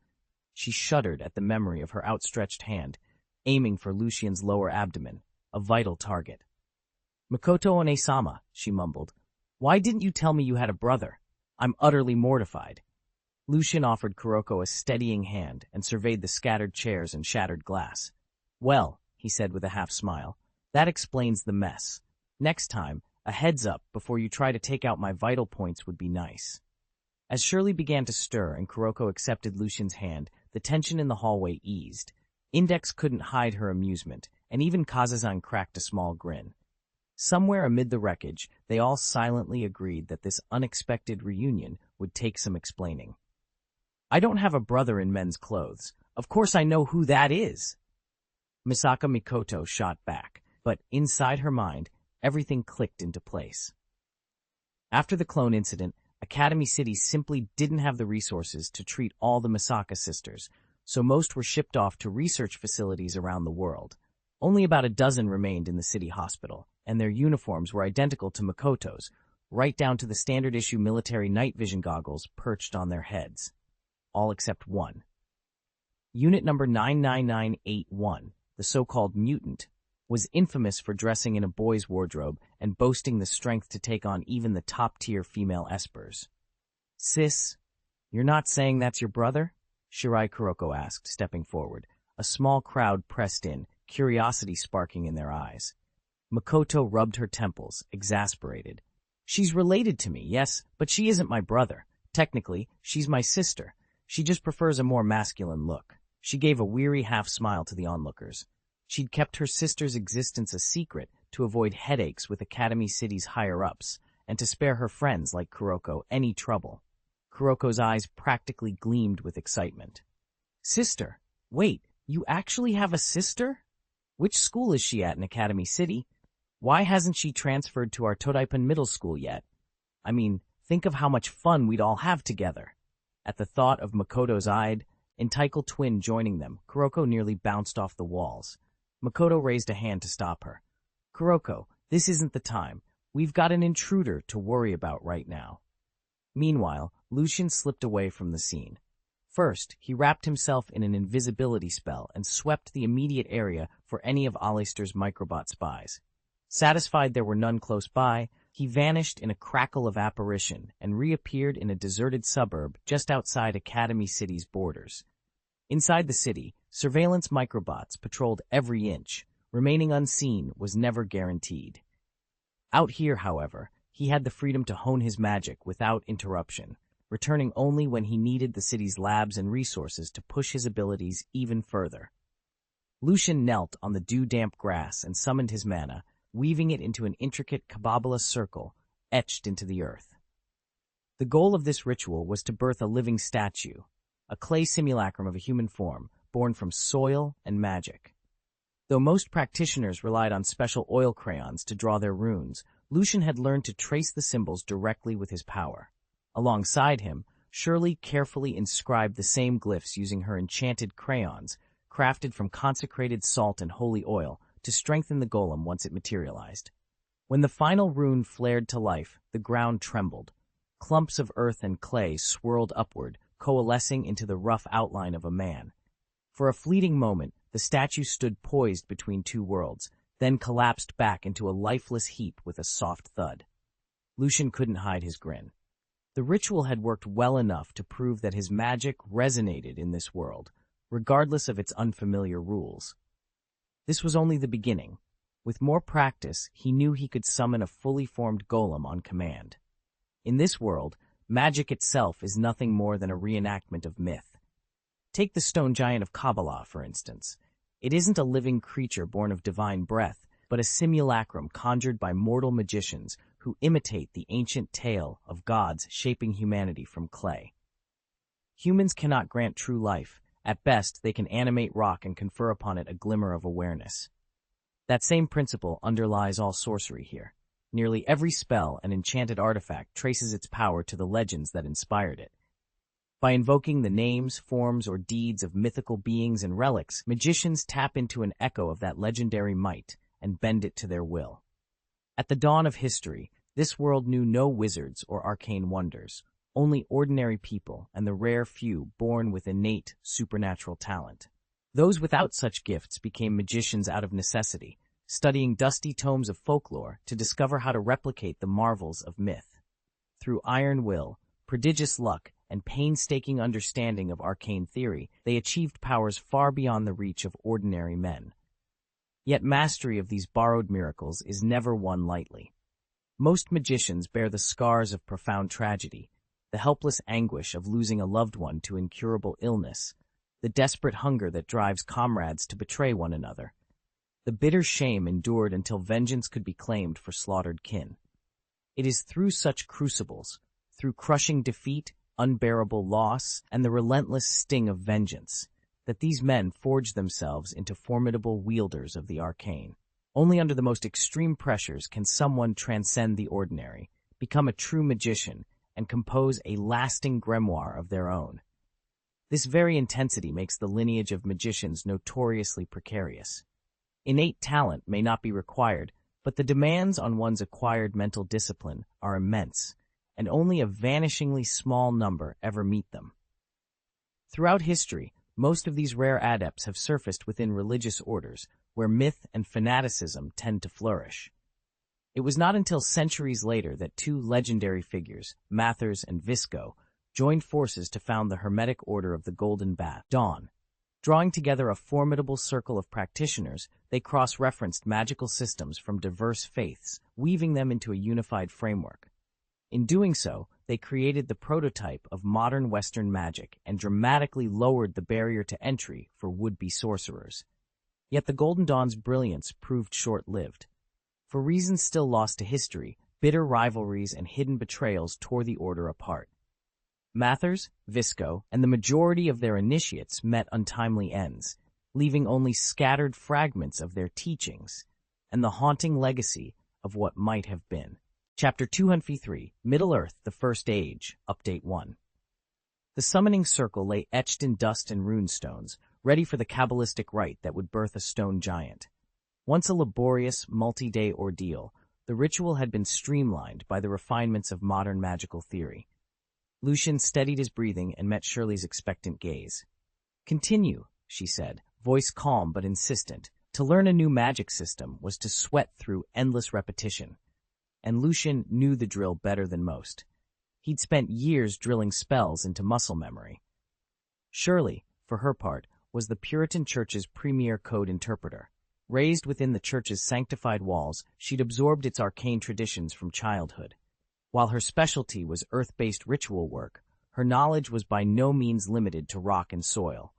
She shuddered at the memory of her outstretched hand, aiming for Lucian's lower abdomen, a vital target. Makoto One-sama, she mumbled. Why didn't you tell me you had a brother? I'm utterly mortified. Lucian offered Kuroko a steadying hand and surveyed the scattered chairs and shattered glass. Well, he said with a half-smile, that explains the mess. Next time, a heads up before you try to take out my vital points would be nice. As Shirley began to stir and Kuroko accepted Lucian's hand, the tension in the hallway eased. Index couldn't hide her amusement, and even Kazazan cracked a small grin. Somewhere amid the wreckage, they all silently agreed that this unexpected reunion would take some explaining. I don't have a brother in men's clothes. Of course I know who that is. Misaka Mikoto shot back, but inside her mind, everything clicked into place. After the clone incident, Academy City simply didn't have the resources to treat all the Misaka sisters, so most were shipped off to research facilities around the world. Only about a dozen remained in the city hospital, and their uniforms were identical to Makoto's, right down to the standard-issue military night vision goggles perched on their heads. All except one. Unit number 99981, the so-called mutant, was infamous for dressing in a boy's wardrobe and boasting the strength to take on even the top-tier female espers. Sis, you're not saying that's your brother? Shirai Kuroko asked, stepping forward. A small crowd pressed in, curiosity sparking in their eyes. Makoto rubbed her temples, exasperated. She's related to me, yes, but she isn't my brother. Technically, she's my sister. She just prefers a more masculine look. She gave a weary half-smile to the onlookers. She'd kept her sister's existence a secret to avoid headaches with Academy City's higher-ups, and to spare her friends like Kuroko any trouble. Kuroko's eyes practically gleamed with excitement. Sister? Wait, you actually have a sister? Which school is she at in Academy City? Why hasn't she transferred to our Todaipan Middle School yet? I mean, think of how much fun we'd all have together. At the thought of Makoto's identical twin joining them, Kuroko nearly bounced off the walls. Makoto raised a hand to stop her. Kuroko, this isn't the time. We've got an intruder to worry about right now. Meanwhile, Lucian slipped away from the scene. First, he wrapped himself in an invisibility spell and swept the immediate area for any of Alistair's microbot spies. Satisfied there were none close by, he vanished in a crackle of apparition and reappeared in a deserted suburb just outside Academy City's borders. Inside the city, surveillance microbots patrolled every inch. Remaining unseen was never guaranteed. Out here, however, he had the freedom to hone his magic without interruption, returning only when he needed the city's labs and resources to push his abilities even further. Lucian knelt on the dew-damp grass and summoned his mana, weaving it into an intricate Kabbalah circle etched into the earth. The goal of this ritual was to birth a living statue, a clay simulacrum of a human form, born from soil and magic. Though most practitioners relied on special oil crayons to draw their runes, Lucian had learned to trace the symbols directly with his power. Alongside him, Shirley carefully inscribed the same glyphs using her enchanted crayons, crafted from consecrated salt and holy oil, to strengthen the golem once it materialized. When the final rune flared to life, the ground trembled. Clumps of earth and clay swirled upward, coalescing into the rough outline of a man. For a fleeting moment, the statue stood poised between two worlds, then collapsed back into a lifeless heap with a soft thud. Lucian couldn't hide his grin. The ritual had worked well enough to prove that his magic resonated in this world, regardless of its unfamiliar rules. This was only the beginning. With more practice, he knew he could summon a fully formed golem on command. In this world, magic itself is nothing more than a reenactment of myth. Take the stone giant of Kabbalah, for instance. It isn't a living creature born of divine breath, but a simulacrum conjured by mortal magicians who imitate the ancient tale of gods shaping humanity from clay. Humans cannot grant true life. At best, they can animate rock and confer upon it a glimmer of awareness. That same principle underlies all sorcery here. Nearly every spell and enchanted artifact traces its power to the legends that inspired it. By invoking the names, forms, or deeds of mythical beings and relics, magicians tap into an echo of that legendary might and bend it to their will. At the dawn of history, this world knew no wizards or arcane wonders, only ordinary people and the rare few born with innate, supernatural talent. Those without such gifts became magicians out of necessity, studying dusty tomes of folklore to discover how to replicate the marvels of myth. Through iron will, prodigious luck, and painstaking understanding of arcane theory, they achieved powers far beyond the reach of ordinary men. Yet mastery of these borrowed miracles is never won lightly. Most magicians bear the scars of profound tragedy, the helpless anguish of losing a loved one to incurable illness, the desperate hunger that drives comrades to betray one another, the bitter shame endured until vengeance could be claimed for slaughtered kin. It is through such crucibles, through crushing defeat, unbearable loss, and the relentless sting of vengeance, that these men forge themselves into formidable wielders of the arcane. Only under the most extreme pressures can someone transcend the ordinary, become a true magician, and compose a lasting grimoire of their own. This very intensity makes the lineage of magicians notoriously precarious. Innate talent may not be required, but the demands on one's acquired mental discipline are immense, and only a vanishingly small number ever meet them. Throughout history, most of these rare adepts have surfaced within religious orders, where myth and fanaticism tend to flourish. It was not until centuries later that two legendary figures, Mathers and Visco, joined forces to found the Hermetic Order of the Golden Bath, Dawn. Drawing together a formidable circle of practitioners, they cross-referenced magical systems from diverse faiths, weaving them into a unified framework. In doing so, they created the prototype of modern Western magic and dramatically lowered the barrier to entry for would-be sorcerers. Yet the Golden Dawn's brilliance proved short-lived. For reasons still lost to history, bitter rivalries and hidden betrayals tore the order apart. Mathers, Visco, and the majority of their initiates met untimely ends, leaving only scattered fragments of their teachings and the haunting legacy of what might have been. Chapter 203, Middle-earth, the First Age, Update 1. The summoning circle lay etched in dust and runestones, ready for the Kabbalistic rite that would birth a stone giant. Once a laborious, multi-day ordeal, the ritual had been streamlined by the refinements of modern magical theory. Lucian steadied his breathing and met Shirley's expectant gaze. "Continue," she said, voice calm but insistent. To learn a new magic system was to sweat through endless repetition. And Lucian knew the drill better than most. He'd spent years drilling spells into muscle memory. Shirley, for her part, was the Puritan Church's premier code interpreter. Raised within the Church's sanctified walls, she'd absorbed its arcane traditions from childhood. While her specialty was earth-based ritual work, her knowledge was by no means limited to rock and soil.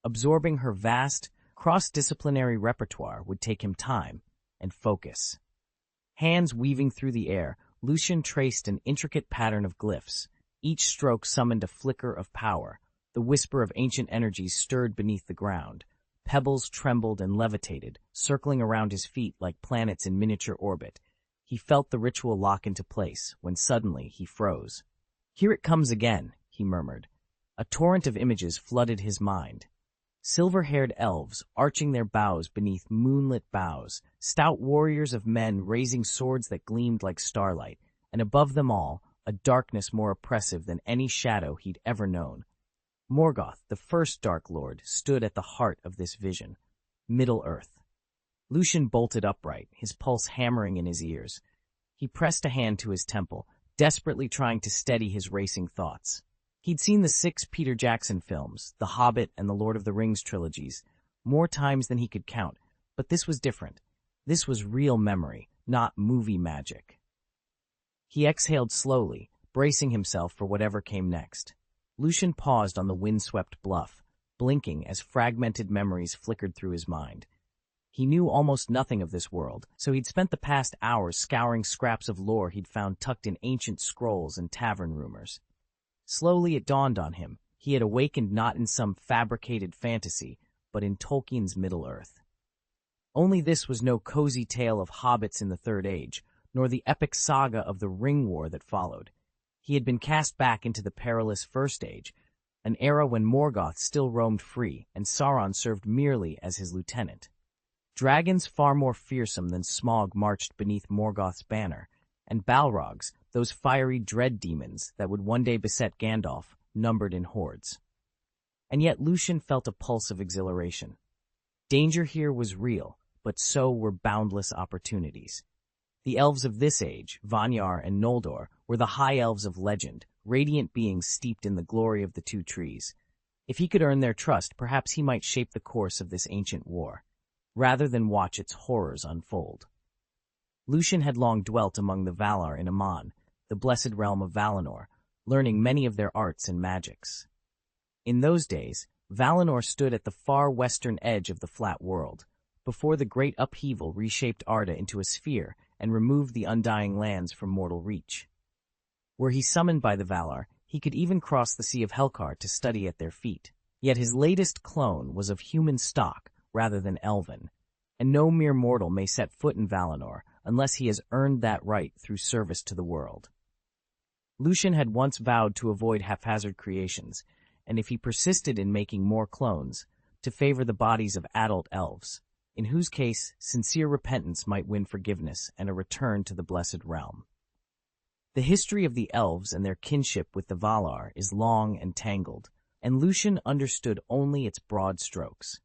Absorbing her vast, cross-disciplinary repertoire would take him time and focus. Hands weaving through the air, Lucian traced an intricate pattern of glyphs. Each stroke summoned a flicker of power. The whisper of ancient energies stirred beneath the ground. Pebbles trembled and levitated, circling around his feet like planets in miniature orbit. He felt the ritual lock into place, when suddenly he froze. "Here it comes again," he murmured. A torrent of images flooded his mind. Silver-haired elves arching their bows beneath moonlit boughs, stout warriors of men raising swords that gleamed like starlight, and above them all, a darkness more oppressive than any shadow he'd ever known. Morgoth, the first Dark Lord, stood at the heart of this vision. Middle-earth. Lucian bolted upright, his pulse hammering in his ears. He pressed a hand to his temple, desperately trying to steady his racing thoughts. He'd seen the 6 Peter Jackson films, The Hobbit and the Lord of the Rings trilogies, more times than he could count, But this was different. This was real memory, not movie magic. He exhaled slowly, bracing himself for whatever came next. Lucian paused on the windswept bluff, blinking as fragmented memories flickered through his mind. He knew almost nothing of this world, so he'd spent the past hours scouring scraps of lore he'd found tucked in ancient scrolls and tavern rumors. Slowly it dawned on him. He had awakened not in some fabricated fantasy, but in Tolkien's Middle-earth. Only this was no cozy tale of hobbits in the Third Age, nor the epic saga of the Ring War that followed. He had been cast back into the perilous First Age, an era when Morgoth still roamed free and Sauron served merely as his lieutenant. Dragons far more fearsome than Smaug marched beneath Morgoth's banner, and Balrogs, those fiery dread demons that would one day beset Gandalf, numbered in hordes. And yet Lucian felt a pulse of exhilaration. Danger here was real, but so were boundless opportunities. The elves of this age, Vanyar and Noldor, were the high elves of legend, radiant beings steeped in the glory of the two trees. If he could earn their trust, perhaps he might shape the course of this ancient war, rather than watch its horrors unfold. Lucian had long dwelt among the Valar in Aman, the blessed realm of Valinor, learning many of their arts and magics. In those days, Valinor stood at the far western edge of the flat world, before the great upheaval reshaped Arda into a sphere and removed the undying lands from mortal reach. Were he summoned by the Valar, he could even cross the Sea of Helkar to study at their feet. Yet his latest clone was of human stock rather than elven, and no mere mortal may set foot in Valinor unless he has earned that right through service to the world. Lucian had once vowed to avoid haphazard creations, and if he persisted in making more clones, to favor the bodies of adult elves, in whose case sincere repentance might win forgiveness and a return to the blessed realm. The history of the elves and their kinship with the Valar is long and tangled, and Lucian understood only its broad strokes.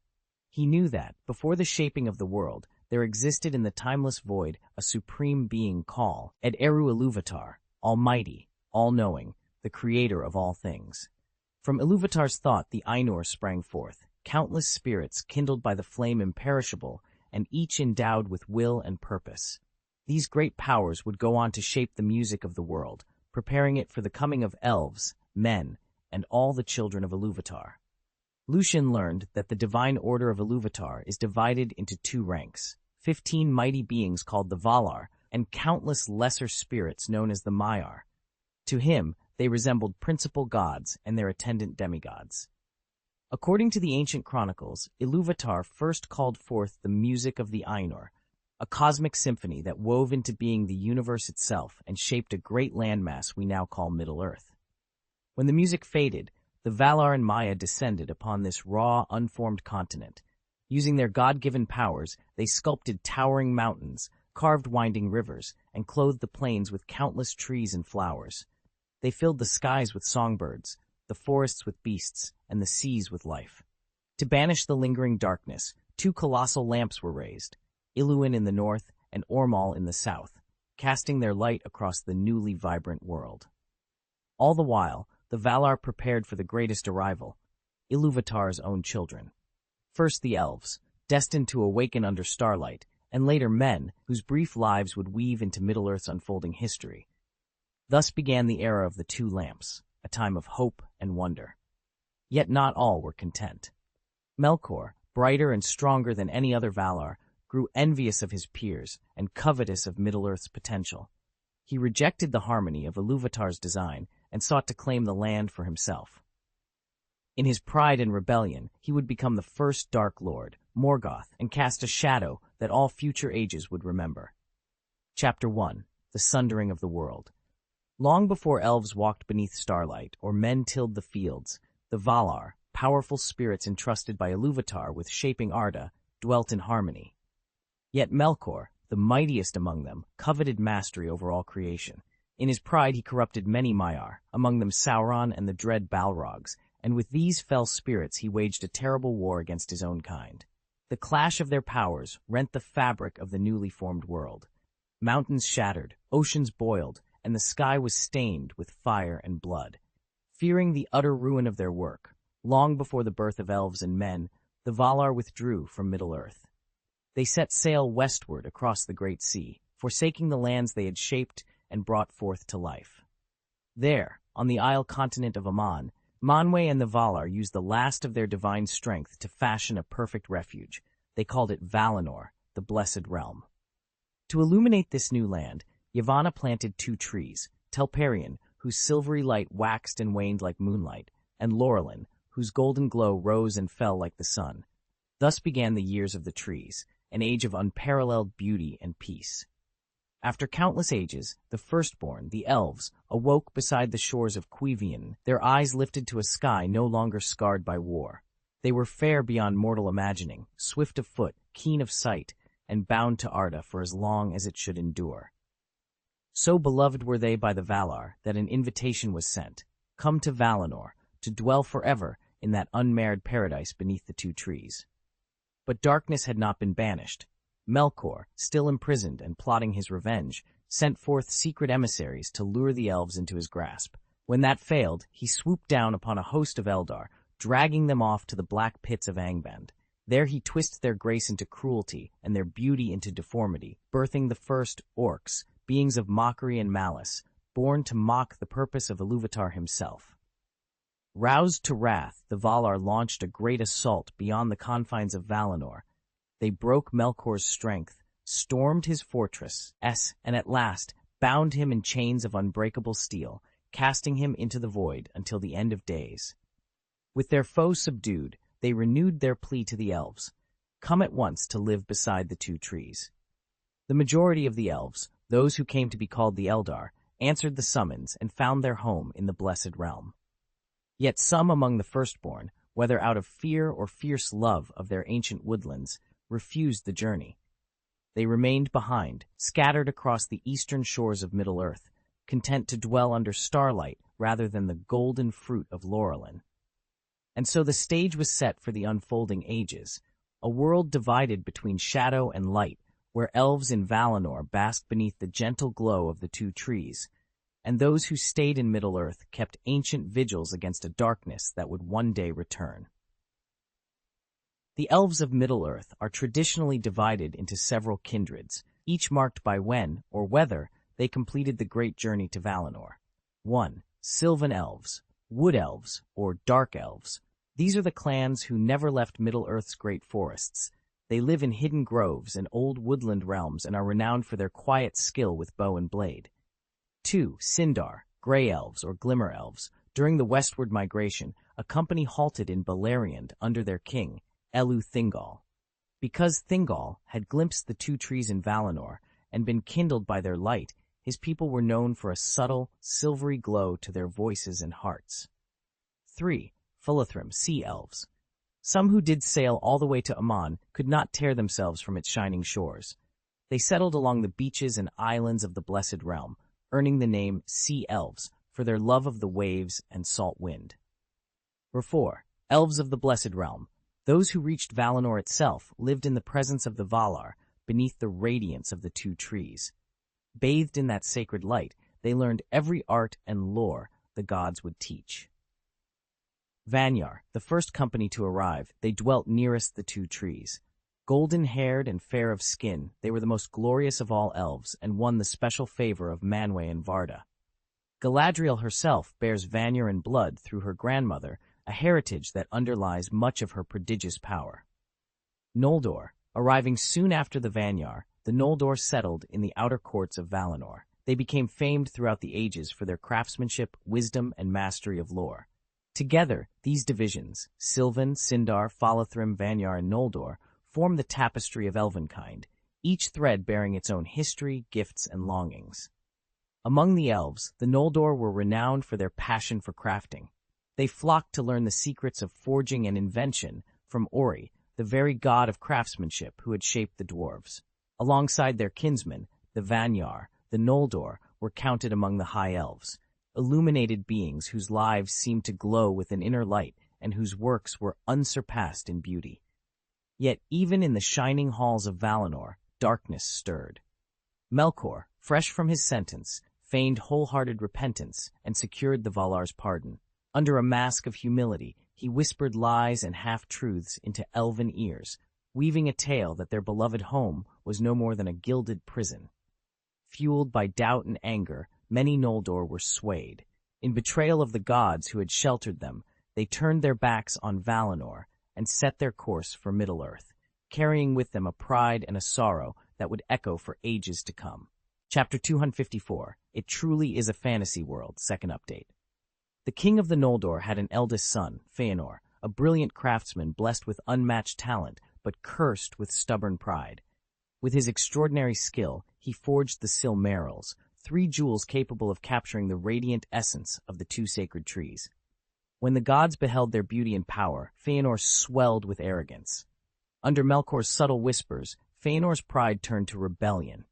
He knew that, before the shaping of the world, there existed in the timeless void a supreme being called Ed-Eru Ilúvatar, almighty, all-knowing, the creator of all things. From Ilúvatar's thought the Ainur sprang forth, countless spirits kindled by the flame imperishable, and each endowed with will and purpose. These great powers would go on to shape the music of the world, preparing it for the coming of elves, men, and all the children of Ilúvatar. Lucian learned that the divine order of Ilúvatar is divided into two ranks, 15 mighty beings called the Valar, and countless lesser spirits known as the Maiar. To him, they resembled principal gods and their attendant demigods. According to the ancient chronicles, Ilúvatar first called forth the music of the Ainur, a cosmic symphony that wove into being the universe itself and shaped a great landmass we now call Middle-earth. When the music faded, the Valar and Maya descended upon this raw, unformed continent. Using their God-given powers, they sculpted towering mountains, carved winding rivers, and clothed the plains with countless trees and flowers. They filled the skies with songbirds, the forests with beasts, and the seas with life. To banish the lingering darkness, two colossal lamps were raised, Iluin in the north and Ormal in the south, casting their light across the newly vibrant world. All the while, the Valar prepared for the greatest arrival, Ilúvatar's own children. First the elves, destined to awaken under starlight, and later men, whose brief lives would weave into Middle-earth's unfolding history. Thus began the era of the two lamps, a time of hope and wonder. Yet not all were content. Melkor, brighter and stronger than any other Valar, grew envious of his peers and covetous of Middle-earth's potential. He rejected the harmony of Ilúvatar's design and sought to claim the land for himself. In his pride and rebellion, he would become the first Dark Lord, Morgoth, and cast a shadow that all future ages would remember. Chapter 1. The Sundering of the World. Long before elves walked beneath starlight or men tilled the fields, the Valar, powerful spirits entrusted by Ilúvatar with shaping Arda, dwelt in harmony. Yet Melkor, the mightiest among them, coveted mastery over all creation. In his pride he corrupted many Maiar, among them Sauron and the dread Balrogs, and with these fell spirits he waged a terrible war against his own kind. The clash of their powers rent the fabric of the newly formed world. Mountains shattered, oceans boiled, and the sky was stained with fire and blood. Fearing the utter ruin of their work, long before the birth of elves and men, the Valar withdrew from Middle-earth. They set sail westward across the great sea, forsaking the lands they had shaped and brought forth to life. There, on the isle continent of Aman, Manwë and the Valar used the last of their divine strength to fashion a perfect refuge. They called it Valinor, the Blessed Realm. To illuminate this new land, Yavanna planted 2 trees, Telperion, whose silvery light waxed and waned like moonlight, and Laurelin, whose golden glow rose and fell like the sun. Thus began the years of the trees, an age of unparalleled beauty and peace. After countless ages, the firstborn, the elves, awoke beside the shores of Quivian, their eyes lifted to a sky no longer scarred by war. They were fair beyond mortal imagining, swift of foot, keen of sight, and bound to Arda for as long as it should endure. So beloved were they by the Valar that an invitation was sent, "Come to Valinor, to dwell forever in that unmarred paradise beneath the 2 trees." But darkness had not been banished. Melkor, still imprisoned and plotting his revenge, sent forth secret emissaries to lure the elves into his grasp. When that failed, he swooped down upon a host of Eldar, dragging them off to the black pits of Angband. There he twists their grace into cruelty and their beauty into deformity, birthing the first orcs, beings of mockery and malice, born to mock the purpose of Ilúvatar himself. Roused to wrath, the Valar launched a great assault beyond the confines of Valinor. They broke Melkor's strength, stormed his fortress, and at last bound him in chains of unbreakable steel, casting him into the void until the end of days. With their foe subdued, they renewed their plea to the elves, "Come at once to live beside the 2 trees." The majority of the elves, those who came to be called the Eldar, answered the summons and found their home in the Blessed Realm. Yet some among the firstborn, whether out of fear or fierce love of their ancient woodlands, refused the journey. They remained behind, scattered across the eastern shores of Middle-earth, content to dwell under starlight rather than the golden fruit of Laurelin. And so the stage was set for the unfolding ages, a world divided between shadow and light, where elves in Valinor basked beneath the gentle glow of the 2 trees, and those who stayed in Middle-earth kept ancient vigils against a darkness that would one day return. The elves of Middle-earth are traditionally divided into several kindreds, each marked by when, or whether, they completed the great journey to Valinor. 1. Sylvan elves, wood elves, or dark elves. These are the clans who never left Middle-earth's great forests. They live in hidden groves and old woodland realms and are renowned for their quiet skill with bow and blade. 2. Sindar, gray elves or glimmer elves. During the westward migration, a company halted in Beleriand under their king, Elu Thingol. Because Thingol had glimpsed the 2 trees in Valinor and been kindled by their light, his people were known for a subtle, silvery glow to their voices and hearts. 3. Fulithrim, sea elves. Some who did sail all the way to Aman could not tear themselves from its shining shores. They settled along the beaches and islands of the Blessed Realm, earning the name Sea Elves for their love of the waves and salt wind. 4. Elves of the Blessed Realm. Those who reached Valinor itself lived in the presence of the Valar, beneath the radiance of the 2 trees. Bathed in that sacred light, they learned every art and lore the gods would teach. Vanyar, the first company to arrive, they dwelt nearest the 2 trees. Golden-haired and fair of skin, they were the most glorious of all elves and won the special favor of Manwë and Varda. Galadriel herself bears Vanyar in blood through her grandmother, a heritage that underlies much of her prodigious power. Noldor, arriving soon after the Vanyar, the Noldor settled in the outer courts of Valinor. They became famed throughout the ages for their craftsmanship, wisdom, and mastery of lore. Together, these divisions, Sylvan, Sindar, Fulithrim, Vanyar, and Noldor, form the tapestry of elvenkind, each thread bearing its own history, gifts, and longings. Among the elves, the Noldor were renowned for their passion for crafting. They flocked to learn the secrets of forging and invention from Ori, the very god of craftsmanship who had shaped the dwarves. Alongside their kinsmen, the Vanyar, the Noldor were counted among the High Elves, illuminated beings whose lives seemed to glow with an inner light and whose works were unsurpassed in beauty. Yet even in the shining halls of Valinor, darkness stirred. Melkor, fresh from his sentence, feigned wholehearted repentance and secured the Valar's pardon. Under a mask of humility, he whispered lies and half-truths into elven ears, weaving a tale that their beloved home was no more than a gilded prison. Fueled by doubt and anger, many Noldor were swayed. In betrayal of the gods who had sheltered them, they turned their backs on Valinor and set their course for Middle-earth, carrying with them a pride and a sorrow that would echo for ages to come. Chapter 254, It Truly is a Fantasy World, second update. The king of the Noldor had an eldest son, Feanor, a brilliant craftsman blessed with unmatched talent, but cursed with stubborn pride. With his extraordinary skill, he forged the Silmarils, 3 jewels capable of capturing the radiant essence of the 2 sacred trees. When the gods beheld their beauty and power, Feanor swelled with arrogance. Under Melkor's subtle whispers, Feanor's pride turned to rebellion.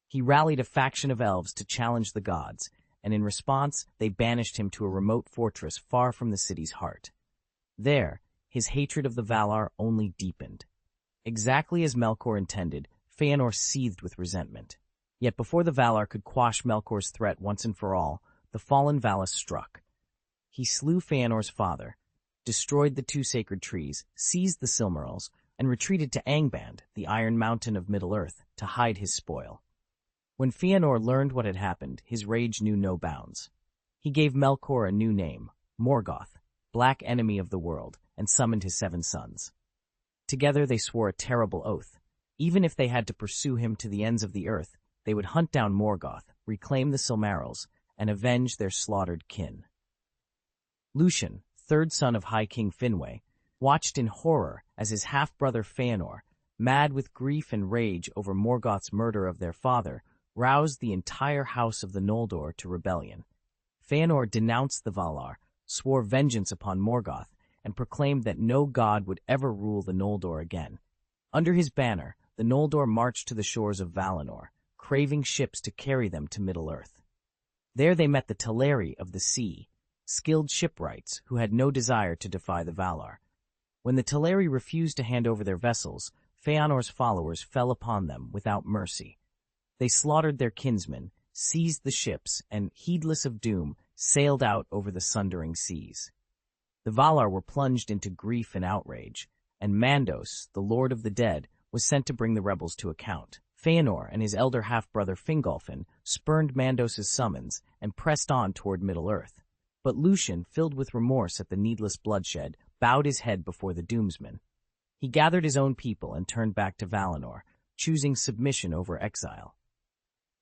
He rallied a faction of elves to challenge the gods, and in response, they banished him to a remote fortress far from the city's heart. There, his hatred of the Valar only deepened. Exactly as Melkor intended, Feanor seethed with resentment. Yet before the Valar could quash Melkor's threat once and for all, the fallen Valis struck. He slew Feanor's father, destroyed the 2 sacred trees, seized the Silmarils, and retreated to Angband, the Iron Mountain of Middle-earth, to hide his spoil. When Feanor learned what had happened, his rage knew no bounds. He gave Melkor a new name, Morgoth, Black Enemy of the World, and summoned his 7 sons. Together they swore a terrible oath. Even if they had to pursue him to the ends of the earth, they would hunt down Morgoth, reclaim the Silmarils, and avenge their slaughtered kin. Lucian, 3rd son of High King Finwë, watched in horror as his half-brother Feanor, mad with grief and rage over Morgoth's murder of their father, roused the entire house of the Noldor to rebellion. Feanor denounced the Valar, swore vengeance upon Morgoth, and proclaimed that no god would ever rule the Noldor again. Under his banner, the Noldor marched to the shores of Valinor, craving ships to carry them to Middle-earth. There they met the Teleri of the Sea, skilled shipwrights who had no desire to defy the Valar. When the Teleri refused to hand over their vessels, Feanor's followers fell upon them without mercy. They slaughtered their kinsmen, seized the ships, and, heedless of doom, sailed out over the sundering seas. The Valar were plunged into grief and outrage, and Mandos, the Lord of the Dead, was sent to bring the rebels to account. Feanor and his elder half-brother Fingolfin spurned Mandos' summons and pressed on toward Middle-earth. But Lucian, filled with remorse at the needless bloodshed, bowed his head before the doomsman. He gathered his own people and turned back to Valinor, choosing submission over exile.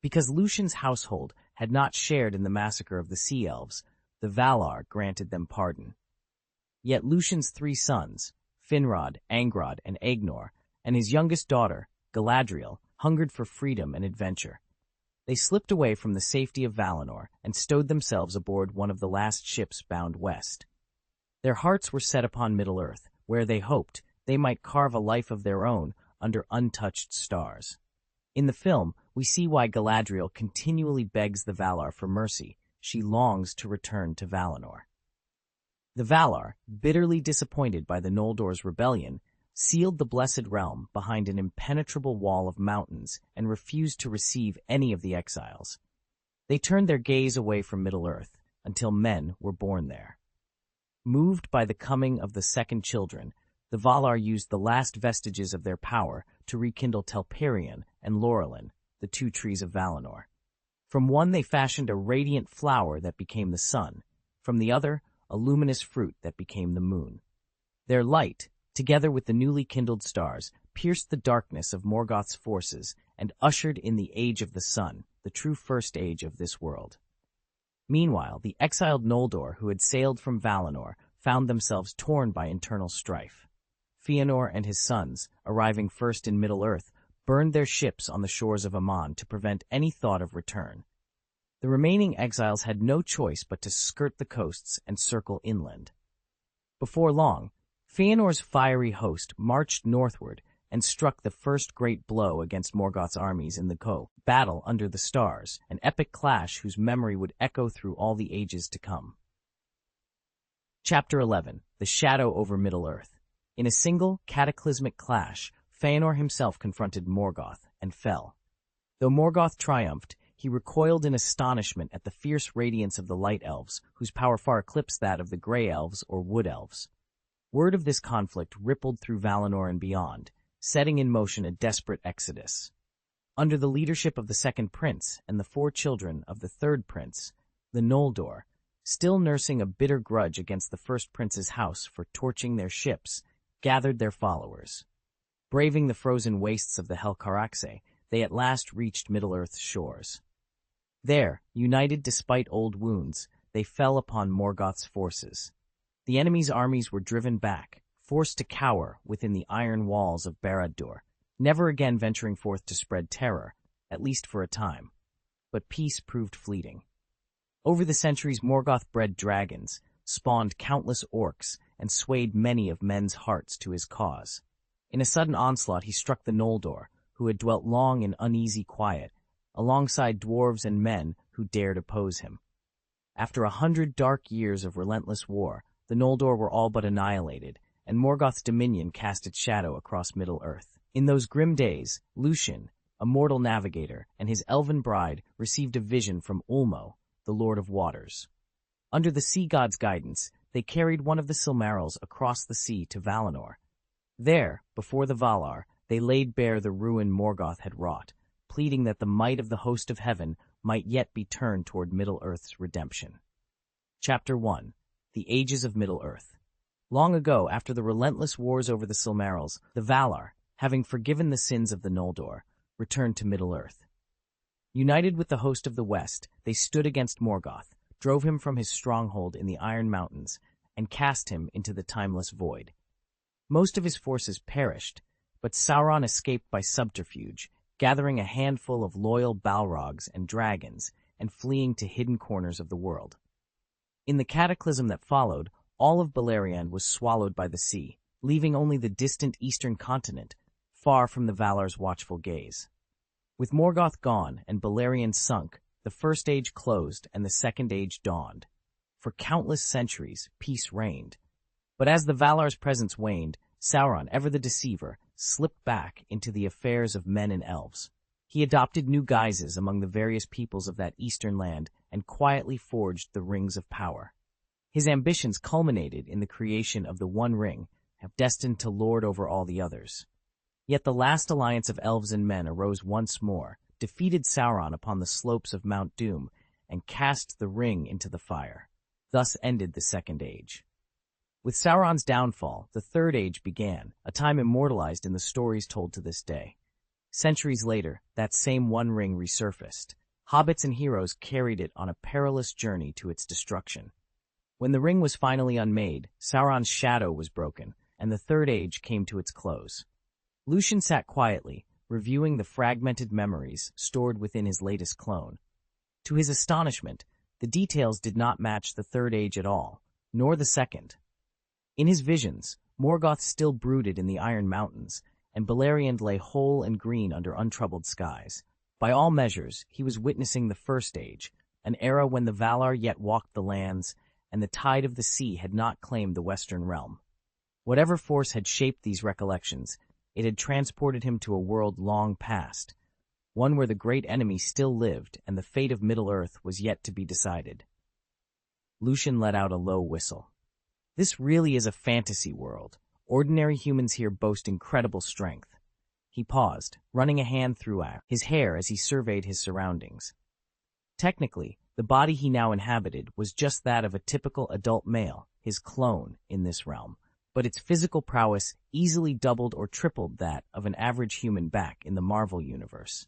Because Lucian's household had not shared in the massacre of the Sea Elves, the Valar granted them pardon. Yet Lucian's 3 sons, Finrod, Angrod, and Aegnor, and his youngest daughter, Galadriel, hungered for freedom and adventure. They slipped away from the safety of Valinor and stowed themselves aboard one of the last ships bound west. Their hearts were set upon Middle-earth, where they hoped they might carve a life of their own under untouched stars. In the film, we see why Galadriel continually begs the Valar for mercy. She longs to return to Valinor. The Valar, bitterly disappointed by the Noldor's rebellion, sealed the Blessed Realm behind an impenetrable wall of mountains and refused to receive any of the exiles. They turned their gaze away from Middle-earth until men were born there. Moved by the coming of the second children, the Valar used the last vestiges of their power to rekindle Telperion and Laurelin, the 2 trees of Valinor. From one they fashioned a radiant flower that became the sun, from the other a luminous fruit that became the moon. Their light, together with the newly kindled stars, pierced the darkness of Morgoth's forces and ushered in the Age of the Sun, the true first age of this world. Meanwhile, the exiled Noldor who had sailed from Valinor found themselves torn by internal strife. Feanor and his sons, arriving first in Middle-earth, burned their ships on the shores of Aman to prevent any thought of return. The remaining exiles had no choice but to skirt the coasts and circle inland. Before long, Feanor's fiery host marched northward and struck the first great blow against Morgoth's armies in the battle under the stars, an epic clash whose memory would echo through all the ages to come. Chapter 11, The Shadow over Middle-earth. In a single, cataclysmic clash, Feanor himself confronted Morgoth and fell. Though Morgoth triumphed, he recoiled in astonishment at the fierce radiance of the Light Elves, whose power far eclipsed that of the Grey Elves or Wood Elves. Word of this conflict rippled through Valinor and beyond, setting in motion a desperate exodus. Under the leadership of the second prince and the 4 children of the third prince, the Noldor, still nursing a bitter grudge against the first prince's house for torching their ships, gathered their followers. Braving the frozen wastes of the Helcaraxe, they at last reached Middle-earth's shores. There, united despite old wounds, they fell upon Morgoth's forces. The enemy's armies were driven back, forced to cower within the iron walls of Barad-dûr, never again venturing forth to spread terror, at least for a time. But peace proved fleeting. Over the centuries, Morgoth bred dragons, spawned countless orcs, and swayed many of men's hearts to his cause. In a sudden onslaught, he struck the Noldor, who had dwelt long in uneasy quiet, alongside dwarves and men who dared oppose him. After 100 dark years of relentless war, the Noldor were all but annihilated, and Morgoth's dominion cast its shadow across Middle-earth. In those grim days, Lucian, a mortal navigator, and his elven bride received a vision from Ulmo, the Lord of Waters. Under the sea god's guidance, they carried one of the Silmarils across the sea to Valinor. There, before the Valar, they laid bare the ruin Morgoth had wrought, pleading that the might of the host of heaven might yet be turned toward Middle-earth's redemption. Chapter 1. The Ages of Middle-earth. Long ago, after the relentless wars over the Silmarils, the Valar, having forgiven the sins of the Noldor, returned to Middle-earth. United with the host of the West, they stood against Morgoth, drove him from his stronghold in the Iron Mountains, and cast him into the timeless void. Most of his forces perished, but Sauron escaped by subterfuge, gathering a handful of loyal Balrogs and dragons and fleeing to hidden corners of the world. In the cataclysm that followed, all of Beleriand was swallowed by the sea, leaving only the distant eastern continent, far from the Valar's watchful gaze. With Morgoth gone and Beleriand sunk, the First Age closed and the Second Age dawned. For countless centuries, peace reigned. But as the Valar's presence waned, Sauron, ever the deceiver, slipped back into the affairs of men and elves. He adopted new guises among the various peoples of that eastern land and quietly forged the rings of power. His ambitions culminated in the creation of the One Ring, destined to lord over all the others. Yet the last alliance of elves and men arose once more, defeated Sauron upon the slopes of Mount Doom, and cast the ring into the fire. Thus ended the Second Age. With Sauron's downfall, the Third Age began, a time immortalized in the stories told to this day. Centuries later, that same One Ring resurfaced. Hobbits and heroes carried it on a perilous journey to its destruction. When the ring was finally unmade, Sauron's shadow was broken, and the Third Age came to its close. Lucian sat quietly, reviewing the fragmented memories stored within his latest clone. To his astonishment, the details did not match the Third Age at all, nor the Second. In his visions, Morgoth still brooded in the Iron Mountains, and Beleriand lay whole and green under untroubled skies. By all measures, he was witnessing the First Age, an era when the Valar yet walked the lands, and the tide of the sea had not claimed the Western realm. Whatever force had shaped these recollections, it had transported him to a world long past, one where the great enemy still lived and the fate of Middle-earth was yet to be decided. Lucian let out a low whistle. This really is a fantasy world. Ordinary humans here boast incredible strength. He paused, running a hand through his hair as he surveyed his surroundings. Technically, the body he now inhabited was just that of a typical adult male, his clone, in this realm, but its physical prowess easily doubled or tripled that of an average human back in the Marvel universe.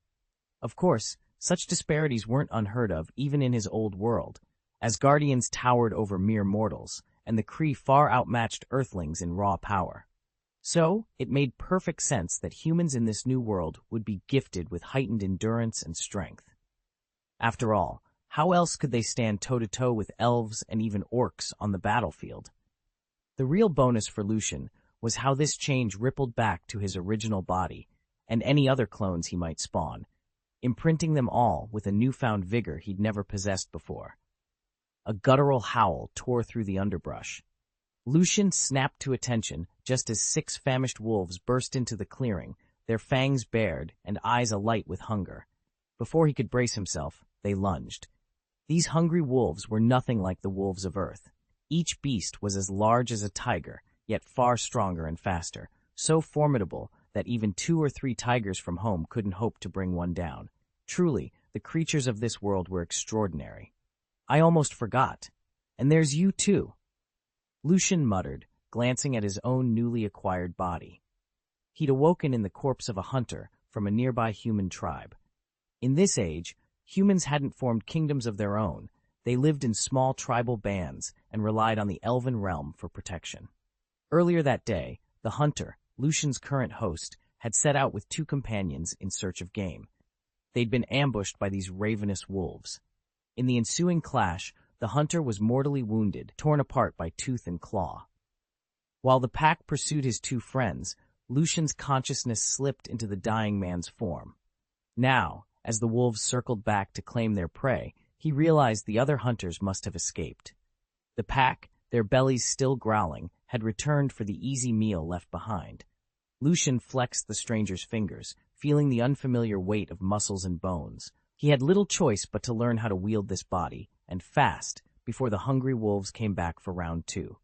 Of course, such disparities weren't unheard of even in his old world, as Guardians towered over mere mortals, and the Kree far outmatched Earthlings in raw power. So, it made perfect sense that humans in this new world would be gifted with heightened endurance and strength. After all, how else could they stand toe-to-toe with elves and even orcs on the battlefield? The real bonus for Lucian was how this change rippled back to his original body, and any other clones he might spawn, imprinting them all with a newfound vigor he'd never possessed before. A guttural howl tore through the underbrush. Lucian snapped to attention just as 6 famished wolves burst into the clearing, their fangs bared and eyes alight with hunger. Before he could brace himself, they lunged. These hungry wolves were nothing like the wolves of Earth. Each beast was as large as a tiger, yet far stronger and faster, so formidable that even 2 or 3 tigers from home couldn't hope to bring one down. Truly, the creatures of this world were extraordinary. I almost forgot. And there's you too. Lucian muttered, glancing at his own newly acquired body. He'd awoken in the corpse of a hunter from a nearby human tribe. In this age, humans hadn't formed kingdoms of their own. They lived in small tribal bands and relied on the elven realm for protection. Earlier that day, the hunter, Lucian's current host, had set out with 2 companions in search of game. They'd been ambushed by these ravenous wolves. In the ensuing clash, the hunter was mortally wounded, torn apart by tooth and claw. While the pack pursued his 2 friends, Lucian's consciousness slipped into the dying man's form. Now, as the wolves circled back to claim their prey, he realized the other hunters must have escaped. The pack, their bellies still growling, had returned for the easy meal left behind. Lucian flexed the stranger's fingers, feeling the unfamiliar weight of muscles and bones. He had little choice but to learn how to wield this body, and fast, before the hungry wolves came back for round 2.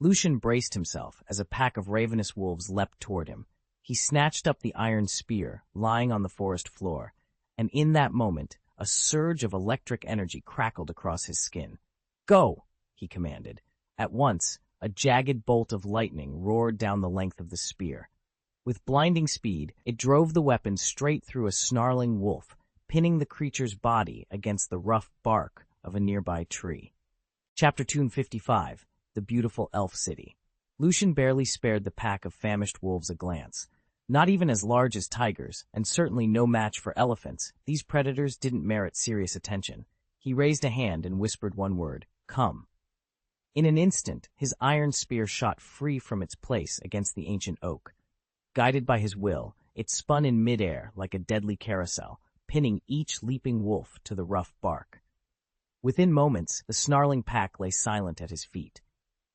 Lucian braced himself as a pack of ravenous wolves leapt toward him. He snatched up the iron spear lying on the forest floor, and in that moment, a surge of electric energy crackled across his skin. "Go!" he commanded. At once, a jagged bolt of lightning roared down the length of the spear. With blinding speed, it drove the weapon straight through a snarling wolf, pinning the creature's body against the rough bark of a nearby tree. Chapter 255, The Beautiful Elf City. Lucian barely spared the pack of famished wolves a glance. Not even as large as tigers, and certainly no match for elephants, these predators didn't merit serious attention. He raised a hand and whispered one word, "Come." In an instant, his iron spear shot free from its place against the ancient oak. Guided by his will, it spun in midair like a deadly carousel, pinning each leaping wolf to the rough bark. Within moments, the snarling pack lay silent at his feet.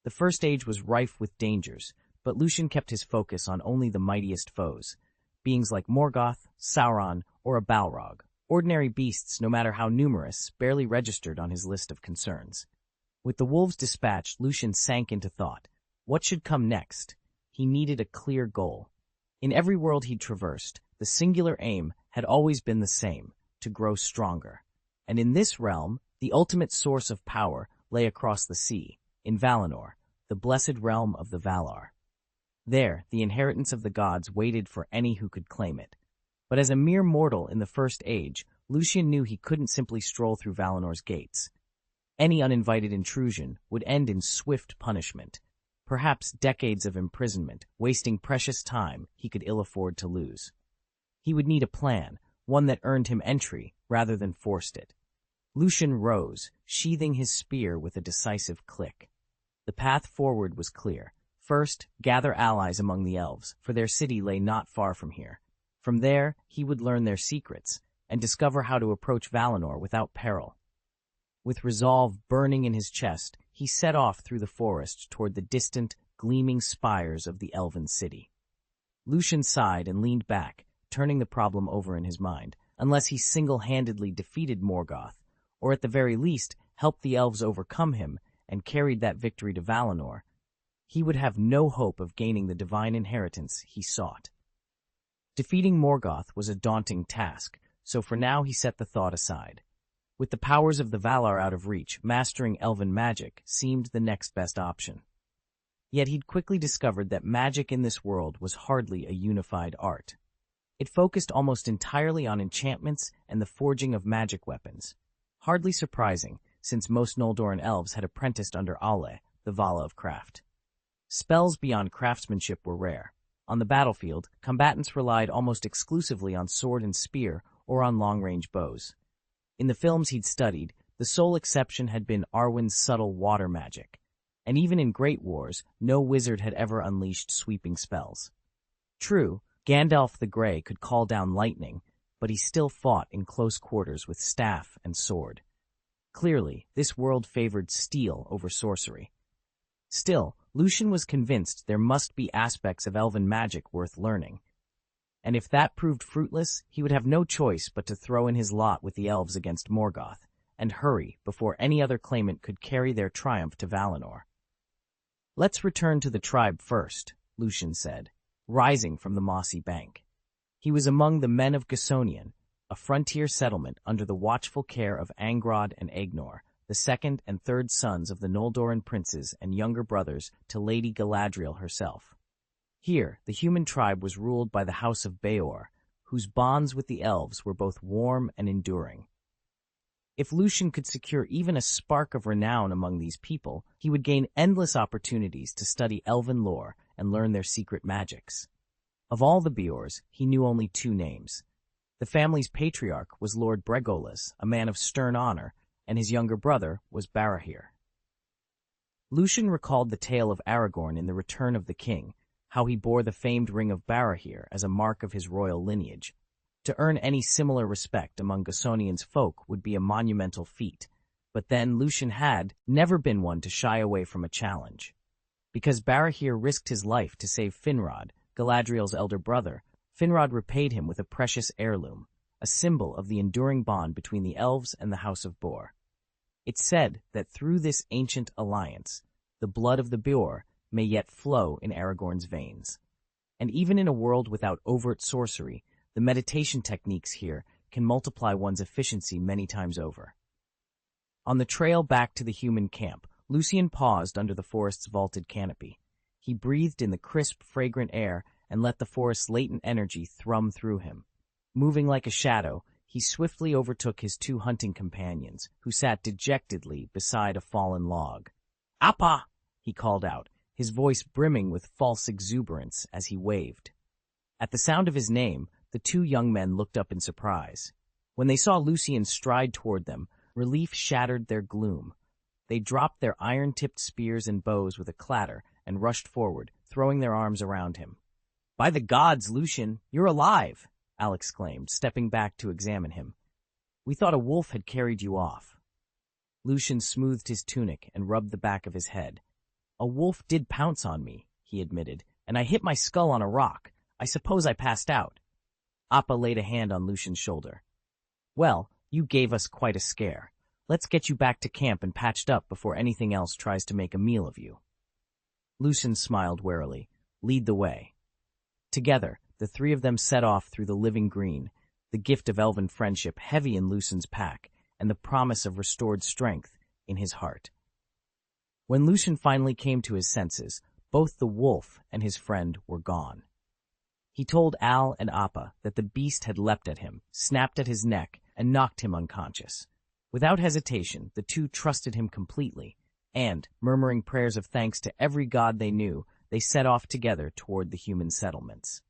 The first age was rife with dangers, but Lucian kept his focus on only the mightiest foes, beings like Morgoth, Sauron, or a Balrog. Ordinary beasts, no matter how numerous, barely registered on his list of concerns. With the wolves dispatched, Lucian sank into thought. What should come next? He needed a clear goal. In every world he'd traversed, the singular aim had always been the same, to grow stronger. And in this realm, the ultimate source of power lay across the sea, in Valinor, the blessed realm of the Valar. There, the inheritance of the gods waited for any who could claim it. But as a mere mortal in the First Age, Lucian knew he couldn't simply stroll through Valinor's gates. Any uninvited intrusion would end in swift punishment, perhaps decades of imprisonment, wasting precious time he could ill afford to lose. He would need a plan, one that earned him entry rather than forced it. Lucian rose, sheathing his spear with a decisive click. The path forward was clear. First, gather allies among the elves, for their city lay not far from here. From there, he would learn their secrets, and discover how to approach Valinor without peril. With resolve burning in his chest, he set off through the forest toward the distant, gleaming spires of the elven city. Lucian sighed and leaned back, turning the problem over in his mind. Unless he single-handedly defeated Morgoth, or at the very least, helped the elves overcome him and carried that victory to Valinor, he would have no hope of gaining the divine inheritance he sought. Defeating Morgoth was a daunting task, so for now he set the thought aside. With the powers of the Valar out of reach, mastering elven magic seemed the next best option. Yet he'd quickly discovered that magic in this world was hardly a unified art. It focused almost entirely on enchantments and the forging of magic weapons. Hardly surprising, since most Noldoran elves had apprenticed under Ale, the Vala of Craft. Spells beyond craftsmanship were rare. On the battlefield, combatants relied almost exclusively on sword and spear or on long-range bows. In the films he'd studied, the sole exception had been Arwen's subtle water magic. And even in Great Wars, no wizard had ever unleashed sweeping spells. True, Gandalf the Grey could call down lightning, but he still fought in close quarters with staff and sword. Clearly, this world favored steel over sorcery. Still, Lucian was convinced there must be aspects of elven magic worth learning. And if that proved fruitless, he would have no choice but to throw in his lot with the elves against Morgoth, and hurry before any other claimant could carry their triumph to Valinor. Let's return to the tribe first, Lucian said, rising from the mossy bank. He was among the men of Gasonian, a frontier settlement under the watchful care of Angrod and Aegnor, the second and third sons of the Noldoran princes and younger brothers to Lady Galadriel herself. Here, the human tribe was ruled by the House of Beor, whose bonds with the elves were both warm and enduring. If Lucian could secure even a spark of renown among these people, he would gain endless opportunities to study elven lore and learn their secret magics. Of all the Beors, he knew only two names. The family's patriarch was Lord Bregolas, a man of stern honor, and his younger brother was Barahir. Lucian recalled the tale of Aragorn in The Return of the King, how he bore the famed ring of Barahir as a mark of his royal lineage. To earn any similar respect among Gasonian's folk would be a monumental feat, but then Lucian had never been one to shy away from a challenge. Because Barahir risked his life to save Finrod, Galadriel's elder brother, Finrod repaid him with a precious heirloom, a symbol of the enduring bond between the elves and the House of Bor. It's said that through this ancient alliance, the blood of the Beor may yet flow in Aragorn's veins. And even in a world without overt sorcery, the meditation techniques here can multiply one's efficiency many times over. On the trail back to the human camp, Lucian paused under the forest's vaulted canopy. He breathed in the crisp, fragrant air and let the forest's latent energy thrum through him. Moving like a shadow, he swiftly overtook his two hunting companions, who sat dejectedly beside a fallen log. "Appa!" he called out, his voice brimming with false exuberance as he waved. At the sound of his name, the two young men looked up in surprise. When they saw Lucian stride toward them, relief shattered their gloom. They dropped their iron-tipped spears and bows with a clatter and rushed forward, throwing their arms around him. "By the gods, Lucian, you're alive!" Al exclaimed, stepping back to examine him. "We thought a wolf had carried you off." Lucian smoothed his tunic and rubbed the back of his head. "A wolf did pounce on me," he admitted, "and I hit my skull on a rock. I suppose I passed out." Appa laid a hand on Lucian's shoulder. "Well, you gave us quite a scare. Let's get you back to camp and patched up before anything else tries to make a meal of you." Lucian smiled warily. "Lead the way." Together, the three of them set off through the living green, the gift of elven friendship heavy in Lucian's pack, and the promise of restored strength in his heart. When Lucian finally came to his senses, both the wolf and his friend were gone. He told Al and Appa that the beast had leapt at him, snapped at his neck, and knocked him unconscious. Without hesitation, the two trusted him completely, and, murmuring prayers of thanks to every god they knew, they set off together toward the human settlements.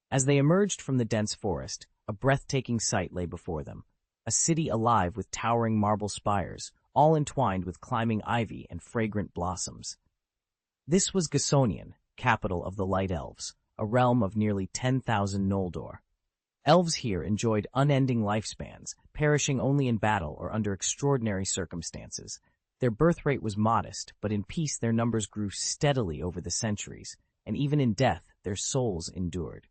As they emerged from the dense forest, a breathtaking sight lay before them, a city alive with towering marble spires, all entwined with climbing ivy and fragrant blossoms. This was Gasonian, capital of the Light Elves, a realm of nearly 10,000 Noldor. Elves here enjoyed unending lifespans, perishing only in battle or under extraordinary circumstances. Their birth rate was modest, but in peace their numbers grew steadily over the centuries, and even in death their souls endured.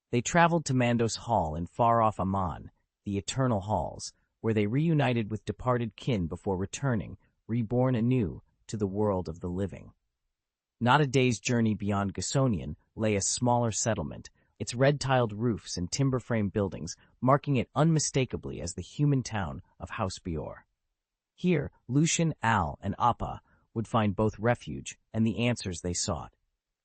They traveled to Mandos Hall in far-off Aman, the Eternal Halls, where they reunited with departed kin before returning, reborn anew, to the world of the living. Not a day's journey beyond Gasonian lay a smaller settlement, its red-tiled roofs and timber-frame buildings marking it unmistakably as the human town of House Beor. Here, Lucian, Al, and Appa would find both refuge and the answers they sought.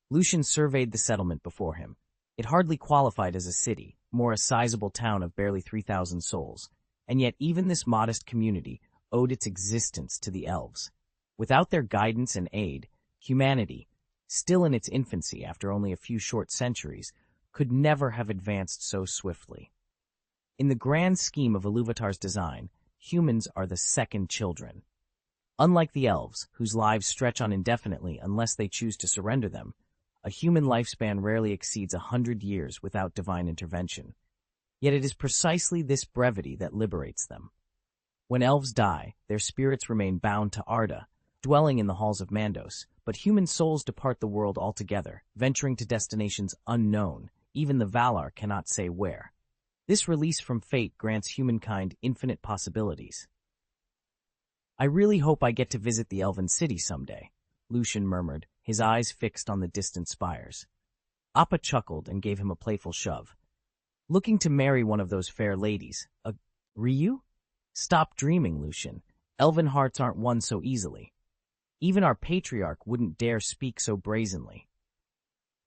Lucian surveyed the settlement before him. It hardly qualified as a city, more a sizable town of barely 3,000 souls, and yet even this modest community owed its existence to the elves. Without their guidance and aid, humanity, still in its infancy after only a few short centuries, could never have advanced so swiftly. In the grand scheme of Iluvatar's design, humans are the second children. Unlike the elves, whose lives stretch on indefinitely unless they choose to surrender them, a human lifespan rarely exceeds 100 years without divine intervention. Yet it is precisely this brevity that liberates them. When elves die, their spirits remain bound to Arda, dwelling in the halls of Mandos, but human souls depart the world altogether, venturing to destinations unknown. Even the Valar cannot say where. This release from fate grants humankind infinite possibilities. "I really hope I get to visit the Elven City someday," Lucian murmured, his eyes fixed on the distant spires. Appa chuckled and gave him a playful shove. Looking to marry one of those fair ladies. Ryu? Stop dreaming, Lucian. Elven hearts aren't won so easily. Even our patriarch wouldn't dare speak so brazenly.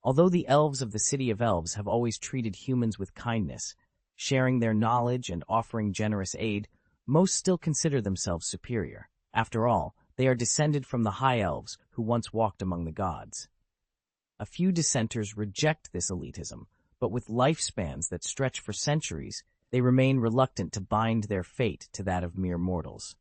Although the elves of the City of Elves have always treated humans with kindness, sharing their knowledge and offering generous aid, most still consider themselves superior. After all, they are descended from the High Elves who once walked among the gods. A few dissenters reject this elitism, but with lifespans that stretch for centuries, they remain reluctant to bind their fate to that of mere mortals.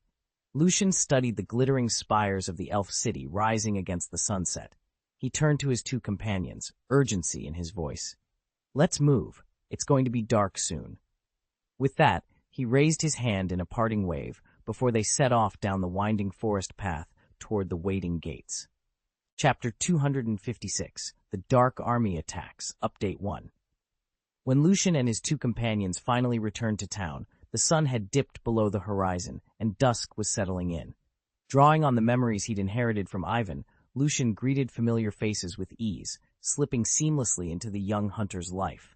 Lucian studied the glittering spires of the elf city rising against the sunset. He turned to his two companions, urgency in his voice. "Let's move. It's going to be dark soon." With that, he raised his hand in a parting wave before they set off down the winding forest path toward the waiting gates. Chapter 256, The Dark Army Attacks, Update 1. When Lucian and his two companions finally returned to town, the sun had dipped below the horizon, and dusk was settling in. Drawing on the memories he'd inherited from Ivan, Lucian greeted familiar faces with ease, slipping seamlessly into the young hunter's life.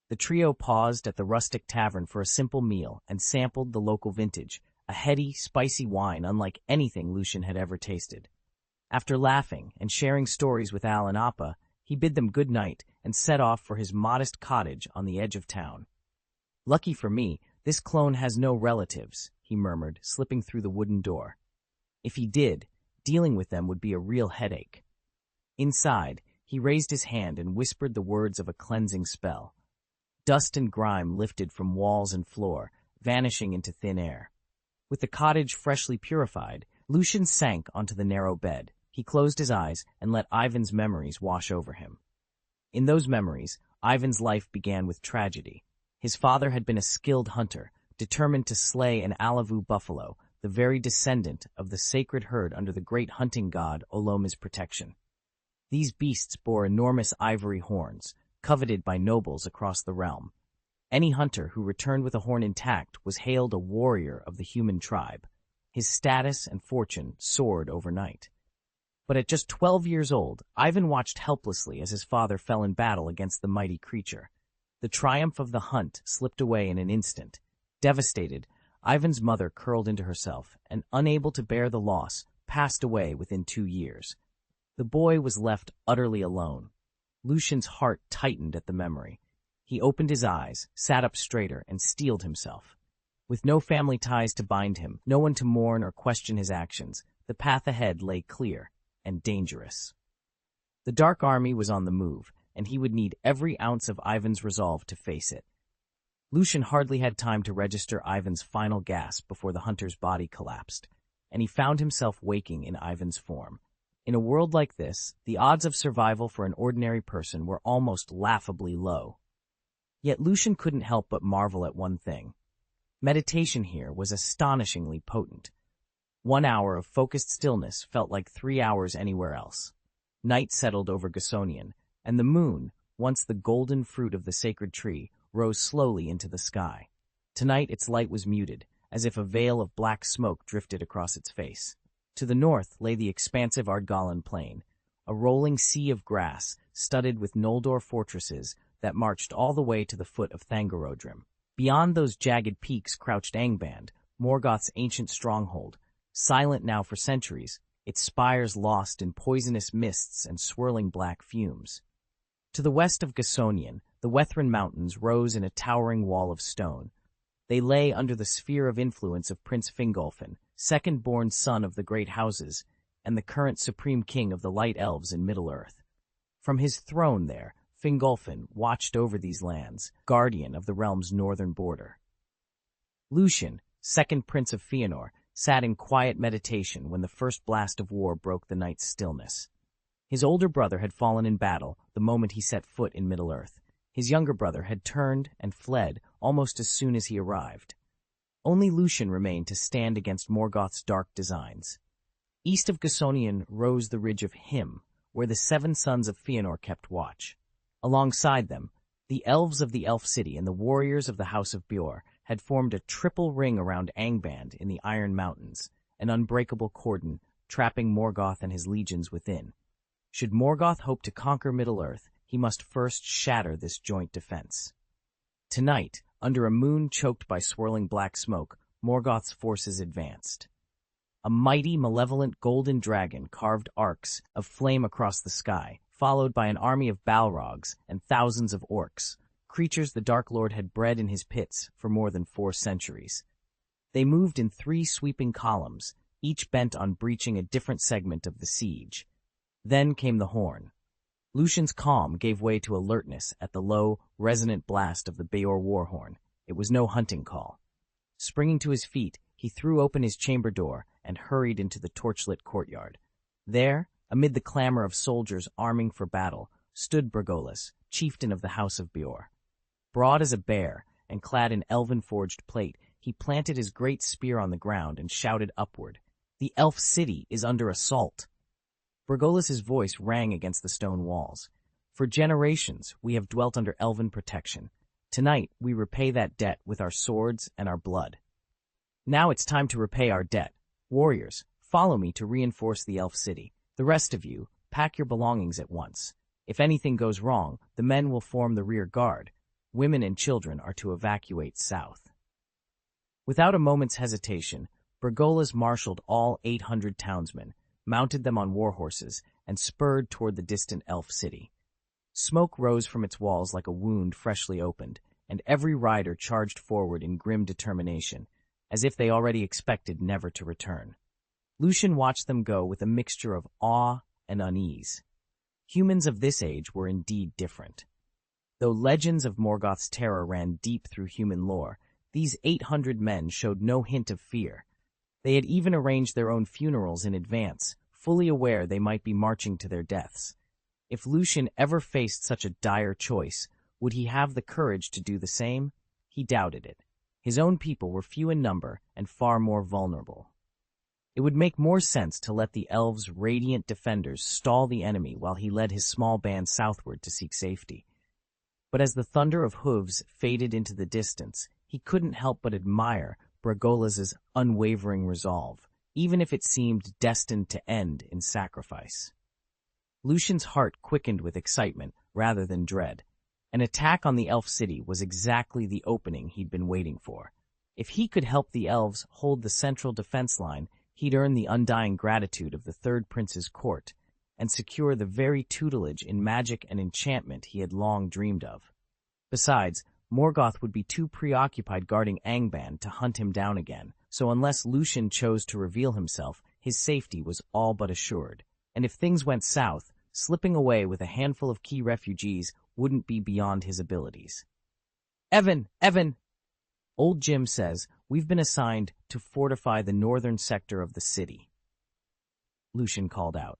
The trio paused at the rustic tavern for a simple meal and sampled the local vintage, a heady, spicy wine unlike anything Lucian had ever tasted. After laughing and sharing stories with Al and Appa, he bid them good night and set off for his modest cottage on the edge of town. "Lucky for me, this clone has no relatives," he murmured, slipping through the wooden door. If he did, dealing with them would be a real headache. Inside, he raised his hand and whispered the words of a cleansing spell. Dust and grime lifted from walls and floor, vanishing into thin air. With the cottage freshly purified, Lucian sank onto the narrow bed. He closed his eyes and let Ivan's memories wash over him. In those memories, Ivan's life began with tragedy. His father had been a skilled hunter, determined to slay an Alavu buffalo, the very descendant of the sacred herd under the great hunting god Oloma's protection. These beasts bore enormous ivory horns, coveted by nobles across the realm. Any hunter who returned with a horn intact was hailed a warrior of the human tribe. His status and fortune soared overnight. But at just 12 years old, Ivan watched helplessly as his father fell in battle against the mighty creature. The triumph of the hunt slipped away in an instant. Devastated, Ivan's mother curled into herself and, unable to bear the loss, passed away within 2 years. The boy was left utterly alone. Lucian's heart tightened at the memory. He opened his eyes, sat up straighter, and steeled himself. With no family ties to bind him, no one to mourn or question his actions, the path ahead lay clear and dangerous. The Dark Army was on the move, and he would need every ounce of Ivan's resolve to face it. Lucian hardly had time to register Ivan's final gasp before the hunter's body collapsed, and he found himself waking in Ivan's form. In a world like this, the odds of survival for an ordinary person were almost laughably low. Yet Lucian couldn't help but marvel at one thing. Meditation here was astonishingly potent. 1 hour of focused stillness felt like 3 hours anywhere else. Night settled over Gasonian, and the moon, once the golden fruit of the sacred tree, rose slowly into the sky. Tonight its light was muted, as if a veil of black smoke drifted across its face. To the north lay the expansive Ardgalan plain, a rolling sea of grass studded with Noldor fortresses that marched all the way to the foot of Thangorodrim. Beyond those jagged peaks crouched Angband, Morgoth's ancient stronghold, silent now for centuries, its spires lost in poisonous mists and swirling black fumes. To the west of Gasonian, the Wethran Mountains rose in a towering wall of stone. They lay under the sphere of influence of Prince Fingolfin, second-born son of the Great Houses, and the current supreme king of the Light Elves in Middle-earth. From his throne there, Fingolfin watched over these lands, guardian of the realm's northern border. Lucian, second prince of Fëanor, sat in quiet meditation when the first blast of war broke the night's stillness. His older brother had fallen in battle the moment he set foot in Middle-earth. His younger brother had turned and fled almost as soon as he arrived. Only Lucian remained to stand against Morgoth's dark designs. East of Gasonian rose the ridge of Him, where the 7 sons of Fëanor kept watch. Alongside them, the elves of the Elf City and the warriors of the House of Bjor had formed a triple ring around Angband in the Iron Mountains, an unbreakable cordon trapping Morgoth and his legions within. Should Morgoth hope to conquer Middle-earth, he must first shatter this joint defense. Tonight, under a moon choked by swirling black smoke, Morgoth's forces advanced. A mighty, malevolent golden dragon carved arcs of flame across the sky, followed by an army of Balrogs and thousands of orcs, creatures the Dark Lord had bred in his pits for more than 4 centuries. They moved in 3 sweeping columns, each bent on breaching a different segment of the siege. Then came the horn. Lucian's calm gave way to alertness at the low, resonant blast of the Beor war horn. It was no hunting call. Springing to his feet, he threw open his chamber door and hurried into the torchlit courtyard. There, amid the clamor of soldiers arming for battle, stood Bergolas, chieftain of the House of Beor. Broad as a bear and clad in elven-forged plate, he planted his great spear on the ground and shouted upward, "The elf city is under assault!" Bergolas's voice rang against the stone walls. "For generations, we have dwelt under elven protection. Tonight, we repay that debt with our swords and our blood. Now it's time to repay our debt. Warriors, follow me to reinforce the elf city. The rest of you, pack your belongings at once. If anything goes wrong, the men will form the rear guard. Women and children are to evacuate south." Without a moment's hesitation, Bergolas marshaled all 800 townsmen, mounted them on war horses, and spurred toward the distant elf city. Smoke rose from its walls like a wound freshly opened, and every rider charged forward in grim determination, as if they already expected never to return. Lucian watched them go with a mixture of awe and unease. Humans of this age were indeed different. Though legends of Morgoth's terror ran deep through human lore, these 800 men showed no hint of fear. They had even arranged their own funerals in advance, fully aware they might be marching to their deaths. If Lucian ever faced such a dire choice, would he have the courage to do the same? He doubted it. His own people were few in number and far more vulnerable. It would make more sense to let the elves' radiant defenders stall the enemy while he led his small band southward to seek safety. But as the thunder of hooves faded into the distance, he couldn't help but admire Bergolas's unwavering resolve, even if it seemed destined to end in sacrifice. Lucian's heart quickened with excitement rather than dread. An attack on the elf city was exactly the opening he'd been waiting for. If he could help the elves hold the central defense line, he'd earn the undying gratitude of the Third Prince's court and secure the very tutelage in magic and enchantment he had long dreamed of. Besides, Morgoth would be too preoccupied guarding Angband to hunt him down again, so unless Lucian chose to reveal himself, his safety was all but assured. And if things went south, slipping away with a handful of key refugees wouldn't be beyond his abilities. Evan! Old Jim says, we've been assigned to fortify the northern sector of the city. Lucian called out.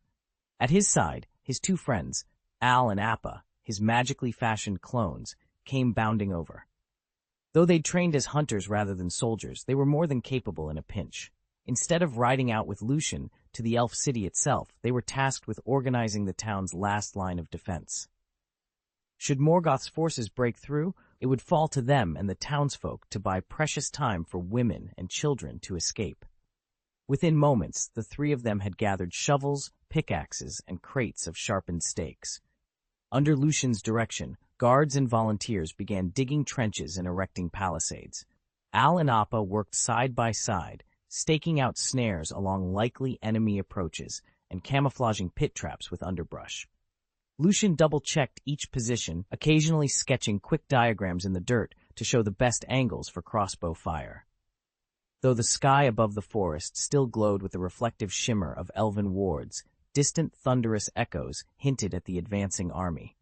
At his side, his 2 friends, Al and Appa, his magically fashioned clones, came bounding over. Though they'd trained as hunters rather than soldiers, they were more than capable in a pinch. Instead of riding out with Lucian to the elf city itself, they were tasked with organizing the town's last line of defense. Should Morgoth's forces break through, it would fall to them and the townsfolk to buy precious time for women and children to escape. Within moments, the 3 of them had gathered shovels, pickaxes, and crates of sharpened stakes. Under Lucian's direction, guards and volunteers began digging trenches and erecting palisades. Al and Appa worked side by side, staking out snares along likely enemy approaches and camouflaging pit traps with underbrush. Lucian double-checked each position, occasionally sketching quick diagrams in the dirt to show the best angles for crossbow fire. Though the sky above the forest still glowed with the reflective shimmer of elven wards, distant thunderous echoes hinted at the advancing army.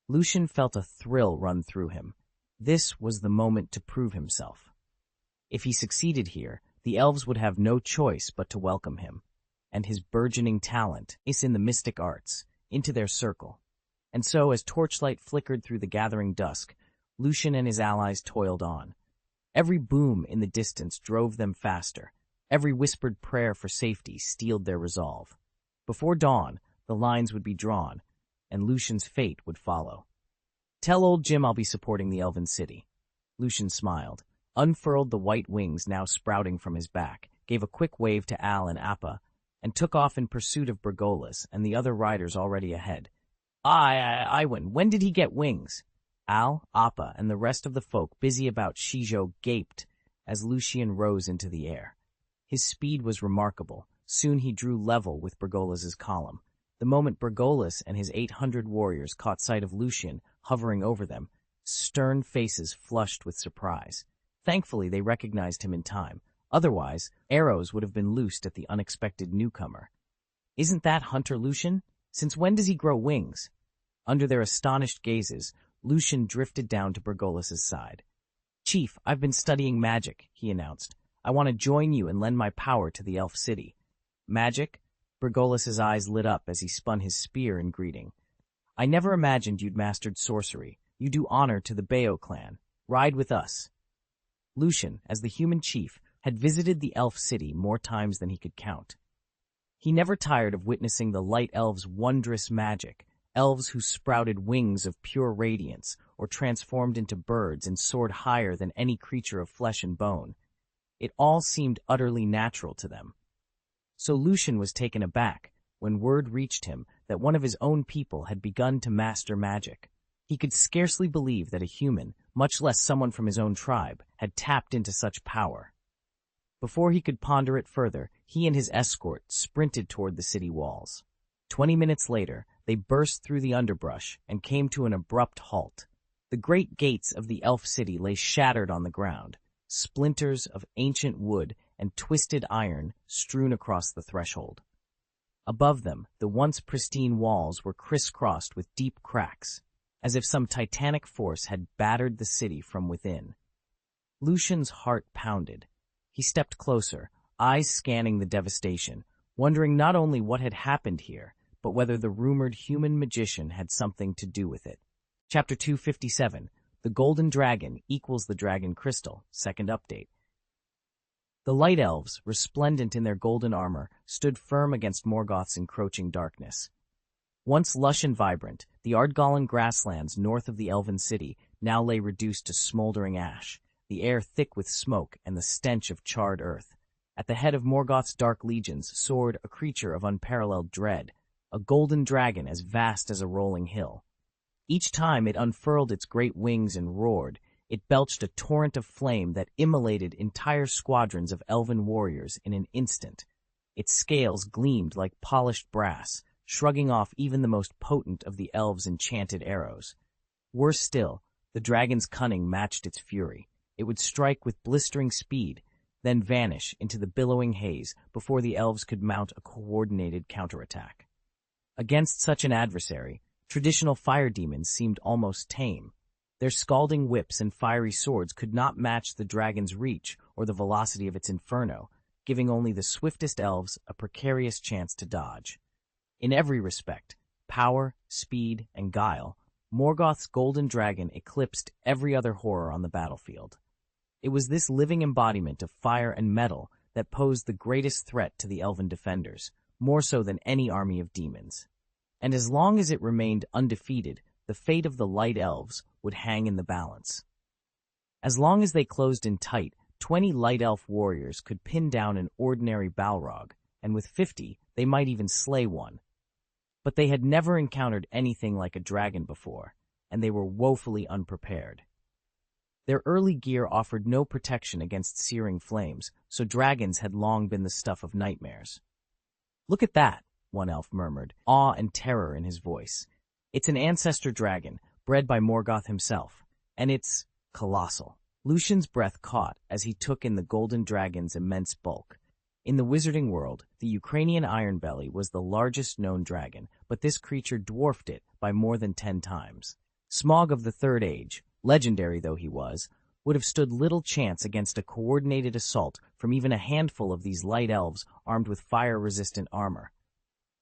Lucian felt a thrill run through him. This was the moment to prove himself. If he succeeded here, the elves would have no choice but to welcome him, and his burgeoning talent is in the mystic arts, into their circle. And so, as torchlight flickered through the gathering dusk, Lucian and his allies toiled on. Every boom in the distance drove them faster. Every whispered prayer for safety steeled their resolve. Before dawn, the lines would be drawn, and Lucian's fate would follow. Tell old Jim I'll be supporting the elven city. Lucian smiled, unfurled the white wings now sprouting from his back, gave a quick wave to Al and Appa, and took off in pursuit of Bergolas and the other riders already ahead. Iwan, when did he get wings? Al, Appa, and the rest of the folk busy about Shijo gaped as Lucian rose into the air. His speed was remarkable. Soon he drew level with Bergolas's column. The moment Bergolas and his 800 warriors caught sight of Lucian hovering over them, stern faces flushed with surprise. Thankfully, they recognized him in time. Otherwise, arrows would have been loosed at the unexpected newcomer. Isn't that Hunter Lucian? Since when does he grow wings? Under their astonished gazes, Lucian drifted down to Bergolas's side. Chief, I've been studying magic, he announced. I want to join you and lend my power to the elf city. Magic? Bergolas's eyes lit up as he spun his spear in greeting. I never imagined you'd mastered sorcery. You do honor to the Bayo clan. Ride with us. Lucian, as the human chief, had visited the elf city more times than he could count. He never tired of witnessing the light elves' wondrous magic, elves who sprouted wings of pure radiance or transformed into birds and soared higher than any creature of flesh and bone. It all seemed utterly natural to them. So Lucian was taken aback when word reached him that one of his own people had begun to master magic. He could scarcely believe that a human, much less someone from his own tribe, had tapped into such power. Before he could ponder it further, he and his escort sprinted toward the city walls. 20 minutes later, they burst through the underbrush and came to an abrupt halt. The great gates of the elf city lay shattered on the ground, splinters of ancient wood and twisted iron strewn across the threshold. Above them, the once pristine walls were crisscrossed with deep cracks, as if some titanic force had battered the city from within. Lucian's heart pounded. He stepped closer, eyes scanning the devastation, wondering not only what had happened here, but whether the rumored human magician had something to do with it. Chapter 257, The Golden Dragon equals the Dragon Crystal, second update. The Light Elves, resplendent in their golden armor, stood firm against Morgoth's encroaching darkness. Once lush and vibrant, the Ardgallan grasslands north of the Elven city now lay reduced to smoldering ash, the air thick with smoke and the stench of charred earth. At the head of Morgoth's dark legions soared a creature of unparalleled dread, a golden dragon as vast as a rolling hill. Each time it unfurled its great wings and roared, it belched a torrent of flame that immolated entire squadrons of elven warriors in an instant. Its scales gleamed like polished brass, shrugging off even the most potent of the elves' enchanted arrows. Worse still, the dragon's cunning matched its fury. It would strike with blistering speed, then vanish into the billowing haze before the elves could mount a coordinated counterattack. Against such an adversary, traditional fire demons seemed almost tame. Their scalding whips and fiery swords could not match the dragon's reach or the velocity of its inferno, giving only the swiftest elves a precarious chance to dodge. In every respect, power, speed, and guile, Morgoth's golden dragon eclipsed every other horror on the battlefield. It was this living embodiment of fire and metal that posed the greatest threat to the elven defenders, more so than any army of demons. And as long as it remained undefeated, the fate of the Light Elves would hang in the balance. As long as they closed in tight, 20 Light Elf warriors could pin down an ordinary Balrog, and with 50, they might even slay one. But they had never encountered anything like a dragon before, and they were woefully unprepared. Their early gear offered no protection against searing flames, so dragons had long been the stuff of nightmares. "Look at that," one elf murmured, awe and terror in his voice. "It's an ancestor dragon, bred by Morgoth himself, and it's colossal." Lucian's breath caught as he took in the golden dragon's immense bulk. In the wizarding world, the Ukrainian Ironbelly was the largest known dragon, but this creature dwarfed it by more than 10 times. Smaug of the Third Age, legendary though he was, would have stood little chance against a coordinated assault from even a handful of these light elves armed with fire-resistant armor.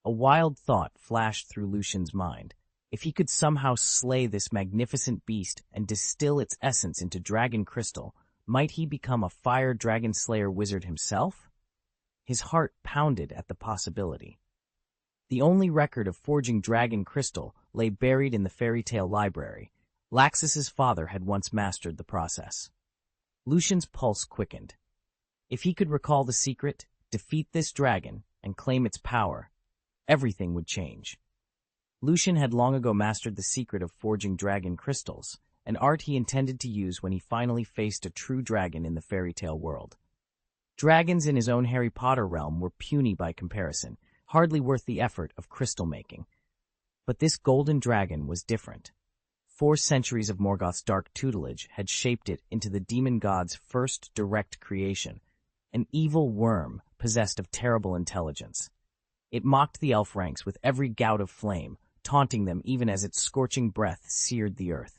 A wild thought flashed through Lucian's mind. If he could somehow slay this magnificent beast and distill its essence into dragon crystal, might he become a fire dragon slayer wizard himself? His heart pounded at the possibility. The only record of forging dragon crystal lay buried in the fairy tale library. Laxus's father had once mastered the process. Lucian's pulse quickened. If he could recall the secret, defeat this dragon, and and claim its power, everything would change. Lucian had long ago mastered the secret of forging dragon crystals, an art he intended to use when he finally faced a true dragon in the fairy tale world. Dragons in his own Harry Potter realm were puny by comparison, hardly worth the effort of crystal making. But this golden dragon was different. 4 centuries of Morgoth's dark tutelage had shaped it into the demon god's first direct creation, an evil worm possessed of terrible intelligence. It mocked the elf ranks with every gout of flame, taunting them even as its scorching breath seared the earth.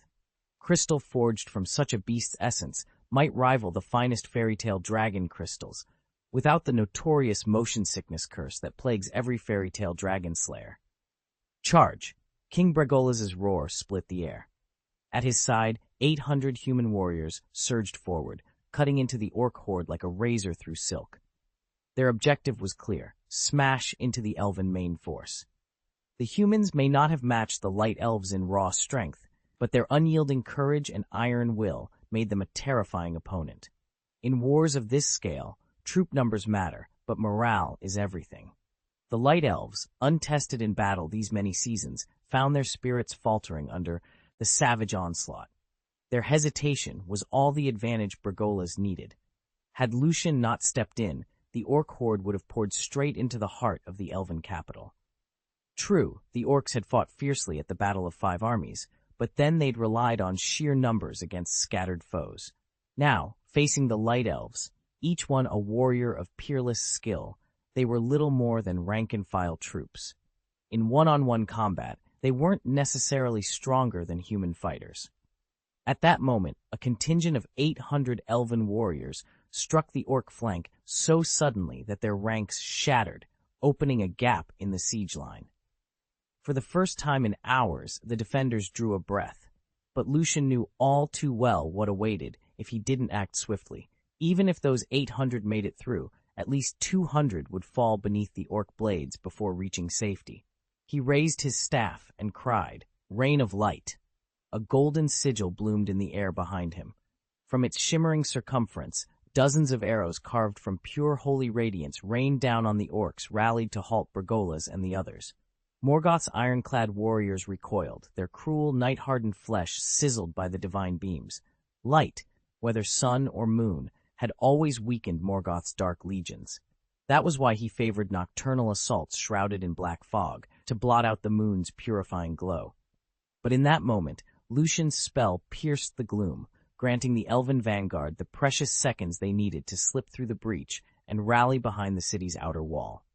Crystal forged from such a beast's essence might rival the finest fairy tale dragon crystals, without the notorious motion sickness curse that plagues every fairy tale dragon slayer. Charge! King Bragolaz's roar split the air. At his side, 800 human warriors surged forward, cutting into the orc horde like a razor through silk. Their objective was clear: smash into the elven main force. The humans may not have matched the light elves in raw strength, but their unyielding courage and iron will made them a terrifying opponent. In wars of this scale, troop numbers matter, but morale is everything. The light elves, untested in battle these many seasons, found their spirits faltering under the savage onslaught. Their hesitation was all the advantage Bragolaz needed. Had Lucian not stepped in, the orc horde would have poured straight into the heart of the elven capital. True, the orcs had fought fiercely at the Battle of 5 Armies, but then they'd relied on sheer numbers against scattered foes. Now, facing the light elves, each one a warrior of peerless skill, they were little more than rank-and-file troops. In one-on-one combat, they weren't necessarily stronger than human fighters. At that moment, a contingent of 800 elven warriors struck the orc flank so suddenly that their ranks shattered, opening a gap in the siege line. For the first time in hours, the defenders drew a breath, but Lucian knew all too well what awaited if he didn't act swiftly. Even if those 800 made it through, at least 200 would fall beneath the orc blades before reaching safety. He raised his staff and cried, "Rain of light!" A golden sigil bloomed in the air behind him. From its shimmering circumference, dozens of arrows carved from pure holy radiance rained down on the orcs rallied to halt Bragolaz and the others. Morgoth's ironclad warriors recoiled, their cruel, night-hardened flesh sizzled by the divine beams. Light, whether sun or moon, had always weakened Morgoth's dark legions. That was why he favored nocturnal assaults shrouded in black fog, to blot out the moon's purifying glow. But in that moment, Lucian's spell pierced the gloom, granting the elven vanguard the precious seconds they needed to slip through the breach and rally behind the city's outer wall.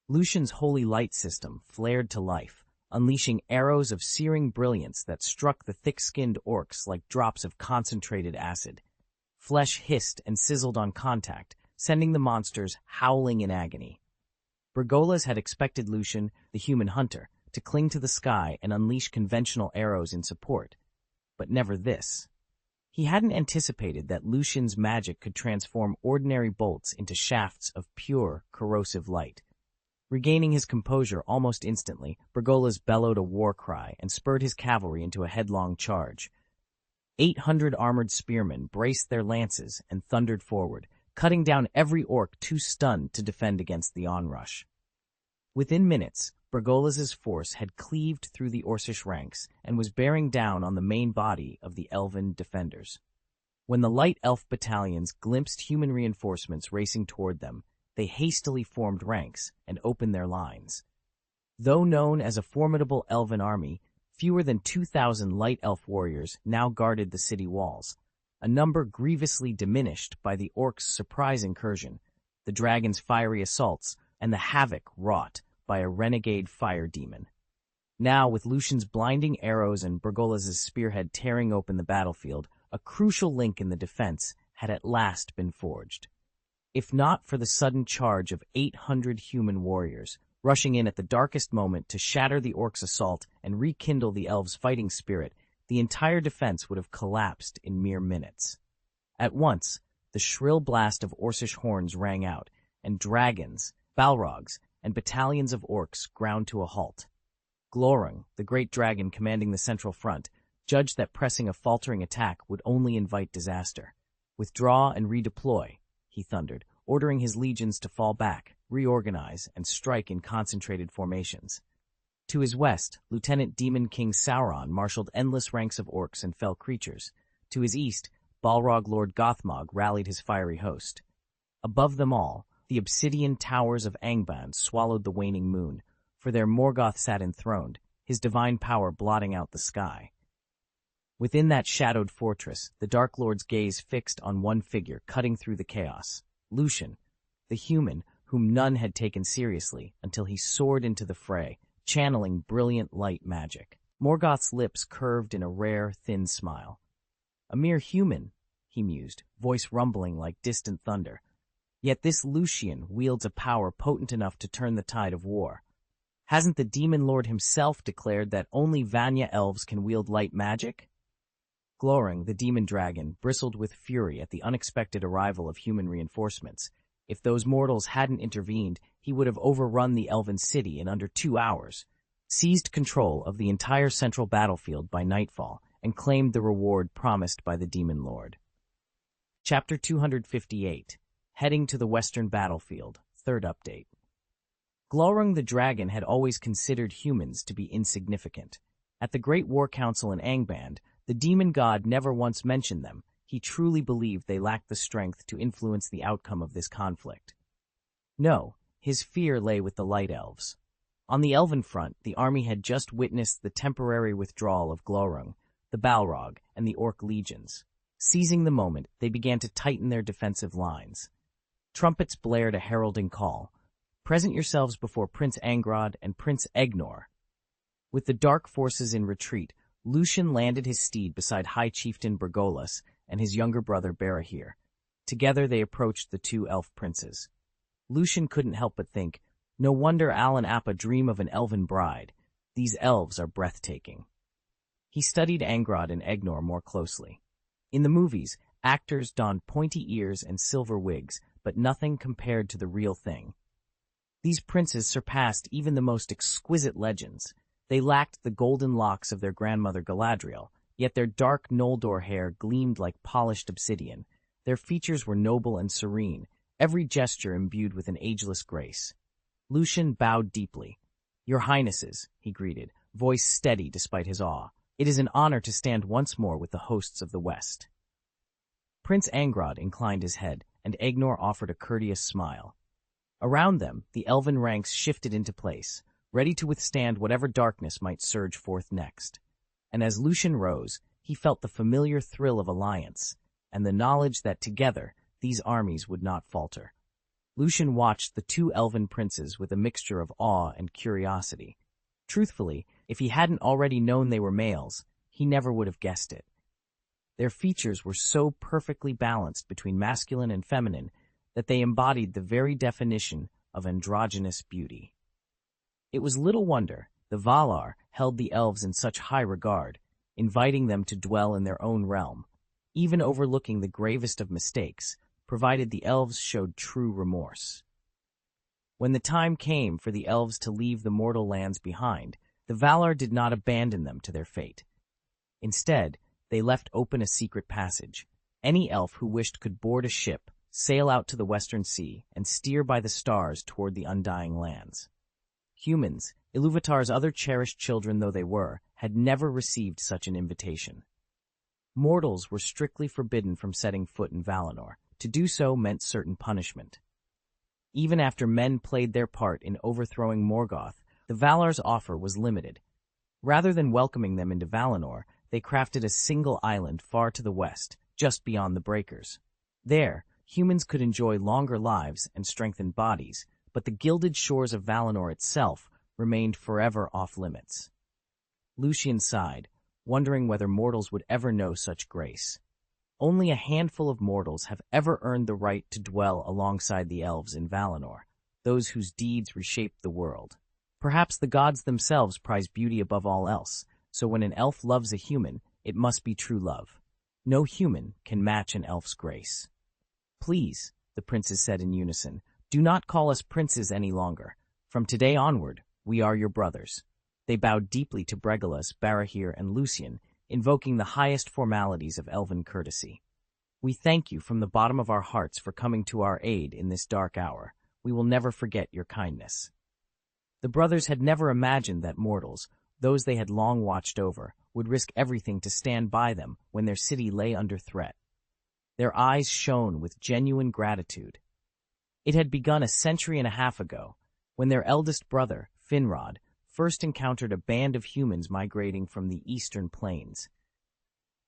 Lucian's holy light system flared to life, unleashing arrows of searing brilliance that struck the thick-skinned orcs like drops of concentrated acid. Flesh hissed and sizzled on contact, sending the monsters howling in agony. Bragolaz had expected Lucian, the human hunter, to cling to the sky and unleash conventional arrows in support, but never this. He hadn't anticipated that Lucian's magic could transform ordinary bolts into shafts of pure, corrosive light. Regaining his composure almost instantly, Bragolaz bellowed a war cry and spurred his cavalry into a headlong charge. 800 armored spearmen braced their lances and thundered forward, cutting down every orc too stunned to defend against the onrush. Within minutes, Bragolaz's force had cleaved through the Orcish ranks and was bearing down on the main body of the elven defenders. When the light elf battalions glimpsed human reinforcements racing toward them, they hastily formed ranks and opened their lines. Though known as a formidable elven army, fewer than 2,000 light elf warriors now guarded the city walls, a number grievously diminished by the orcs' surprise incursion, the dragon's fiery assaults, and the havoc wrought by a renegade fire demon. Now, with Lucian's blinding arrows and Bragolaz's spearhead tearing open the battlefield, a crucial link in the defense had at last been forged. If not for the sudden charge of 800 human warriors, rushing in at the darkest moment to shatter the orcs' assault and rekindle the elves' fighting spirit, the entire defense would have collapsed in mere minutes. At once, the shrill blast of Orcish horns rang out, and dragons, balrogs, and battalions of orcs ground to a halt. Glorung, the great dragon commanding the central front, judged that pressing a faltering attack would only invite disaster. "Withdraw and redeploy," he thundered, ordering his legions to fall back, reorganize, and strike in concentrated formations. To his west, Lieutenant Demon King Sauron marshaled endless ranks of orcs and fell creatures. To his east, Balrog Lord Gothmog rallied his fiery host. Above them all, the obsidian towers of Angband swallowed the waning moon, for there Morgoth sat enthroned, his divine power blotting out the sky. Within that shadowed fortress, the Dark Lord's gaze fixed on one figure cutting through the chaos, Lucian, the human whom none had taken seriously until he soared into the fray, channeling brilliant light magic. Morgoth's lips curved in a rare, thin smile. A mere human, he mused, voice rumbling like distant thunder. Yet this Lucian wields a power potent enough to turn the tide of war. Hasn't the Demon Lord himself declared that only Vanya elves can wield light magic? Glowring, the demon dragon bristled with fury at the unexpected arrival of human reinforcements. If those mortals hadn't intervened, he would have overrun the elven city in under 2 hours, seized control of the entire central battlefield by nightfall, and claimed the reward promised by the Demon Lord. Chapter 258. Heading to the Western Battlefield, third update. Glowring the dragon had always considered humans to be insignificant. At the Great War Council in Angband, the demon god never once mentioned them. He truly believed they lacked the strength to influence the outcome of this conflict. No, his fear lay with the Light Elves. On the Elven front, the army had just witnessed the temporary withdrawal of Glowrung, the Balrog, and the Orc legions. Seizing the moment, they began to tighten their defensive lines. Trumpets blared a heralding call. Present yourselves before Prince Angrod and Prince Egnor. With the dark forces in retreat, Lucian landed his steed beside High Chieftain Bergolas and his younger brother Barahir. Together they approached the two elf princes. Lucian couldn't help but think, no wonder Al and Appa dream of an elven bride. These elves are breathtaking. He studied Angrod and Egnor more closely. In the movies, actors donned pointy ears and silver wigs, but nothing compared to the real thing. These princes surpassed even the most exquisite legends. They lacked the golden locks of their grandmother Galadriel, yet their dark Noldor hair gleamed like polished obsidian. Their features were noble and serene, every gesture imbued with an ageless grace. Lucian bowed deeply. "Your Highnesses," he greeted, voice steady despite his awe. "It is an honor to stand once more with the hosts of the West." Prince Angrod inclined his head, and Egnor offered a courteous smile. Around them, the elven ranks shifted into place, ready to withstand whatever darkness might surge forth next. And as Lucian rose, he felt the familiar thrill of alliance, and the knowledge that together these armies would not falter. Lucian watched the two elven princes with a mixture of awe and curiosity. Truthfully, if he hadn't already known they were males, he never would have guessed it. Their features were so perfectly balanced between masculine and feminine that they embodied the very definition of androgynous beauty. It was little wonder the Valar held the elves in such high regard, inviting them to dwell in their own realm, even overlooking the gravest of mistakes, provided the elves showed true remorse. When the time came for the elves to leave the mortal lands behind, the Valar did not abandon them to their fate. Instead, they left open a secret passage. Any elf who wished could board a ship, sail out to the Western Sea, and steer by the stars toward the Undying Lands. Humans, Iluvatar's other cherished children though they were, had never received such an invitation. Mortals were strictly forbidden from setting foot in Valinor. To do so meant certain punishment. Even after men played their part in overthrowing Morgoth, the Valar's offer was limited. Rather than welcoming them into Valinor, they crafted a single island far to the west, just beyond the breakers. There, humans could enjoy longer lives and strengthened bodies, but the gilded shores of Valinor itself remained forever off-limits. Lucian sighed, wondering whether mortals would ever know such grace. Only a handful of mortals have ever earned the right to dwell alongside the elves in Valinor, those whose deeds reshaped the world. Perhaps the gods themselves prize beauty above all else, so when an elf loves a human, it must be true love. No human can match an elf's grace. "Please," the princes said in unison, "do not call us princes any longer. From today onward, we are your brothers." They bowed deeply to Bregolas, Barahir, and Lucian, invoking the highest formalities of elven courtesy. We thank you from the bottom of our hearts for coming to our aid in this dark hour. We will never forget your kindness." The brothers had never imagined that mortals, those they had long watched over, would risk everything to stand by them when their city lay under threat. Their eyes shone with genuine gratitude. It had begun a century and a half ago, when their eldest brother, Finrod, first encountered a band of humans migrating from the eastern plains.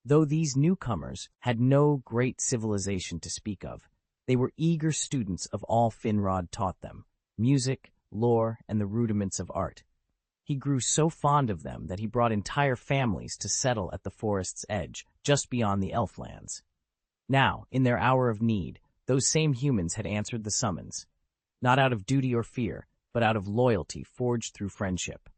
Though these newcomers had no great civilization to speak of, they were eager students of all Finrod taught them: music, lore, and the rudiments of art. He grew so fond of them that he brought entire families to settle at the forest's edge, just beyond the Elflands. Now, in their hour of need, those same humans had answered the summons, not out of duty or fear, but out of loyalty forged through friendship.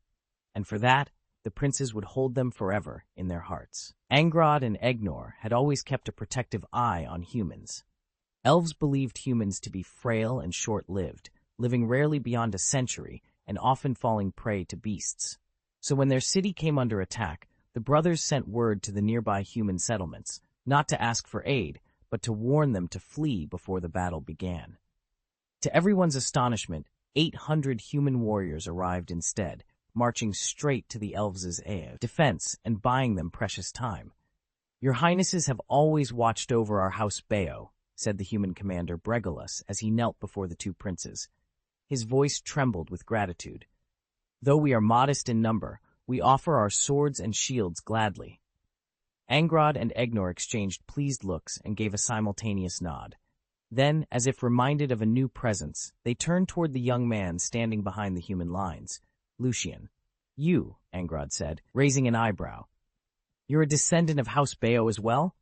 And for that, the princes would hold them forever in their hearts. Angrod and Egnor had always kept a protective eye on humans. Elves believed humans to be frail and short-lived, living rarely beyond a century and often falling prey to beasts. So when their city came under attack, the brothers sent word to the nearby human settlements, not to ask for aid, but to warn them to flee before the battle began. To everyone's astonishment, 800 human warriors arrived instead, marching straight to the elves' defense and buying them precious time. "Your highnesses have always watched over our house Bayo," said the human commander Bregolas as he knelt before the two princes. His voice trembled with gratitude. "Though we are modest in number, we offer our swords and shields gladly." Angrod and Egnor exchanged pleased looks and gave a simultaneous nod. Then, as if reminded of a new presence, they turned toward the young man standing behind the human lines. "Lucian." "You," Angrod said, raising an eyebrow. "You're a descendant of House Bayo as well?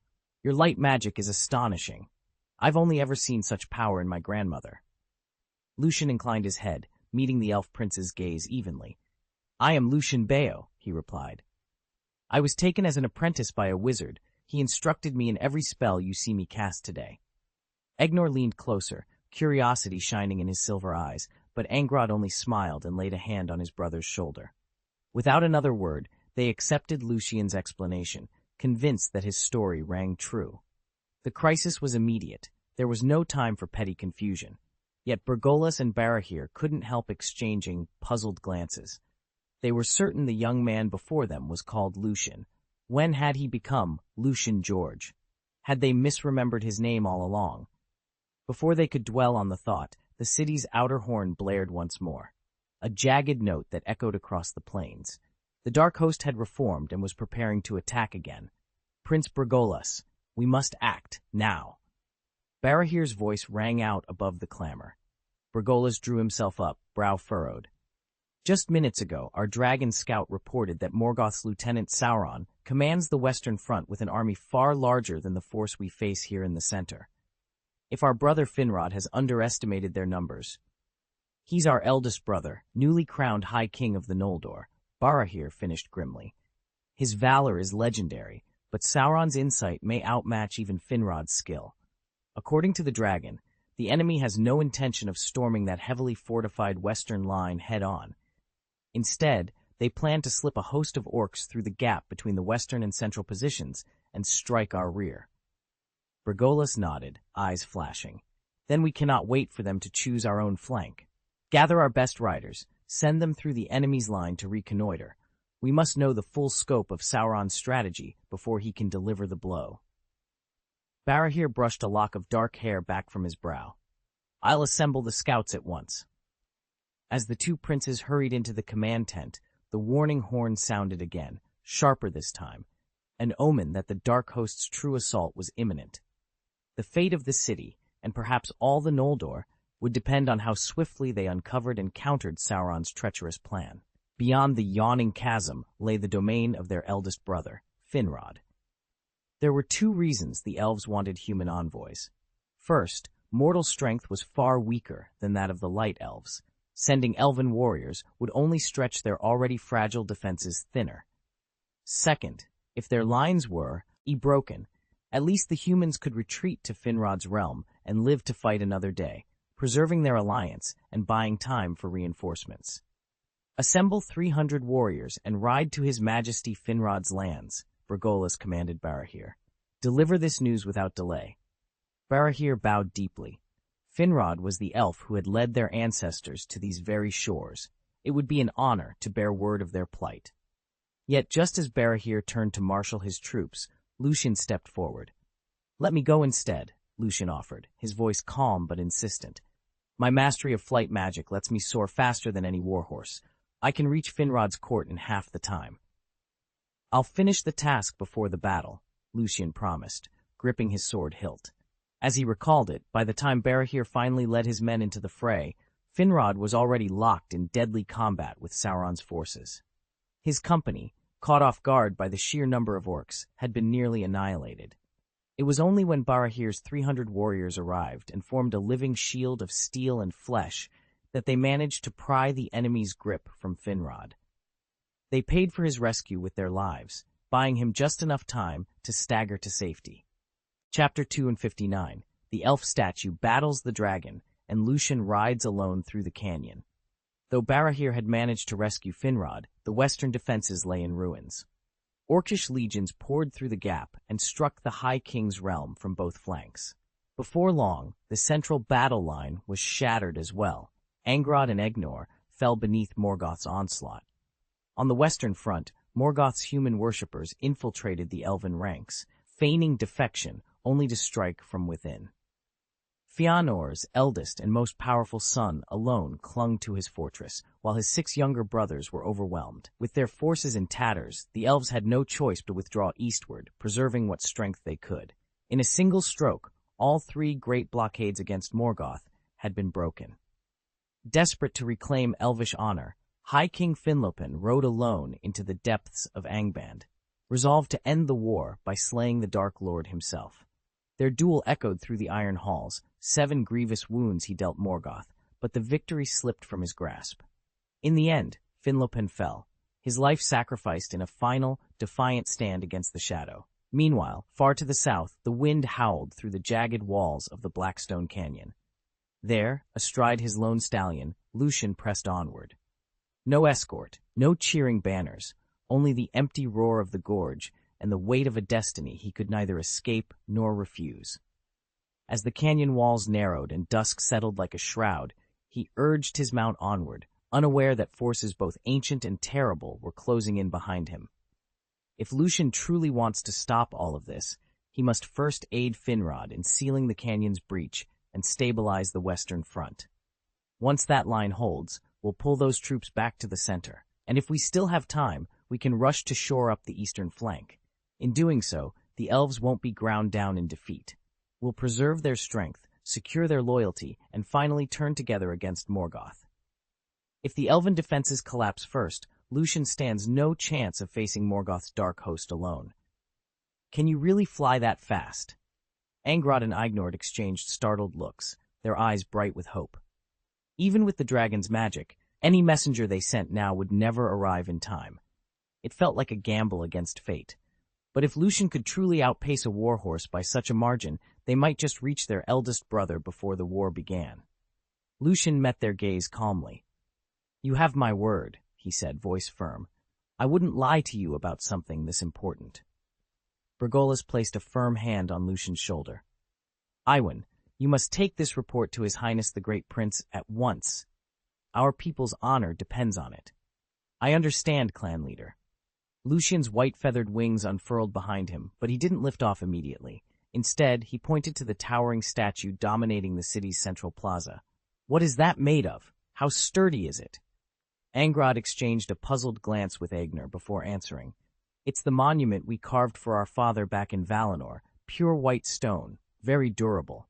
Your light magic is astonishing. I've only ever seen such power in my grandmother." Lucian inclined his head, meeting the elf prince's gaze evenly. "I am Lucian Bayo," he replied. "I was taken as an apprentice by a wizard. He instructed me in every spell you see me cast today." Egnor leaned closer, curiosity shining in his silver eyes, but Angrod only smiled and laid a hand on his brother's shoulder. Without another word, they accepted Lucian's explanation, convinced that his story rang true. The crisis was immediate. There was no time for petty confusion. Yet Bergolas and Barahir couldn't help exchanging puzzled glances. They were certain the young man before them was called Lucian. When had he become Lucian George? Had they misremembered his name all along? Before they could dwell on the thought, the city's outer horn blared once more, a jagged note that echoed across the plains. The Dark Host had reformed and was preparing to attack again. "Prince Bergolas, we must act, now." Barahir's voice rang out above the clamor. Bergolas drew himself up, brow furrowed. "Just minutes ago, our dragon scout reported that Morgoth's lieutenant Sauron commands the Western Front with an army far larger than the force we face here in the center. If our brother Finrod has underestimated their numbers, he's our eldest brother, newly crowned High King of the Noldor," Barahir finished grimly. "His valor is legendary, but Sauron's insight may outmatch even Finrod's skill. According to the dragon, the enemy has no intention of storming that heavily fortified western line head-on. Instead, they plan to slip a host of orcs through the gap between the western and central positions and strike our rear." Bergolas nodded, eyes flashing. "Then we cannot wait for them to choose our own flank. Gather our best riders, send them through the enemy's line to reconnoiter. We must know the full scope of Sauron's strategy before he can deliver the blow." Barahir brushed a lock of dark hair back from his brow. "I'll assemble the scouts at once." As the two princes hurried into the command tent, the warning horn sounded again, sharper this time, an omen that the Dark Host's true assault was imminent. The fate of the city, and perhaps all the Noldor, would depend on how swiftly they uncovered and countered Sauron's treacherous plan. Beyond the yawning chasm lay the domain of their eldest brother, Finrod. There were two reasons the elves wanted human envoys. First, mortal strength was far weaker than that of the light elves. Sending elven warriors would only stretch their already fragile defenses thinner. Second, if their lines were broken, at least the humans could retreat to Finrod's realm and live to fight another day, preserving their alliance and buying time for reinforcements. "Assemble 300 warriors and ride to His Majesty Finrod's lands," Bergolas commanded Barahir. "Deliver this news without delay. Barahir bowed deeply. Finrod was the elf who had led their ancestors to these very shores. It would be an honor to bear word of their plight. Yet just as Barahir turned to marshal his troops, Lucian stepped forward. "Let me go instead," Lucian offered, his voice calm but insistent. "My mastery of flight magic lets me soar faster than any warhorse. I can reach Finrod's court in half the time." "I'll finish the task before the battle," Lucian promised, gripping his sword hilt. As he recalled it, by the time Barahir finally led his men into the fray, Finrod was already locked in deadly combat with Sauron's forces. His company, caught off guard by the sheer number of orcs, had been nearly annihilated. It was only when Barahir's 300 warriors arrived and formed a living shield of steel and flesh that they managed to pry the enemy's grip from Finrod. They paid for his rescue with their lives, buying him just enough time to stagger to safety. Chapter 259. The elf statue battles the dragon, and Lucian rides alone through the canyon. Though Barahir had managed to rescue Finrod, the western defenses lay in ruins. Orcish legions poured through the gap and struck the High King's realm from both flanks. Before long, the central battle line was shattered as well. Angrod and Egnor fell beneath Morgoth's onslaught. On the western front, Morgoth's human worshippers infiltrated the elven ranks, feigning defection only to strike from within. Fëanor's eldest and most powerful son alone clung to his fortress, while his 6 younger brothers were overwhelmed. With their forces in tatters, the elves had no choice but withdraw eastward, preserving what strength they could. In a single stroke, all 3 great blockades against Morgoth had been broken. Desperate to reclaim elvish honor, High King Finlopen rode alone into the depths of Angband, resolved to end the war by slaying the Dark Lord himself. Their duel echoed through the iron halls, 7 grievous wounds he dealt Morgoth, but the victory slipped from his grasp. In the end, Finlopen fell, his life sacrificed in a final, defiant stand against the Shadow. Meanwhile, far to the south, the wind howled through the jagged walls of the Blackstone Canyon. There, astride his lone stallion, Lucian pressed onward. No escort, no cheering banners, only the empty roar of the gorge and the weight of a destiny he could neither escape nor refuse. As the canyon walls narrowed and dusk settled like a shroud, he urged his mount onward, unaware that forces both ancient and terrible were closing in behind him. If Lucian truly wants to stop all of this, he must first aid Finrod in sealing the canyon's breach and stabilize the western front. Once that line holds, we'll pull those troops back to the center, and if we still have time, we can rush to shore up the eastern flank. In doing so, the elves won't be ground down in defeat. We'll preserve their strength, secure their loyalty, and finally turn together against Morgoth. If the elven defenses collapse first, Lucian stands no chance of facing Morgoth's dark host alone. "Can you really fly that fast?" Angrod and Ignord exchanged startled looks, their eyes bright with hope. Even with the dragon's magic, any messenger they sent now would never arrive in time. It felt like a gamble against fate. But if Lucian could truly outpace a warhorse by such a margin, they might just reach their eldest brother before the war began. Lucian met their gaze calmly. "You have my word," he said, voice firm. "I wouldn't lie to you about something this important." Bergolas placed a firm hand on Lucian's shoulder. "Iwan, you must take this report to His Highness the Great Prince at once. Our people's honor depends on it." "I understand, clan leader." Lucian's white-feathered wings unfurled behind him, but he didn't lift off immediately. Instead, he pointed to the towering statue dominating the city's central plaza. "What is that made of? How sturdy is it?" Angrod exchanged a puzzled glance with Agnor before answering. "It's the monument we carved for our father back in Valinor, pure white stone, very durable."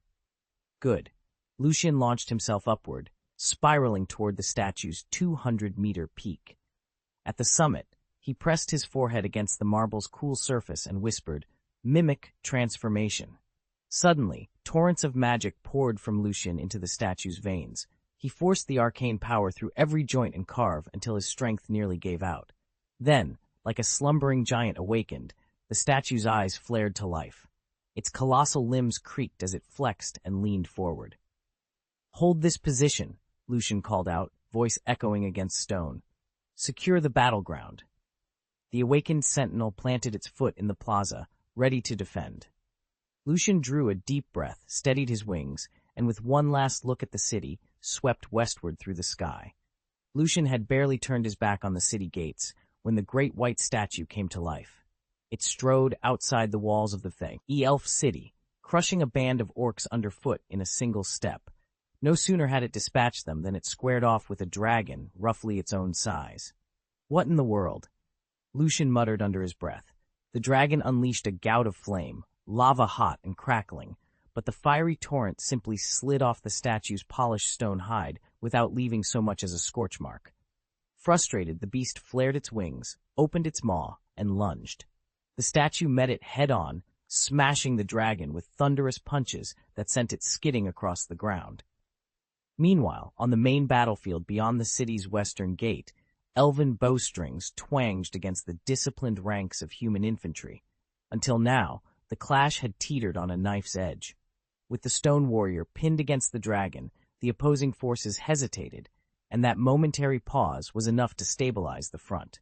"Good." Lucian launched himself upward, spiraling toward the statue's 200-meter peak. At the summit, he pressed his forehead against the marble's cool surface and whispered, "Mimic transformation." Suddenly, torrents of magic poured from Lucian into the statue's veins. He forced the arcane power through every joint and carve until his strength nearly gave out. Then, like a slumbering giant awakened, the statue's eyes flared to life. Its colossal limbs creaked as it flexed and leaned forward. "Hold this position," Lucian called out, voice echoing against stone. "Secure the battleground." The awakened sentinel planted its foot in the plaza, ready to defend. Lucian drew a deep breath, steadied his wings, and with one last look at the city, swept westward through the sky. Lucian had barely turned his back on the city gates when the great white statue came to life. It strode outside the walls of the elf city, crushing a band of orcs underfoot in a single step. No sooner had it dispatched them than it squared off with a dragon roughly its own size. What in the world? Lucian muttered under his breath. The dragon unleashed a gout of flame, lava hot and crackling, but the fiery torrent simply slid off the statue's polished stone hide without leaving so much as a scorch mark. Frustrated, the beast flared its wings, opened its maw, and lunged. The statue met it head-on, smashing the dragon with thunderous punches that sent it skidding across the ground. Meanwhile, on the main battlefield beyond the city's western gate, elven bowstrings twanged against the disciplined ranks of human infantry. Until now, the clash had teetered on a knife's edge. With the stone warrior pinned against the dragon, the opposing forces hesitated, and that momentary pause was enough to stabilize the front.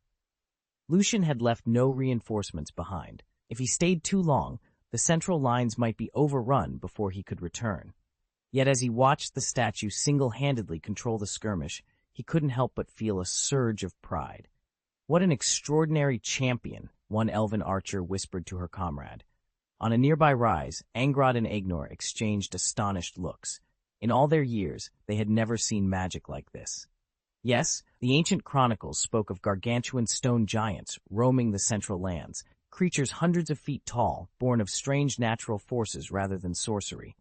Lucian had left no reinforcements behind. If he stayed too long, the central lines might be overrun before he could return. Yet as he watched the statue single-handedly control the skirmish, he couldn't help but feel a surge of pride. What an extraordinary champion, one elven archer whispered to her comrade. On a nearby rise, Angrod and Agnor exchanged astonished looks. In all their years, they had never seen magic like this. Yes, the ancient chronicles spoke of gargantuan stone giants roaming the central lands, creatures hundreds of feet tall, born of strange natural forces rather than sorcery.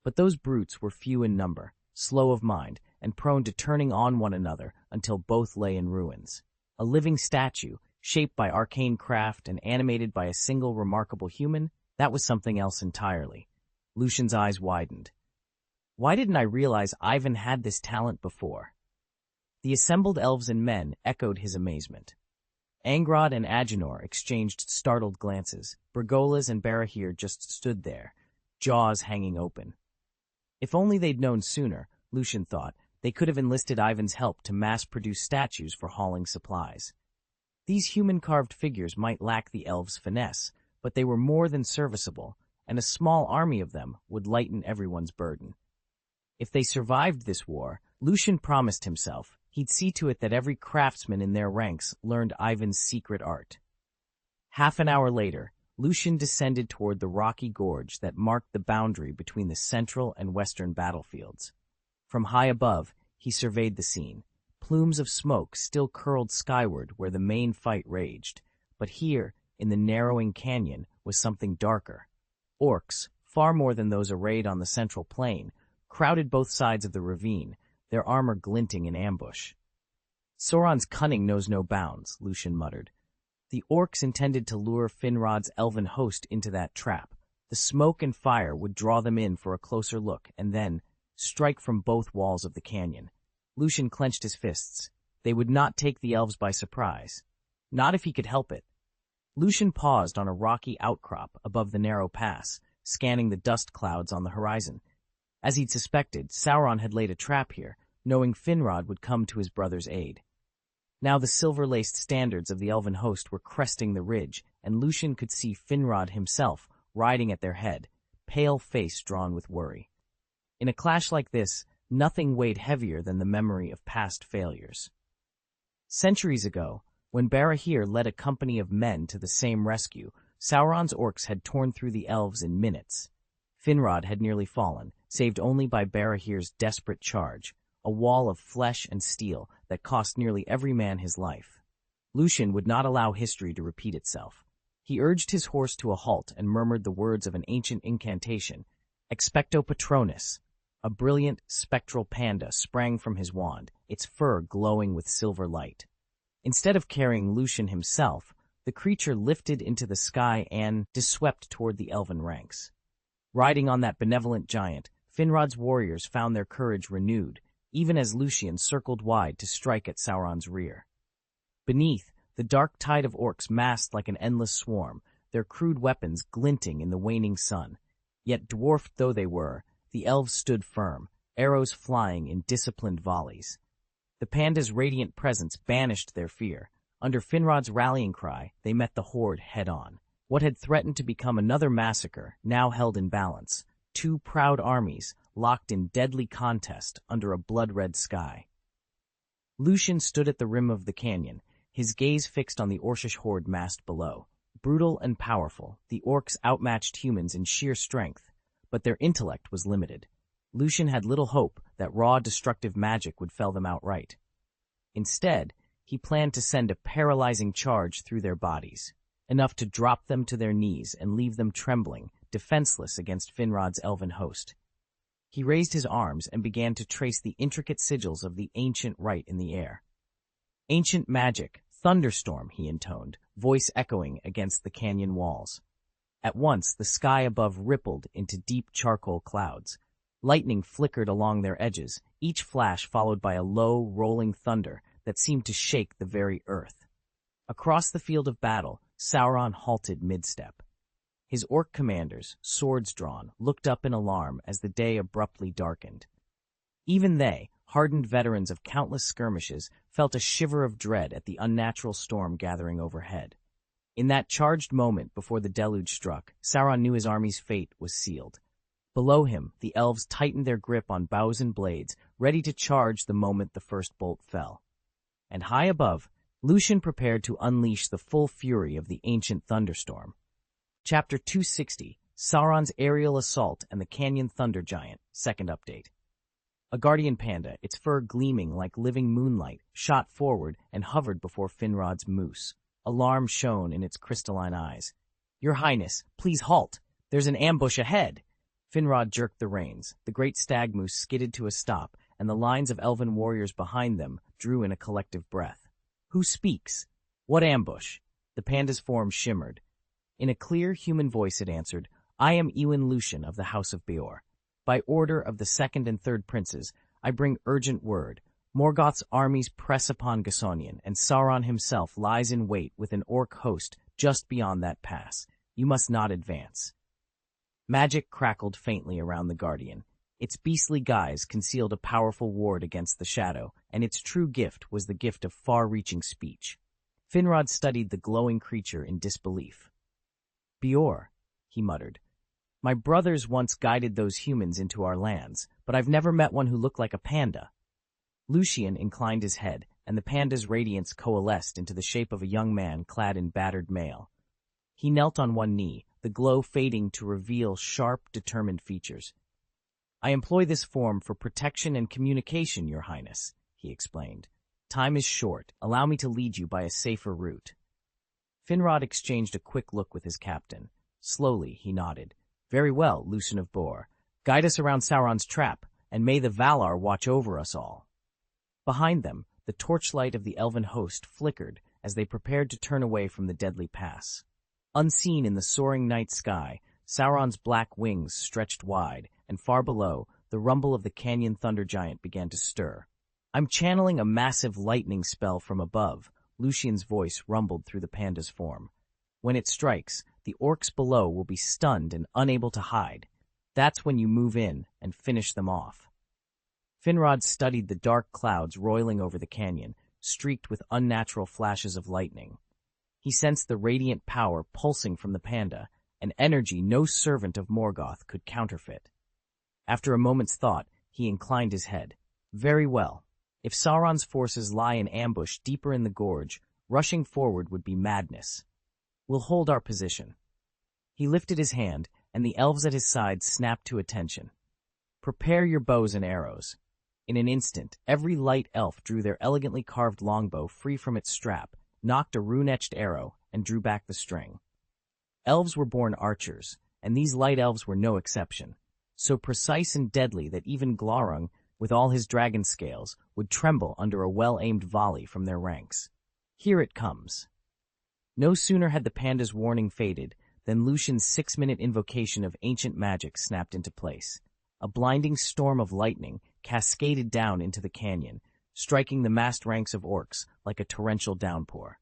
But those brutes were few in number, slow of mind, and prone to turning on one another until both lay in ruins. A living statue, shaped by arcane craft and animated by a single remarkable human, that was something else entirely. Lucian's eyes widened. Why didn't I realize Ivan had this talent before? The assembled elves and men echoed his amazement. Angrod and Agenor exchanged startled glances. Bergolas and Barahir just stood there, jaws hanging open. If only they'd known sooner, Lucian thought, they could have enlisted Ivan's help to mass-produce statues for hauling supplies. These human-carved figures might lack the elves' finesse, but they were more than serviceable, and a small army of them would lighten everyone's burden. If they survived this war, Lucian promised himself he'd see to it that every craftsman in their ranks learned Ivan's secret art. Half an hour later, Lucian descended toward the rocky gorge that marked the boundary between the central and western battlefields. From high above, he surveyed the scene. Plumes of smoke still curled skyward where the main fight raged, but here, in the narrowing canyon, was something darker. Orcs, far more than those arrayed on the central plain, crowded both sides of the ravine, their armor glinting in ambush. Sauron's cunning knows no bounds, Lucian muttered. The orcs intended to lure Finrod's elven host into that trap. The smoke and fire would draw them in for a closer look, and then strike from both walls of the canyon. Lucian clenched his fists. They would not take the elves by surprise. Not if he could help it. Lucian paused on a rocky outcrop above the narrow pass, scanning the dust clouds on the horizon. As he'd suspected, Sauron had laid a trap here, knowing Finrod would come to his brother's aid. Now the silver-laced standards of the elven host were cresting the ridge, and Lucian could see Finrod himself riding at their head, pale face drawn with worry. In a clash like this, nothing weighed heavier than the memory of past failures. Centuries ago, when Barahir led a company of men to the same rescue, Sauron's orcs had torn through the elves in minutes. Finrod had nearly fallen, saved only by Barahir's desperate charge, a wall of flesh and steel that cost nearly every man his life. Lucian would not allow history to repeat itself. He urged his horse to a halt and murmured the words of an ancient incantation, Expecto Patronus. A brilliant, spectral panda sprang from his wand, its fur glowing with silver light. Instead of carrying Lucian himself, the creature lifted into the sky and swept toward the elven ranks. Riding on that benevolent giant, Finrod's warriors found their courage renewed, even as Lucian circled wide to strike at Sauron's rear. Beneath, the dark tide of orcs massed like an endless swarm, their crude weapons glinting in the waning sun. Yet dwarfed though they were, the elves stood firm, arrows flying in disciplined volleys. The panda's radiant presence banished their fear. Under Finrod's rallying cry, they met the horde head-on. What had threatened to become another massacre now held in balance, two proud armies locked in deadly contest under a blood-red sky. Lucian stood at the rim of the canyon, his gaze fixed on the Orcish horde massed below. Brutal and powerful, the orcs outmatched humans in sheer strength, but their intellect was limited. Lucian had little hope that raw, destructive magic would fell them outright. Instead, he planned to send a paralyzing charge through their bodies, enough to drop them to their knees and leave them trembling, defenseless against Finrod's elven host. He raised his arms and began to trace the intricate sigils of the ancient rite in the air. Ancient magic, thunderstorm, he intoned, voice echoing against the canyon walls. At once, the sky above rippled into deep charcoal clouds. Lightning flickered along their edges, each flash followed by a low, rolling thunder that seemed to shake the very earth. Across the field of battle, Sauron halted mid-step. His orc commanders, swords drawn, looked up in alarm as the day abruptly darkened. Even they, hardened veterans of countless skirmishes, felt a shiver of dread at the unnatural storm gathering overhead. In that charged moment before the deluge struck, Sauron knew his army's fate was sealed. Below him, the elves tightened their grip on bows and blades, ready to charge the moment the first bolt fell. And high above, Lucian prepared to unleash the full fury of the ancient thunderstorm. Chapter 260, Sauron's Aerial Assault and the Canyon Thunder Giant, second update. A guardian panda, its fur gleaming like living moonlight, shot forward and hovered before Finrod's moose. Alarm shone in its crystalline eyes. "Your Highness, please halt! There's an ambush ahead!" Finrod jerked the reins. The great stag moose skidded to a stop, and the lines of elven warriors behind them drew in a collective breath. "Who speaks? What ambush?" The panda's form shimmered. In a clear human voice it answered, "I am Ewan Lucian of the House of Beor. By order of the second and third princes, I bring urgent word. Morgoth's armies press upon Ghassonian, and Sauron himself lies in wait with an orc host just beyond that pass. You must not advance." Magic crackled faintly around the guardian. Its beastly guise concealed a powerful ward against the shadow, and its true gift was the gift of far-reaching speech. Finrod studied the glowing creature in disbelief. "Beor," he muttered. "My brothers once guided those humans into our lands, but I've never met one who looked like a panda." Lucian inclined his head, and the panda's radiance coalesced into the shape of a young man clad in battered mail. He knelt on one knee, the glow fading to reveal sharp, determined features. "I employ this form for protection and communication, Your Highness," he explained. "Time is short. Allow me to lead you by a safer route." Finrod exchanged a quick look with his captain. Slowly, he nodded. "Very well, Lucian of Beor. Guide us around Sauron's trap, and may the Valar watch over us all." Behind them, the torchlight of the elven host flickered as they prepared to turn away from the deadly pass. Unseen in the soaring night sky, Sauron's black wings stretched wide, and far below, the rumble of the canyon thunder giant began to stir. "I'm channeling a massive lightning spell from above," Lucian's voice rumbled through the panda's form. "When it strikes, the orcs below will be stunned and unable to hide. That's when you move in and finish them off." Finrod studied the dark clouds roiling over the canyon, streaked with unnatural flashes of lightning. He sensed the radiant power pulsing from the panda, an energy no servant of Morgoth could counterfeit. After a moment's thought, he inclined his head. "Very well. If Sauron's forces lie in ambush deeper in the gorge, rushing forward would be madness. We'll hold our position." He lifted his hand, and the elves at his side snapped to attention. "Prepare your bows and arrows." In an instant, every light elf drew their elegantly carved longbow free from its strap, knocked a rune-etched arrow, and drew back the string. Elves were born archers, and these light elves were no exception, so precise and deadly that even Glaurung, with all his dragon scales, would tremble under a well-aimed volley from their ranks. Here it comes. No sooner had the panda's warning faded than Lucian's 6-minute invocation of ancient magic snapped into place. A blinding storm of lightning cascaded down into the canyon, striking the massed ranks of orcs like a torrential downpour.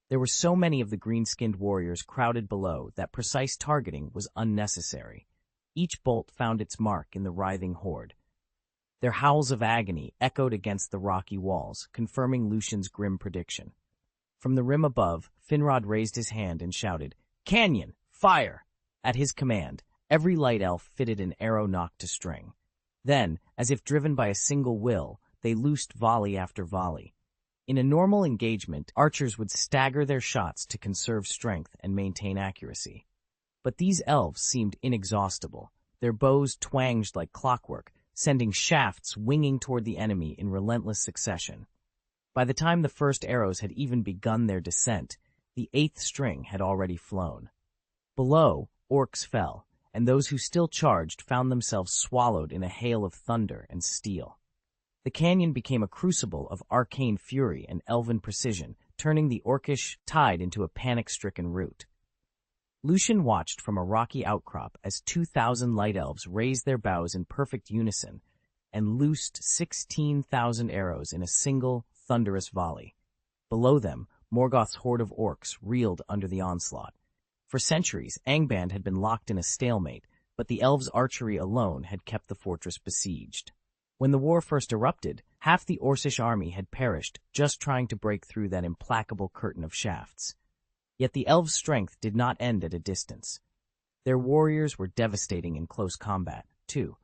There were so many of the green-skinned warriors crowded below that precise targeting was unnecessary. Each bolt found its mark in the writhing horde. Their howls of agony echoed against the rocky walls, confirming Lucian's grim prediction. From the rim above, Finrod raised his hand and shouted, "Canyon, fire!" At his command, every light elf fitted an arrow nocked to string. Then, as if driven by a single will, they loosed volley after volley. In a normal engagement, archers would stagger their shots to conserve strength and maintain accuracy. But these elves seemed inexhaustible. Their bows twanged like clockwork, sending shafts winging toward the enemy in relentless succession. By the time the first arrows had even begun their descent, the 8th string had already flown. Below, orcs fell, and those who still charged found themselves swallowed in a hail of thunder and steel. The canyon became a crucible of arcane fury and elven precision, turning the orcish tide into a panic-stricken rout. Lucian watched from a rocky outcrop as 2,000 light elves raised their bows in perfect unison and loosed 16,000 arrows in a single, thunderous volley. Below them, Morgoth's horde of orcs reeled under the onslaught. For centuries, Angband had been locked in a stalemate, but the elves' archery alone had kept the fortress besieged. When the war first erupted, half the Orcish army had perished just trying to break through that implacable curtain of shafts. Yet the elves' strength did not end at a distance. Their warriors were devastating in close combat, too.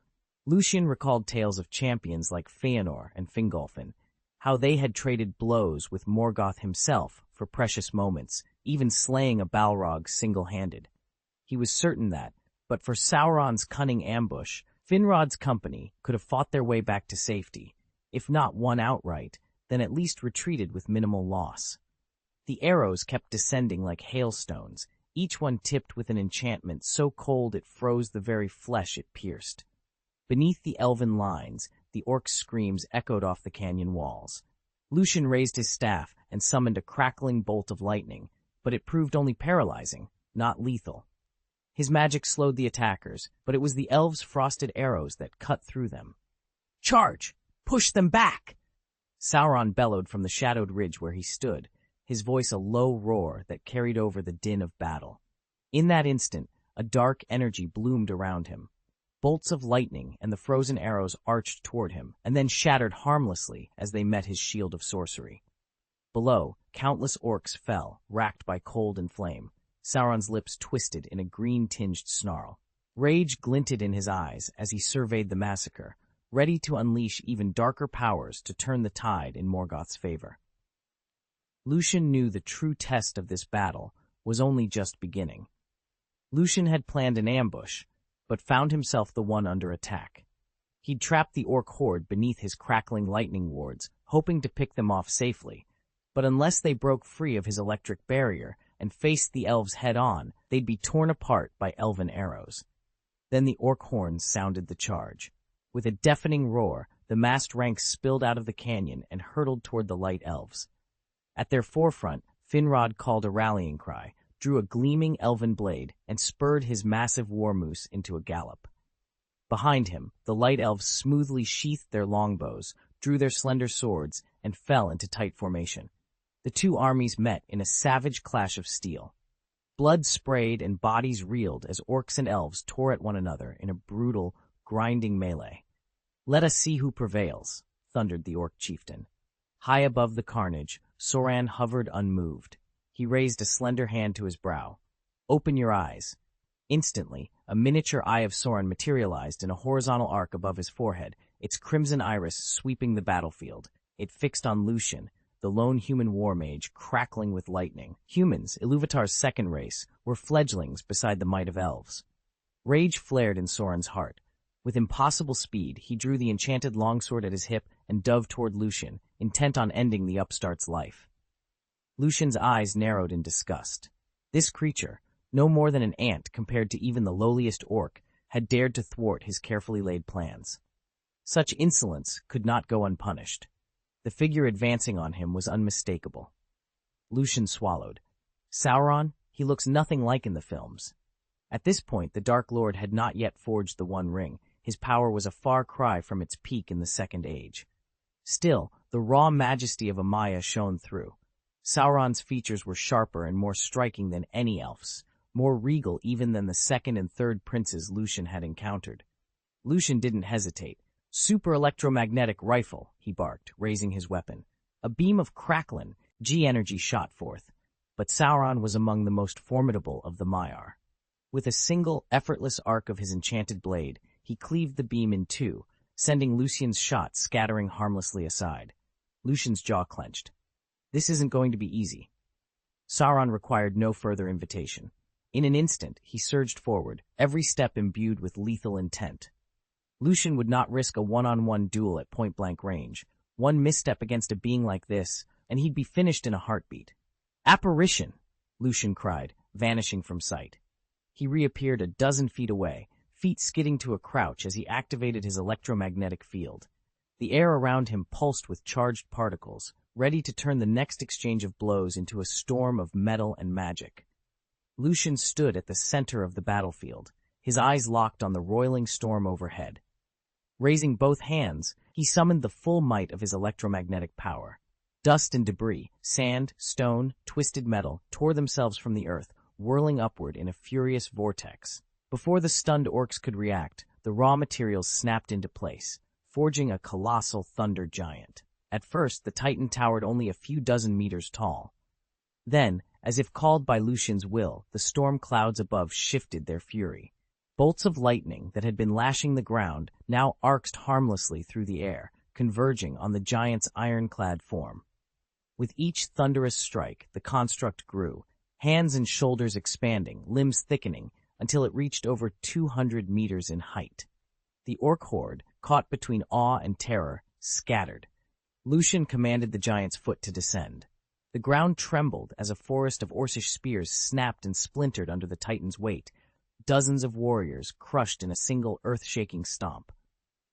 Lucian recalled tales of champions like Feanor and Fingolfin, how they had traded blows with Morgoth himself for precious moments, even slaying a Balrog single-handed. He was certain that, but for Sauron's cunning ambush, Finrod's company could have fought their way back to safety, if not won outright, then at least retreated with minimal loss. The arrows kept descending like hailstones, each one tipped with an enchantment so cold it froze the very flesh it pierced. Beneath the elven lines, the orcs' screams echoed off the canyon walls. Lucian raised his staff and summoned a crackling bolt of lightning, but it proved only paralyzing, not lethal. His magic slowed the attackers, but it was the elves' frosted arrows that cut through them. "Charge! Push them back!" Sauron bellowed from the shadowed ridge where he stood, his voice a low roar that carried over the din of battle. In that instant, a dark energy bloomed around him. Bolts of lightning and the frozen arrows arched toward him, and then shattered harmlessly as they met his shield of sorcery. Below, countless orcs fell, racked by cold and flame. Sauron's lips twisted in a green-tinged snarl. Rage glinted in his eyes as he surveyed the massacre, ready to unleash even darker powers to turn the tide in Morgoth's favor. Lucian knew the true test of this battle was only just beginning. Lucian had planned an ambush, but found himself the one under attack. He'd trapped the orc horde beneath his crackling lightning wards, hoping to pick them off safely. But unless they broke free of his electric barrier and faced the elves head-on, they'd be torn apart by elven arrows. Then the orc horns sounded the charge. With a deafening roar, the massed ranks spilled out of the canyon and hurtled toward the light elves. At their forefront, Finrod called a rallying cry, drew a gleaming elven blade, and spurred his massive war moose into a gallop. Behind him, the light elves smoothly sheathed their longbows, drew their slender swords, and fell into tight formation. The two armies met in a savage clash of steel. Blood sprayed and bodies reeled as orcs and elves tore at one another in a brutal, grinding melee. "Let us see who prevails," thundered the orc chieftain. High above the carnage, Soran hovered unmoved. He raised a slender hand to his brow. "Open your eyes." Instantly, a miniature eye of Soran materialized in a horizontal arc above his forehead, its crimson iris sweeping the battlefield. It fixed on Lucian, the lone human war mage, crackling with lightning. Humans, Iluvatar's second race, were fledglings beside the might of elves. Rage flared in Soran's heart. With impossible speed, he drew the enchanted longsword at his hip and dove toward Lucian, intent on ending the upstart's life. Lucian's eyes narrowed in disgust. This creature, no more than an ant compared to even the lowliest orc, had dared to thwart his carefully laid plans. Such insolence could not go unpunished. The figure advancing on him was unmistakable. Lucian swallowed. Sauron, he looks nothing like in the films. At this point, the Dark Lord had not yet forged the One Ring. His power was a far cry from its peak in the Second Age. Still, the raw majesty of Amaya shone through. Sauron's features were sharper and more striking than any elf's, more regal even than the second and third princes Lucian had encountered. Lucian didn't hesitate. "Super electromagnetic rifle," he barked, raising his weapon. A beam of crackling, G-energy shot forth. but Sauron was among the most formidable of the Maiar. With a single, effortless arc of his enchanted blade, he cleaved the beam in two, sending Lucian's shot scattering harmlessly aside. Lucian's jaw clenched. This isn't going to be easy. Sauron required no further invitation. In an instant, he surged forward, every step imbued with lethal intent. Lucian would not risk a one-on-one duel at point-blank range. One misstep against a being like this, and he'd be finished in a heartbeat. "Apparition!" Lucian cried, vanishing from sight. He reappeared a dozen feet away, feet skidding to a crouch as he activated his electromagnetic field. The air around him pulsed with charged particles, ready to turn the next exchange of blows into a storm of metal and magic. Lucian stood at the center of the battlefield, his eyes locked on the roiling storm overhead. Raising both hands, he summoned the full might of his electromagnetic power. Dust and debris, sand, stone, twisted metal, tore themselves from the earth, whirling upward in a furious vortex. Before the stunned orcs could react, the raw materials snapped into place, forging a colossal thunder giant. At first, the Titan towered only a few dozen meters tall. Then, as if called by Lucian's will, the storm clouds above shifted their fury. Bolts of lightning that had been lashing the ground now arced harmlessly through the air, converging on the giant's ironclad form. With each thunderous strike, the construct grew, hands and shoulders expanding, limbs thickening, until it reached over 200 meters in height. The orc horde, caught between awe and terror, scattered. Lucian commanded the giant's foot to descend. The ground trembled as a forest of orcish spears snapped and splintered under the Titan's weight, dozens of warriors crushed in a single earth-shaking stomp.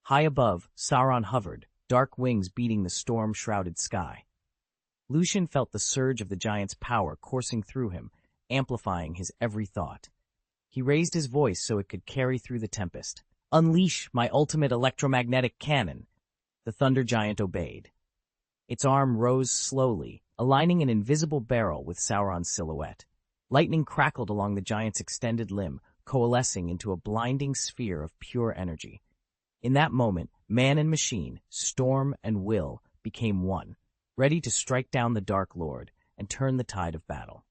High above, Sauron hovered, dark wings beating the storm-shrouded sky. Lucian felt the surge of the giant's power coursing through him, amplifying his every thought. He raised his voice so it could carry through the tempest. "Unleash my ultimate electromagnetic cannon!" The thunder giant obeyed. Its arm rose slowly, aligning an invisible barrel with Sauron's silhouette. Lightning crackled along the giant's extended limb, coalescing into a blinding sphere of pure energy. In that moment, man and machine, storm and will, became one, ready to strike down the Dark Lord and turn the tide of battle.